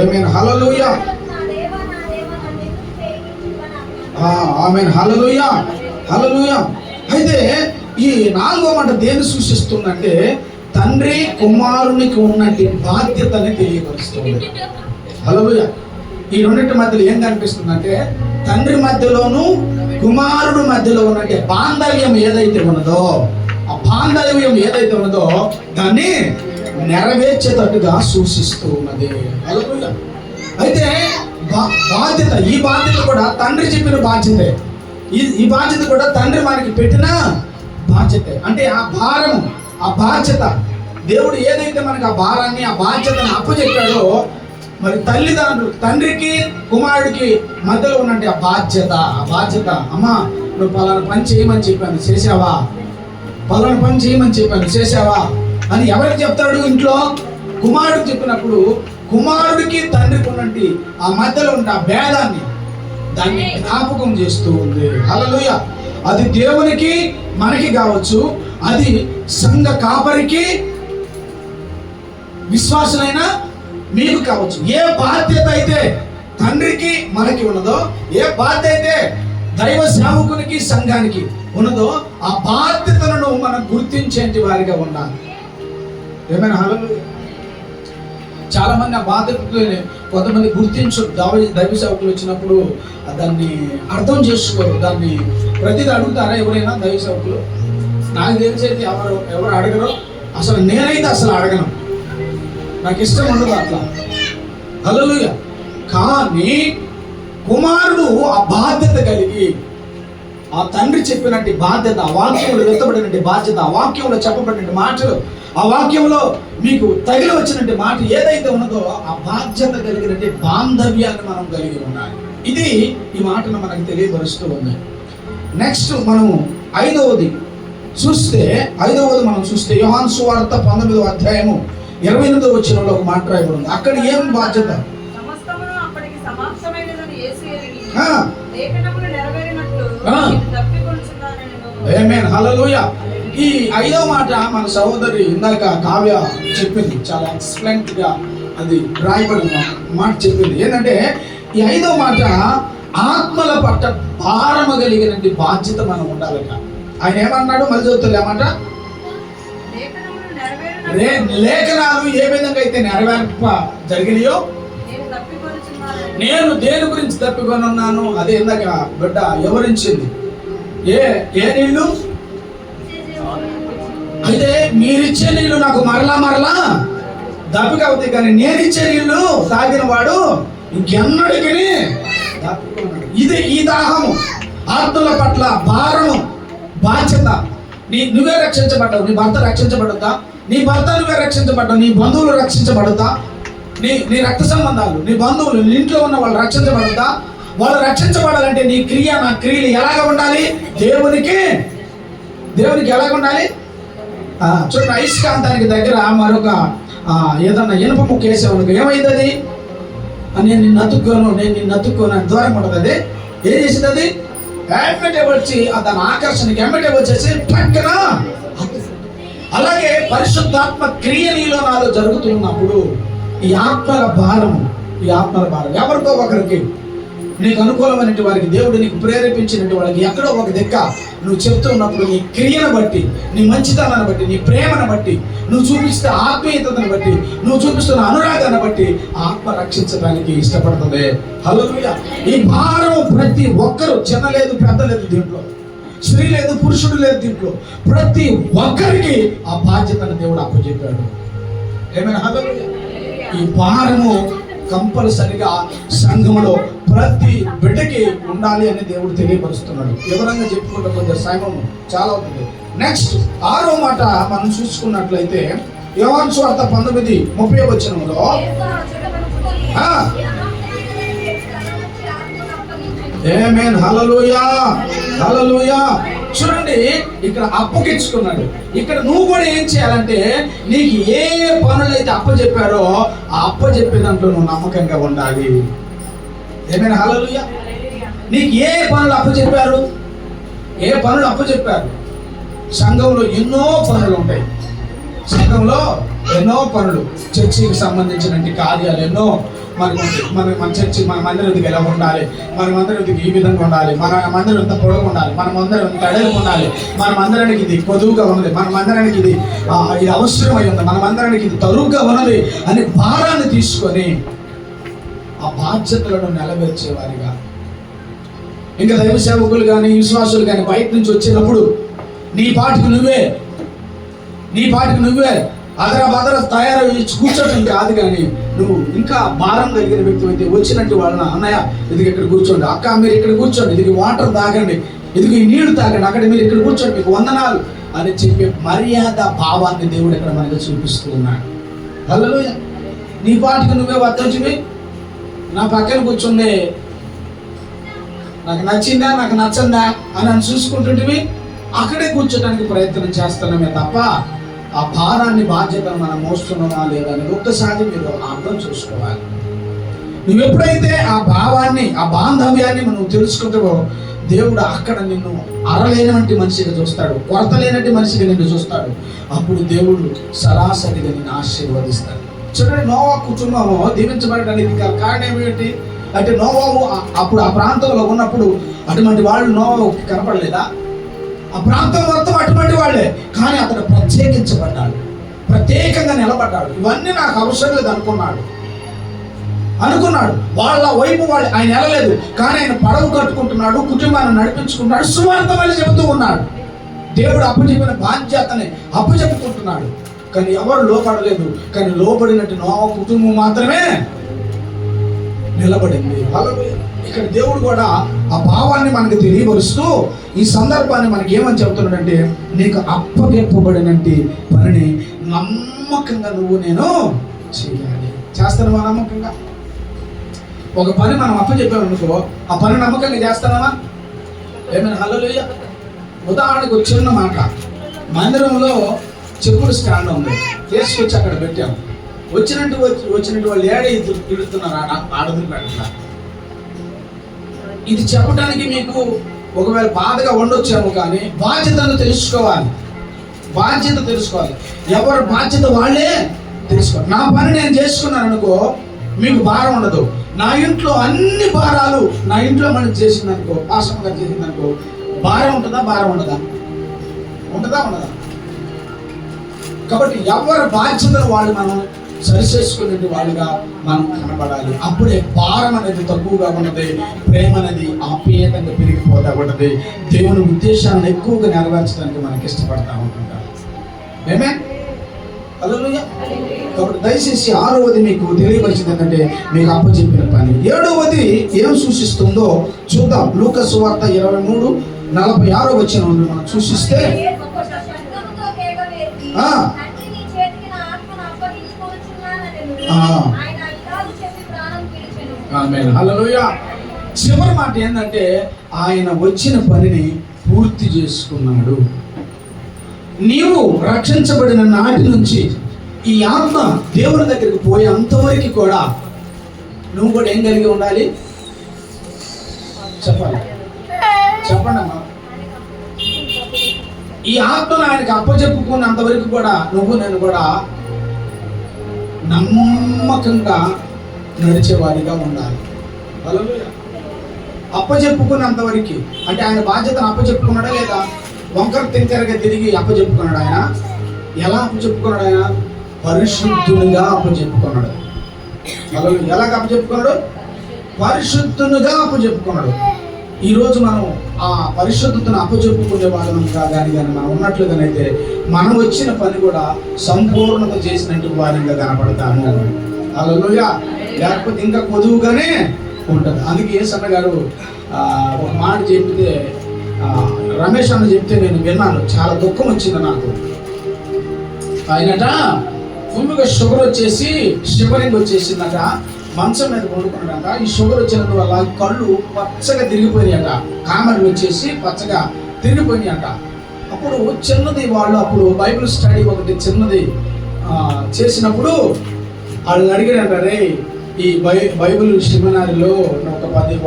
ఆమేన్ హల్లెలూయా. ఆమేన్ హల్లెలూయా, హల్లెలూయా. అయితే ఈ 4వ మాట దేన్ని సూచిస్తుందంటే తండ్రి కుమారునికి ఉన్నటి బాధ్యతని తెలియపరుస్తుంది. హల్లెలూయా. ఈ రెండింటి మధ్యలో ఏం కనిపిస్తుందంటే తండ్రి మధ్యలోను కుమారుడు మధ్యలో ఉన్నట్టు బాంధవ్యం ఏదైతే ఉన్నదో, ఆ బాంధవ్యం ఏదైతే ఉన్నదో దాన్ని నెరవేర్చేటట్టుగా సూచిస్తూ ఉన్నది. హల్లెలూయా. అయితే బాధ్యత, ఈ బాధ్యత కూడా తండ్రి చెప్పిన బాధ్యతే. ఈ బాధ్యత కూడా తండ్రి మనకి పెట్టిన బాధ్యతే. అంటే ఆ భారము, ఆ బాధ్యత, దేవుడు ఏదైతే మనకి ఆ భారాన్ని, ఆ బాధ్యతను అప్పచెప్పాడో మరి తల్లిదండ్రులు, తండ్రికి కుమారుడికి మధ్యలో ఉన్నట్టు ఆ బాధ్యత, అమ్మా నువ్వు పలానా పని చేయమని చెప్పాను చేసావా, పలానా పని చేయమని చెప్పాను చేసావా అని ఎవరికి చెప్తాడు? ఇంట్లో కుమారుడికి చెప్పినప్పుడు కుమారుడికి తండ్రికి ఉన్నట్టు ఆ మధ్యలో ఉన్న ఆ భేదాన్ని దాన్ని జ్ఞాపకం చేస్తూ ఉంది. హల్లెలూయా. అది దేవునికి మనకి కావచ్చు, అది సంఘ కాపరికి విశ్వాసులైన మీకు కావచ్చు. ఏ బాధ్యత అయితే తండ్రికి మనకి ఉన్నదో, ఏ బాధ్యత అయితే దైవ సేవకునికి సంఘానికి ఉన్నదో ఆ బాధ్యతలను మనం గుర్తించేటి వారిగా ఉండాలి. ఏమైనా హల్లెలూయా. చాలా మంది ఆ బాధ్యతని కొంతమంది గుర్తించు, దైవ సేవకులు వచ్చినప్పుడు దాన్ని అర్థం చేసుకోరు. దాన్ని ప్రతిదీ అడుగుతారా ఎవరైనా దైవ సేవకులు? నాకు తెలిసేది ఎవరు అడగరు. అసలు నేనైతే అసలు అడగను, నాకు ఇష్టం ఉండదు అట్లా. హల్లెలూయా. కానీ కుమారుడు ఆ బాధ్యత కలిగి ఆ తండ్రి చెప్పినట్టు బాధ్యత, ఆ వాక్యంలో వ్యక్తపడినట్టు బాధ్యత, ఆ వాక్యంలో చెప్పబడిన మాటలు, ఆ వాక్యంలో మీకు తగిలి వచ్చినట్టు మాట ఏదైతే ఉన్నదో ఆ బాధ్యత కలిగినట్టు బాంధవ్యాన్ని మనం కలిగి ఉండాలి. ఇది ఈ మాటను మనకు తెలియపరుస్తూ ఉంది. నెక్స్ట్ మనము ఐదవది మనం చూస్తే యోహాను సువార్త 19:28 ఒక మాట రాయబడింది. అక్కడ ఏం బాధ్యత? సమస్తమును అప్పటికి సమాప్తమైనదని యేసు ఎరిగి లేఖనములు నెరవేరినట్లు తప్పికొనుచున్నానని. ఆమేన్ హల్లెలూయా. ఈ 5వ మాట మన సహోదరి ఇందాక కావ్య చెప్పింది, చాలా ఎక్సలెంట్ గా అది రాయబడిన మాట చెప్పింది. ఏంటంటే ఈ 5వ మాట ఆత్మల పట్ల భారము కలిగినటువంటి బాధ్యత మనం ఉండాలట. ఆయన ఏమన్నాడు? మళ్ళీ చదువుతారు ఏమాట? లేఖనాలు ఏ విధంగా అయితే నెరవేర్ప జరిగినాయో నేను దేని గురించి తప్పికొని ఉన్నాను. అదే ఇందాక బిడ్డ వివరించింది. ఏ నీళ్లు అయితే మీరిచ్చే నీళ్లు నాకు మరలా దప్పిక అవుతాయి, కానీ నేనిచ్చే నీళ్లు తాగిన వాడు ఇంకెన్నడికి దప్పికొన్నాడు. ఇది ఈ దాహము, ఆత్మల పట్ల భారము, బాధ్యత. నువ్వే రక్షించబడ్డావు, నీ భర్త రక్షించబడుతా, నీ భర్త నువ్వే రక్షించబడ్డావు, నీ బంధువులు రక్షించబడుతా, నీ రక్త సంబంధాలు, నీ బంధువులు, నీ ఇంట్లో ఉన్న వాళ్ళు రక్షించబడుతా. వాళ్ళు రక్షించబడాలంటే నీ క్రియ, నా క్రియలు ఎలాగ ఉండాలి? దేవునికి ఎలాగ ఉండాలి? చూడండి, అయస్కాంతానికి దగ్గర మరొక ఏదన్నా ఇనుప ముక్క వేసేవాళ్ళకి ఏమైంది? అది నేను నిన్ను అతుక్కోను అని దూరం ఉంటుంది. అది ఏం చేసింది? అది ఎమ్మటే వచ్చి దాని ఆకర్షణకి ఎమ్మటే వచ్చేసి పక్కన. అలాగే పరిశుద్ధాత్మ క్రియ నీలో నాలో జరుగుతున్నప్పుడు ఈ ఆత్మల భారం ఎవరికో ఒకరికి, నీకు అనుకూలమైనటువంటి వారికి, దేవుడు నీకు ప్రేరేపించినటువంటి వాళ్ళకి ఎక్కడో ఒక దిక్క నువ్వు చెప్తున్నప్పుడు నీ క్రియను బట్టి, నీ మంచితనాన్ని బట్టి, నీ ప్రేమను బట్టి, నువ్వు చూపిస్తే ఆత్మీయతను బట్టి, నువ్వు చూపిస్తున్న అనురాగాన్ని బట్టి ఆత్మ రక్షించడానికి ఇష్టపడుతుంది. హల్లెలూయా. ఈ భారం ప్రతి ఒక్కరు, చిన్న లేదు పెద్ద లేదు, దీంట్లో స్త్రీ లేదు పురుషుడు లేదు, దీంట్లో ప్రతి ఒక్కరికి ఆ బాధ్యతను దేవుడు అప్పచెప్పాడు. ఏమైనా హల్లెలూయా. ఈ భారము కంపల్సరిగా సంఘంలో ప్రతి బిడ్డకి ఉండాలి అని దేవుడు తెలియపరుస్తున్నాడు. వివరంగా చెప్పుకుంటే కొంచెం సమయం చాలా అవుతుంది. నెక్స్ట్ 6వ మాట మనం చూసుకున్నట్లయితే యోహాను సువార్త 19:30 ఆమేన్ హల్లెలూయా, హల్లెలూయా. చూడండి, ఇక్కడ అప్పగించుకున్నాడు. ఇక్కడ నువ్వు కూడా ఏం చేయాలంటే నీకు ఏ పనులైతే అప్పచెప్పారో ఆ అప్పచెప్పే దాంట్లో నువ్వు నమ్మకంగా ఉండాలి. ఏమైనా హల్లెలూయా. నీకు ఏ పనులు అప్పచెప్పారు, ఏ పనులు అప్పచెప్పారు? సంఘంలో ఎన్నో పనులు ఉంటాయి. సంఘంలో ఎన్నో పనులు, చర్చికి సంబంధించిన కార్యాలు ఎన్నో మన చర్చి, మన మందిరానికి ఎలా ఉండాలి, మన మందిరానికి ఈ విధంగా ఉండాలి, మన మందిరం ఎంత పొడవు ఉండాలి, మన మందిరం ఎంత అడవి ఉండాలి, మన మందిరానికి ఇది పొదువుగా ఉన్నది, మన మందిరానికి ఇది అవసరమై ఉంది, మన మందిరానికి ఇది తరువుగా ఉన్నది అని భారాన్ని తీసుకొని ఆ బాధ్యతలను నెరవేర్చేవారిగా. ఇంకా దైవ సేవకులు కానీ విశ్వాసులు కానీ బయట నుంచి వచ్చినప్పుడు నీ పాటికి నువ్వే అదర తయారై కూర్చోటం కాదు, కానీ నువ్వు ఇంకా భారం కలిగిన వ్యక్తి అయితే వచ్చినట్టు వాళ్ళని, అన్నయ్య ఇదికి ఇక్కడ కూర్చోండి, అక్క మీరు ఇక్కడ కూర్చోండి, ఇదికి వాటర్ తాగండి, ఇదికి ఈ నీళ్లు తాగండి, అక్కడ మీరు ఇక్కడ కూర్చోండి, మీకు వందనాలు అని చెప్పే మర్యాద భావాన్ని దేవుడు ఇక్కడ మనకు చూపిస్తూ ఉన్నాడు. హల్లెలూయా. నీ పాటికి నువ్వే వర్తించివి, నా పక్కన కూర్చుంది నాకు నచ్చిందా నాకు నచ్చందా అని చూసుకుంటుంటివి, అక్కడే కూర్చోడానికి ప్రయత్నం చేస్తున్నామే తప్ప ఆ భారాన్ని బాధ్యతను మనం మోస్తున్నామా లేదా అని ఒక్కసారి మీరు అర్థం చేసుకోవాలి. నువ్వు ఎప్పుడైతే ఆ భావాన్ని, ఆ బాంధవ్యాన్ని మనం తెలుసుకుంటావో దేవుడు అక్కడ నిన్ను అరలేనటువంటి మనిషిగా చూస్తాడు, కొరత లేనటువంటి మనిషిగా నిన్ను చూస్తాడు. అప్పుడు దేవుడు సరాసరిగా నిన్ను ఆశీర్వదిస్తాడు. చూడండి, నోవా కుటుంబము దీవించబడడానికి కారణం ఏమిటి అంటే, నోవాహు అప్పుడు ఆ ప్రాంతంలో ఉన్నప్పుడు అటువంటి వాళ్ళు నోవాహుకి కనపడలేదా? ఆ ప్రాంతం మొత్తం అటువంటి వాళ్ళే, కానీ అతడు ప్రత్యేకించబడ్డాడు, ప్రత్యేకంగా నిలబడ్డాడు. ఇవన్నీ నాకు అవసరం లేదు అనుకున్నాడు. వాళ్ళ వైపు వాళ్ళు ఆయన వెళ్ళలేదు, కానీ ఆయన పడవ కట్టుకుంటున్నాడు, కుటుంబాన్ని నడిపించుకున్నాడు, సువార్త మళ్ళీ చెబుతూ ఉన్నాడు. దేవుడు అప్పచెప్పిన బాధ్యతని అప్పచెప్పుకుంటున్నాడు, కానీ ఎవరు లోపడలేదు. కానీ లోపడినట్టు నోవా కుటుంబం మాత్రమే నిలబడింది. ఇక్కడ దేవుడు కూడా ఆ భావాన్ని మనకు తెలియపరుస్తూ ఈ సందర్భాన్ని మనకి ఏమని చెబుతున్నాడంటే, నీకు అప్పగింపబడినట్టి పనిని నమ్మకంగా నేను చేయాలి. చేస్తానమా నమ్మకంగా? ఒక పని మనం అప్పచెప్పామనుకో, ఆ పని నమ్మకంగా చేస్తానమా? ఏమైనా హల్లెలూయా. ఉదాహరణకు ఒక చిన్న మాట, మందిరంలో చెప్పులు స్టాండ్ ఉంది, తీసుకొచ్చి అక్కడ పెట్టాము. వచ్చినట్టు వాళ్ళు ఏడే తిడుతున్నారు, ఆడదులు పెట్టారు. ఇది చెప్పడానికి మీకు ఒకవేళ బాధగా ఉండొచ్చేమో, కానీ బాధ్యతను తెలుసుకోవాలి. ఎవరి బాధ్యత వాళ్ళే తెలుసుకోవాలి. నా పని నేను చేసుకున్నాను అనుకో, మీకు భారం ఉండదు. నా ఇంట్లో అన్ని భారాలు నా ఇంట్లో మనం చేసిందనుకో, పాస్టర్ గారు చేసిందనుకో, భారం ఉంటుందా? భారం ఉండదా? ఉండదా? కాబట్టి ఎవరి బాధ్యతను వాళ్ళు మనం సరిచేసుకునే వాళ్ళుగా మనం కనబడాలి. అప్పుడే భారం అనేది తక్కువగా ఉన్నది, ప్రేమ అనేది ఆప్యాయంగా పెరిగిపోతా ఉన్నది, దేవుని ఉద్దేశాలను ఎక్కువగా నెరవేర్చడానికి మనకి ఇష్టపడతా ఉంటుంటారు. ఏమే హల్లెలూయా. కాబట్టి దయచేసి 6వది మీకు తెలియపరిచింది ఏంటంటే, మీకు అప్పచెప్పిన పని. 7వది ఏం సూచిస్తుందో చూద్దాం. లూకా సువార్త 23:46 మనం సూచిస్తే, హల్లెలూయా. చివరి మాట ఏంటంటే, ఆయన వచ్చిన పనిని పూర్తి చేసుకున్నాడు. నీవు రక్షించబడిన నాటి నుంచి ఈ ఆత్మ దేవుని దగ్గరికి పోయే అంతవరకు కూడా నువ్వు కూడా ఏం కలిగి ఉండాలి? చెప్పండి అమ్మా. ఈ ఆత్మను ఆయనకు అప్పచెప్పుకున్నంత వరకు కూడా నేను కూడా నమ్మకంగా నడిచేవాడిగా ఉండాలి. హల్లెలూయా. అప్పచెప్పుకున్నంత వరకు అంటే ఆయన బాధ్యతను అప్పచెప్పుకున్నాడా లేదా? వంకర తింకరగా తిరిగి అప్పచెప్పుకున్నాడు. ఆయన ఎలా అప్పచెప్పుకున్నాడు? ఆయన పరిశుద్ధునిగా అప్పచెప్పుకున్నాడు. హల్లెలూయా. ఎలాగ అప్పచెప్పుకున్నాడు? పరిశుద్ధునిగా అప్పచెప్పుకున్నాడు. ఈరోజు మనం ఆ పరిశుద్ధతను అప్పచెప్పుకునే వాళ్ళం కానీ మనం ఉన్నట్లుగానైతే మనం వచ్చిన పని కూడా సంపూర్ణత చేసినట్టు వారిగా కనపడతాము. హల్లెలూయా. లేకపోతే ఇంకా కొదువుగానే ఉంటుంది. అందుకే యేసన్న గారు ఒక మాట చెప్తే, రమేష్ అన్న చెప్తే నేను విన్నాను, చాలా దుఃఖం వచ్చింది నాకు. ఆయనట ఫుల్గా షుగర్ వచ్చేసి షివరింగ్ వచ్చేసిందట, మంచం మీద వండుకున్నాడట. ఈ షుగర్ వచ్చినందువల్ల కళ్ళు పచ్చగా తిరిగిపోయినాయట, కామెర్లు వచ్చేసి పచ్చగా తిరిగిపోయినాయి అంట. అప్పుడు చిన్నది వాళ్ళు అప్పుడు బైబిల్ స్టడీ ఒకటి చిన్నది చేసినప్పుడు వాళ్ళు అడిగారంట, రే ఈ బైబిల్ సెమినారీలో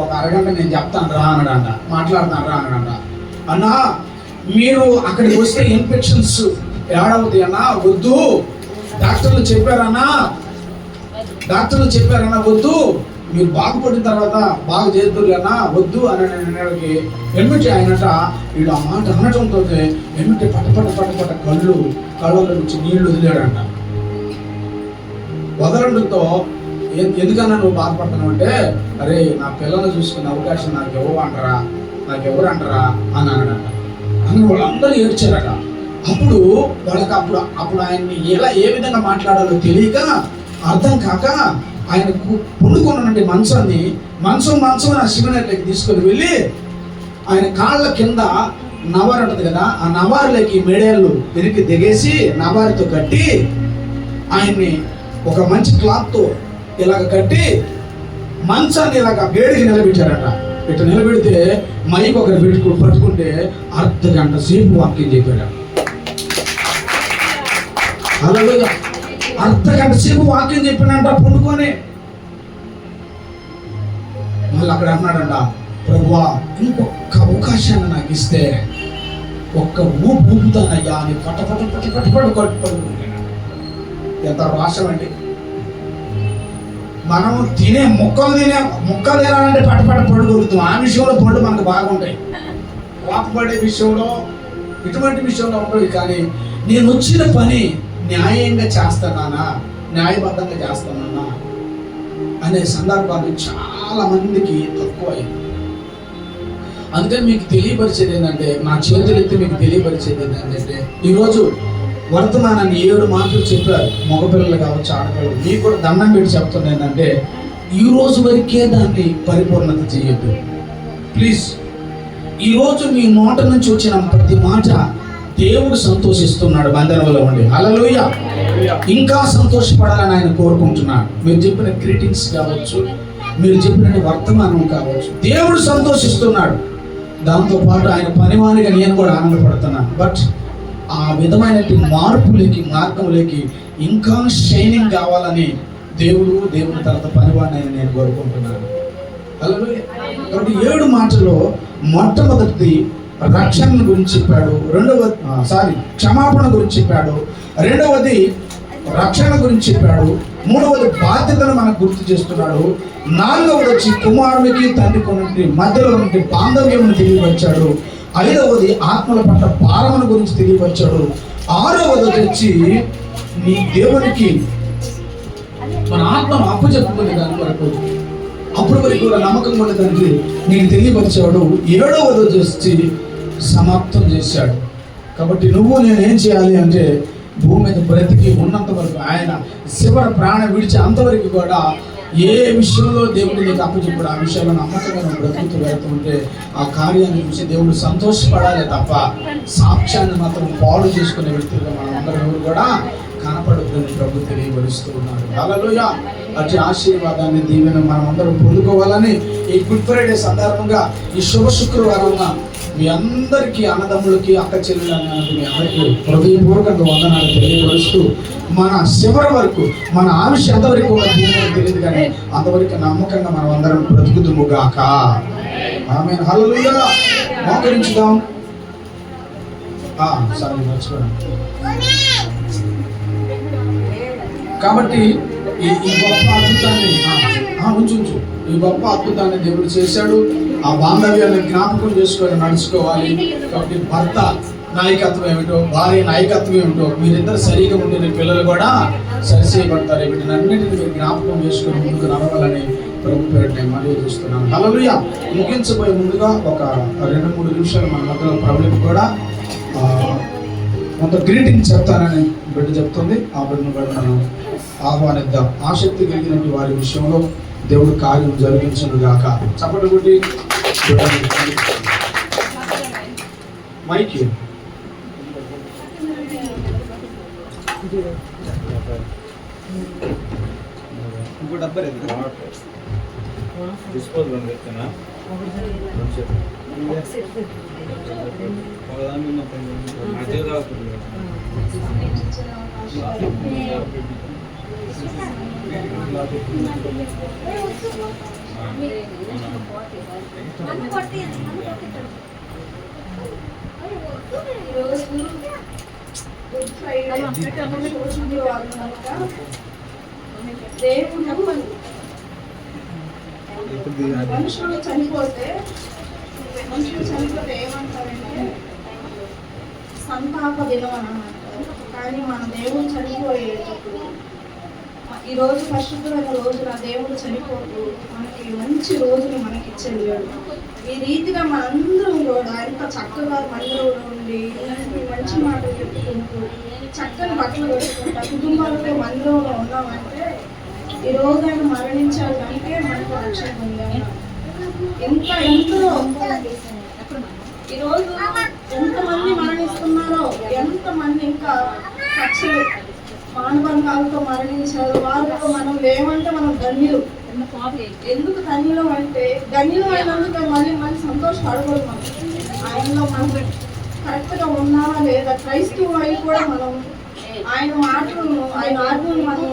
ఒక అరగంట నేను చెప్తాను రా అన్నాడంట, మాట్లాడతాను రా అన్నాడంట. అన్నా మీరు అక్కడికి వస్తే ఇన్ఫెక్షన్స్ ఏడవుతాయి అన్నా, వద్దు. డాక్టర్లు చెప్పారన్నా వద్దు, మీరు బాగుపడిన తర్వాత బాగా చేద్దరు అన్నా వద్దు అని అనేవాడికి ఎమ్మిటి ఆయనట వీడు ఆ మాట అనటంతో ఎమ్మిటి పట్ట కళ్ళలో నుంచి నీళ్లు వదిలేడంట. వదలడంతో ఎందుకన్నా నువ్వు బాధపడుతున్నావు అంటే, అరే నా పిల్లలు చూసుకునే అవకాశం నాకు ఎవరు అంటారా అని అన్నాడంట. అని వాళ్ళందరూ ఏడ్చారట. అప్పుడు వాళ్ళకి అప్పుడు ఆయన్ని ఏ విధంగా మాట్లాడాలో తెలియక అర్థం కాక ఆయన పండుకున్నటువంటి మంచం ఆ శివనట్లకి తీసుకొని వెళ్ళి ఆయన కాళ్ళ కింద నవారు ఉంటుంది కదా, ఆ నవారులకి మెడేళ్ళు వెనక్కి దిగేసి నవారితో కట్టి ఆయన్ని ఒక మంచి క్లాత్తో ఇలాగ కట్టి మంచాన్ని ఇలాగ వేడికి నిలబెట్టారట. ఇట్లా నిలబెడితే మైక్ ఒకరు పట్టుకుంటే అర్ధగంట సేపు వాక్యం చెప్పాడు. అలాగే అర్ధగంట సేపు వాక్యం చెప్పాడంట పండుకొని. మళ్ళీ అక్కడ అన్నాడంట, ప్రభువా ఇంకొక అవకాశాన్ని నాకు ఇస్తే ఒక్క ఊపుతానయ్యా అని పట్టుకుంటాను. ఎంత రాష్ట్రం అండి. మనం ముక్కలు తినాలంటే పడుకోగలుగుతాం. ఆ విషయంలో పళ్ళు మనకు బాగుంటాయి. వాపబడే విషయంలో ఇటువంటి విషయంలో ఉండవు. కానీ నేను వచ్చిన పని న్యాయంగా చేస్తానా, న్యాయబద్ధంగా చేస్తానా అనే సందర్భాలు చాలా మందికి తక్కువైంది. అందుకని మీకు తెలియపరిచేది ఏంటంటే, నా చేతులెత్తి మీకు తెలియపరిచేది ఏంటంటే, ఈరోజు వర్తమానాన్ని 7 మాటలు చెప్పారు. మగపిల్లలు కావచ్చు, ఆడపిల్లలు. మీకు కూడా దండం పెట్టి చెప్తున్నా ఏంటంటే, ఈ రోజు వరకే దాన్ని పరిపూర్ణత చేయొద్దు ప్లీజ్. ఈరోజు మీ నోట నుంచి వచ్చిన ప్రతి మాట దేవుడు సంతోషిస్తున్నాడు. మందిరంలో ఉండి హల్లెలూయా, ఇంకా సంతోషపడాలని ఆయన కోరుకుంటున్నాడు. మీరు చెప్పిన గ్రీటింగ్స్ కావచ్చు, మీరు చెప్పిన వర్తమానం కావచ్చు, దేవుడు సంతోషిస్తున్నాడు. దాంతోపాటు ఆయన పనివానిగా నేను కూడా ఆనందపడుతున్నాను. బట్ ఆ విధమైనటువంటి మార్గంలోకి ఇంకా షైనింగ్ కావాలని దేవుని తర్వాత పనివాడిని నేను కోరుకుంటున్నాను. హల్లెలూయా. కాబట్టి 7 మాటల్లో మొట్టమొదటిది రక్షణ గురించి చెప్పాడు, క్షమాపణ గురించి చెప్పాడు, రెండవది రక్షణ గురించి చెప్పాడు, మూడవది బాధ్యతను మనకు గుర్తు చేస్తున్నాడు, నాలుగవది వచ్చి కుమారునికి తండ్రికి మధ్యలో నుండి బాంధవ్యం తెలియవచ్చాడు, ఐదవది ఆత్మల పట్ల భారముల గురించి తెలియవచ్చాడు, ఆరవది వచ్చి నీ దేవునికి మన ఆత్మను అప్పచెప్పుకునే దాని వరకు అప్పటి వరకు కూడా నమ్మకం ఉండడానికి నీకు తెలియపరిచాడు, ఏడవది వచ్చి సమాప్తం చేశాడు. కాబట్టి నువ్వు నేనేం చేయాలి అంటే, భూమి మీద బ్రతికి ఉన్నంత వరకు, ఆయన చివరి ప్రాణం విడిచి అంతవరకు కూడా ఏ విషయంలో దేవుడు నీకు అప్పచెప్పుడు ఆ విషయంలో నమ్మకంగా నువ్వు బ్రతుకుతూ వెళ్తుంటే ఆ కార్యాన్ని చూసి దేవుడు సంతోషపడాలి తప్ప సాక్ష్యాన్ని మాత్రం పాడు చేసుకునే వ్యక్తులుగా మనం అందరం కూడా కనపడుతుందని ప్రభు తెలియపరుస్తూ ఉన్నారు. హల్లెలూయా. అటు ఆశీర్వాదాన్ని దీవెన మనం అందరం పొందుకోవాలని ఈ గుడ్ ఫ్రైడే సందర్భంగా ఈ శుభ శుక్రవారంగా మీ అందరికీ, అన్నదమ్ములకి, అక్క చెల్లెళ్ళకి, మీ అందరికీ హృదయపూర్వకంగా వందనాలు తెలియపరుస్తూ, మన చివరి వరకు మన ఆవిష్యం ఎంతవరకు కూడా తెలియదు కానీ అంతవరకు నమ్మకంగా మనం అందరం బ్రతుకుదుము గాక. ఆమేన్. హల్లెలూయా. మోకరించుదాం. సారీ మర్చిపోయాను. కాబట్టి ఈ గొప్ప అద్భుతాన్ని ఉంచు ఈ గొప్ప అద్భుతాన్ని దేవుడు చేశాడు. ఆ బాంధవ్యాన్ని జ్ఞాపకం చేసుకొని నడుచుకోవాలి. కాబట్టి భర్త నాయకత్వం ఏమిటో, భార్య నాయకత్వం ఏమిటో, మీరిద్దరు సరిగా ఉండిన పిల్లలు కూడా సరిచేయబడతారు. వీటినన్నిటిని మీరు జ్ఞాపకం చేసుకొని ముందుకు నడవాలని ప్రభు పేరిట నేను మనవి చేస్తున్నాను. హల్లెలూయా. ముగించబోయే ముందుగా ఒక 2-3 నిమిషాలు మన మధ్యలో ప్రభుత్వం కూడా కొంత గ్రీటింగ్ చెప్తానని బిడ్డ చెప్తుంది. ఆ బిడ్డను కూడా మనం ఆహ్వానిద్దాం. ఆసక్తి కలిగినటువంటి వారి విషయంలో దేవుడు కార్యం జరిగించును గాక. చప్పట్లు కొట్టి మైక్ డిస్పోజల్ ఈరోజు గుడ్ ఫ్రైడే శుక్రవారం కనుక దేవుడు మనుషులు చనిపోతే ఏమంటారంటే సంతాప దినం అని అంటారు. కానీ మన దేవుడు చనిపోయేటప్పుడు ఈరోజు పరిశుద్ధమైన రోజున దేవుడు చనిపోతూ మనకి మంచి రోజులు మనకి ఇచ్చేది. ఈ రీతిగా మనందరం కూడా ఎంత చక్కగా మందిరంలో ఉండి ఇలాంటి మంచి మాటలు చెప్పుకుంటూ చక్కని బట్టలు వేసుకుంటా కుటుంబాలతో మందిరంలో ఉన్నామంటే ఈ రోజు ఆయన మరణించాలంటే మనకు రక్షణ పొందాము. ఇంకా ఎంతో ఈరోజు ఎంతమంది మరణిస్తున్నారో, ఎంతమంది ఇంకా కక్షలు మానవంగాలతో మరణించారు. వాళ్ళతో మనం లేమంటే మనం ధన్యులు. ఎందుకు ధన్యులం అంటే ధన్యులం అయినందుకు మళ్ళీ సంతోషపడకూడదు. మనం ఆయనలో మనం కరెక్ట్గా ఉన్నామా లేదా, క్రైస్తవ అయి కూడా మనం ఆయన మాటలను ఆయన ఆజ్ఞలను మనం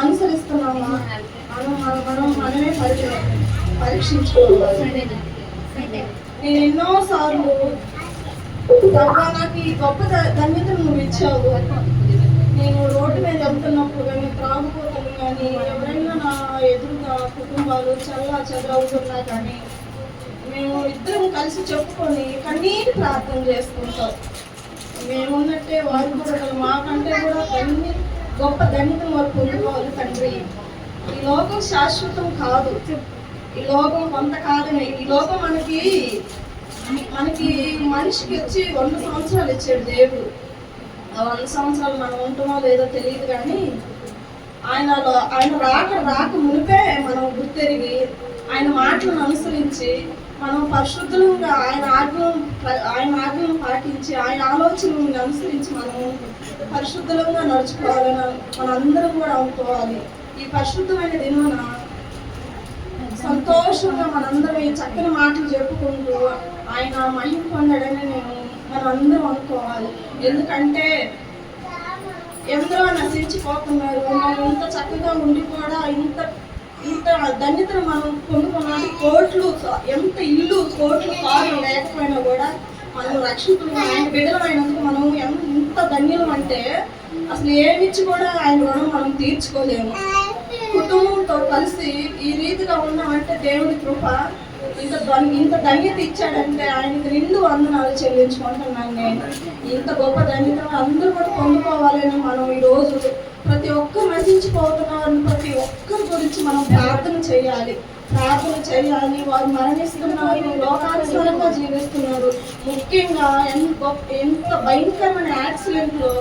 అనుసరిస్తున్నామా మనమే పరీక్షించుకోవాలి. నేను ఎన్నోసార్లు ప్రభా నాకు ఈ గొప్ప ధన్యతను నువ్వు ఇచ్చావు. నేను రోడ్డు మీద వెళ్తున్నప్పుడు కానీ త్రాగుపోతులు కానీ ఎవరైనా నా ఎదురుగా కుటుంబాలు చల్లా చెదరవుతున్నా కానీ మేము ఇద్దరం కలిసి చెప్పుకొని కన్నీటి ప్రార్థన చేసుకుంటాం. మేమున్నట్టే వారు కూడా మాకంటే కూడా గొప్ప ధన్యతను వారు పొందుకోవాలి. తండ్రి, ఈ లోకం శాశ్వతం కాదు, ఈ లోకం కొంతకాలమే. ఈ లోకం మనకి మనిషికి వచ్చి 100 సంవత్సరాలు ఇచ్చాడు దేవుడు. 100 సంవత్సరాలు మనం ఉంటామో లేదో తెలియదు, కానీ ఆయన రాక మునిపే మనం గుర్తెరిగి ఆయన మాటలను అనుసరించి మనం పరిశుద్ధంగా ఆయన ఆజ్ఞలను పాటించి ఆయన ఆలోచనలను అనుసరించి మనము పరిశుద్ధంగా నడుచుకోవాలని మనందరం కూడా అనుకోవాలి. ఈ పరిశుద్ధమైన దినాన సంతోషంగా మనందరం ఈ చక్కని మాటలు చెప్పుకుంటూ ఆయన మహిమ పొందడని మనం అందరం అనుకోవాలి. ఎందుకంటే ఎందరో నశించిపోతున్నారు. మనం ఇంత చక్కగా ఉండి కూడా ఇంత ధన్యతను మనం పొందుకున్నాం. కోట్లు ఎంత ఇల్లు కోట్లు కార్లు లేకపోయినా కూడా మనం రక్షితులు ఆయన బిడ్డలమైనందుకు మనం ఎంత ధన్యులం అంటే అసలు ఏమిచ్చి కూడా ఆయన రుణం మనం తీర్చుకోలేము. కుటుంబంతో కలిసి ఈ రీతిగా ఉన్నామంటే దేవుడి కృప. ఇంత ధన్యత ఇచ్చాడంటే ఆయనకి 2 వందనాలు చెల్లించుకుంటున్నాను నేను. ఇంత గొప్ప ధన్యత అందరూ కూడా పొందుకోవాలని మనం ఈరోజు ప్రతి ఒక్కరు నశించిపోతున్నారు. ప్రతి ఒక్కరి గురించి మనం ప్రార్థన చేయాలి. వారు మరణిస్తున్నారు, లోకానుసారంగా జీవిస్తున్నారు. ముఖ్యంగా ఎంత భయంకరమైన యాక్సిడెంట్లు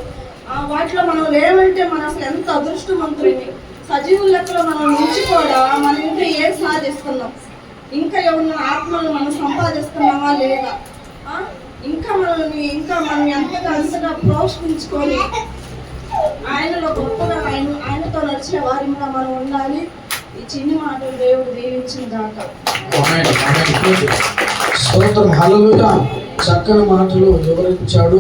వాటిలో మనం లేవంటే మనం అసలు ఎంత అదృష్టవంతులని. సజీవుల లెక్కలో మనం నుంచి కూడా మనం ఇంకా ఏం సాధిస్తున్నాం, ఇంకా ఎవరిన ఆత్మలను మనం సంపాదిస్తున్నామా లేదా, ఇంకా మనం అంతగా ప్రోత్సహించుకొని ఆయనలో గొప్పగా ఆయనతో నడిచే వారిగా మనం ఉండాలి. ఈ చిన్ని మాటలు దేవుడు దీవించిన దాకా. స్తోత్రం, హల్లెలూయా. చక్కని మాటలు వివరించారు.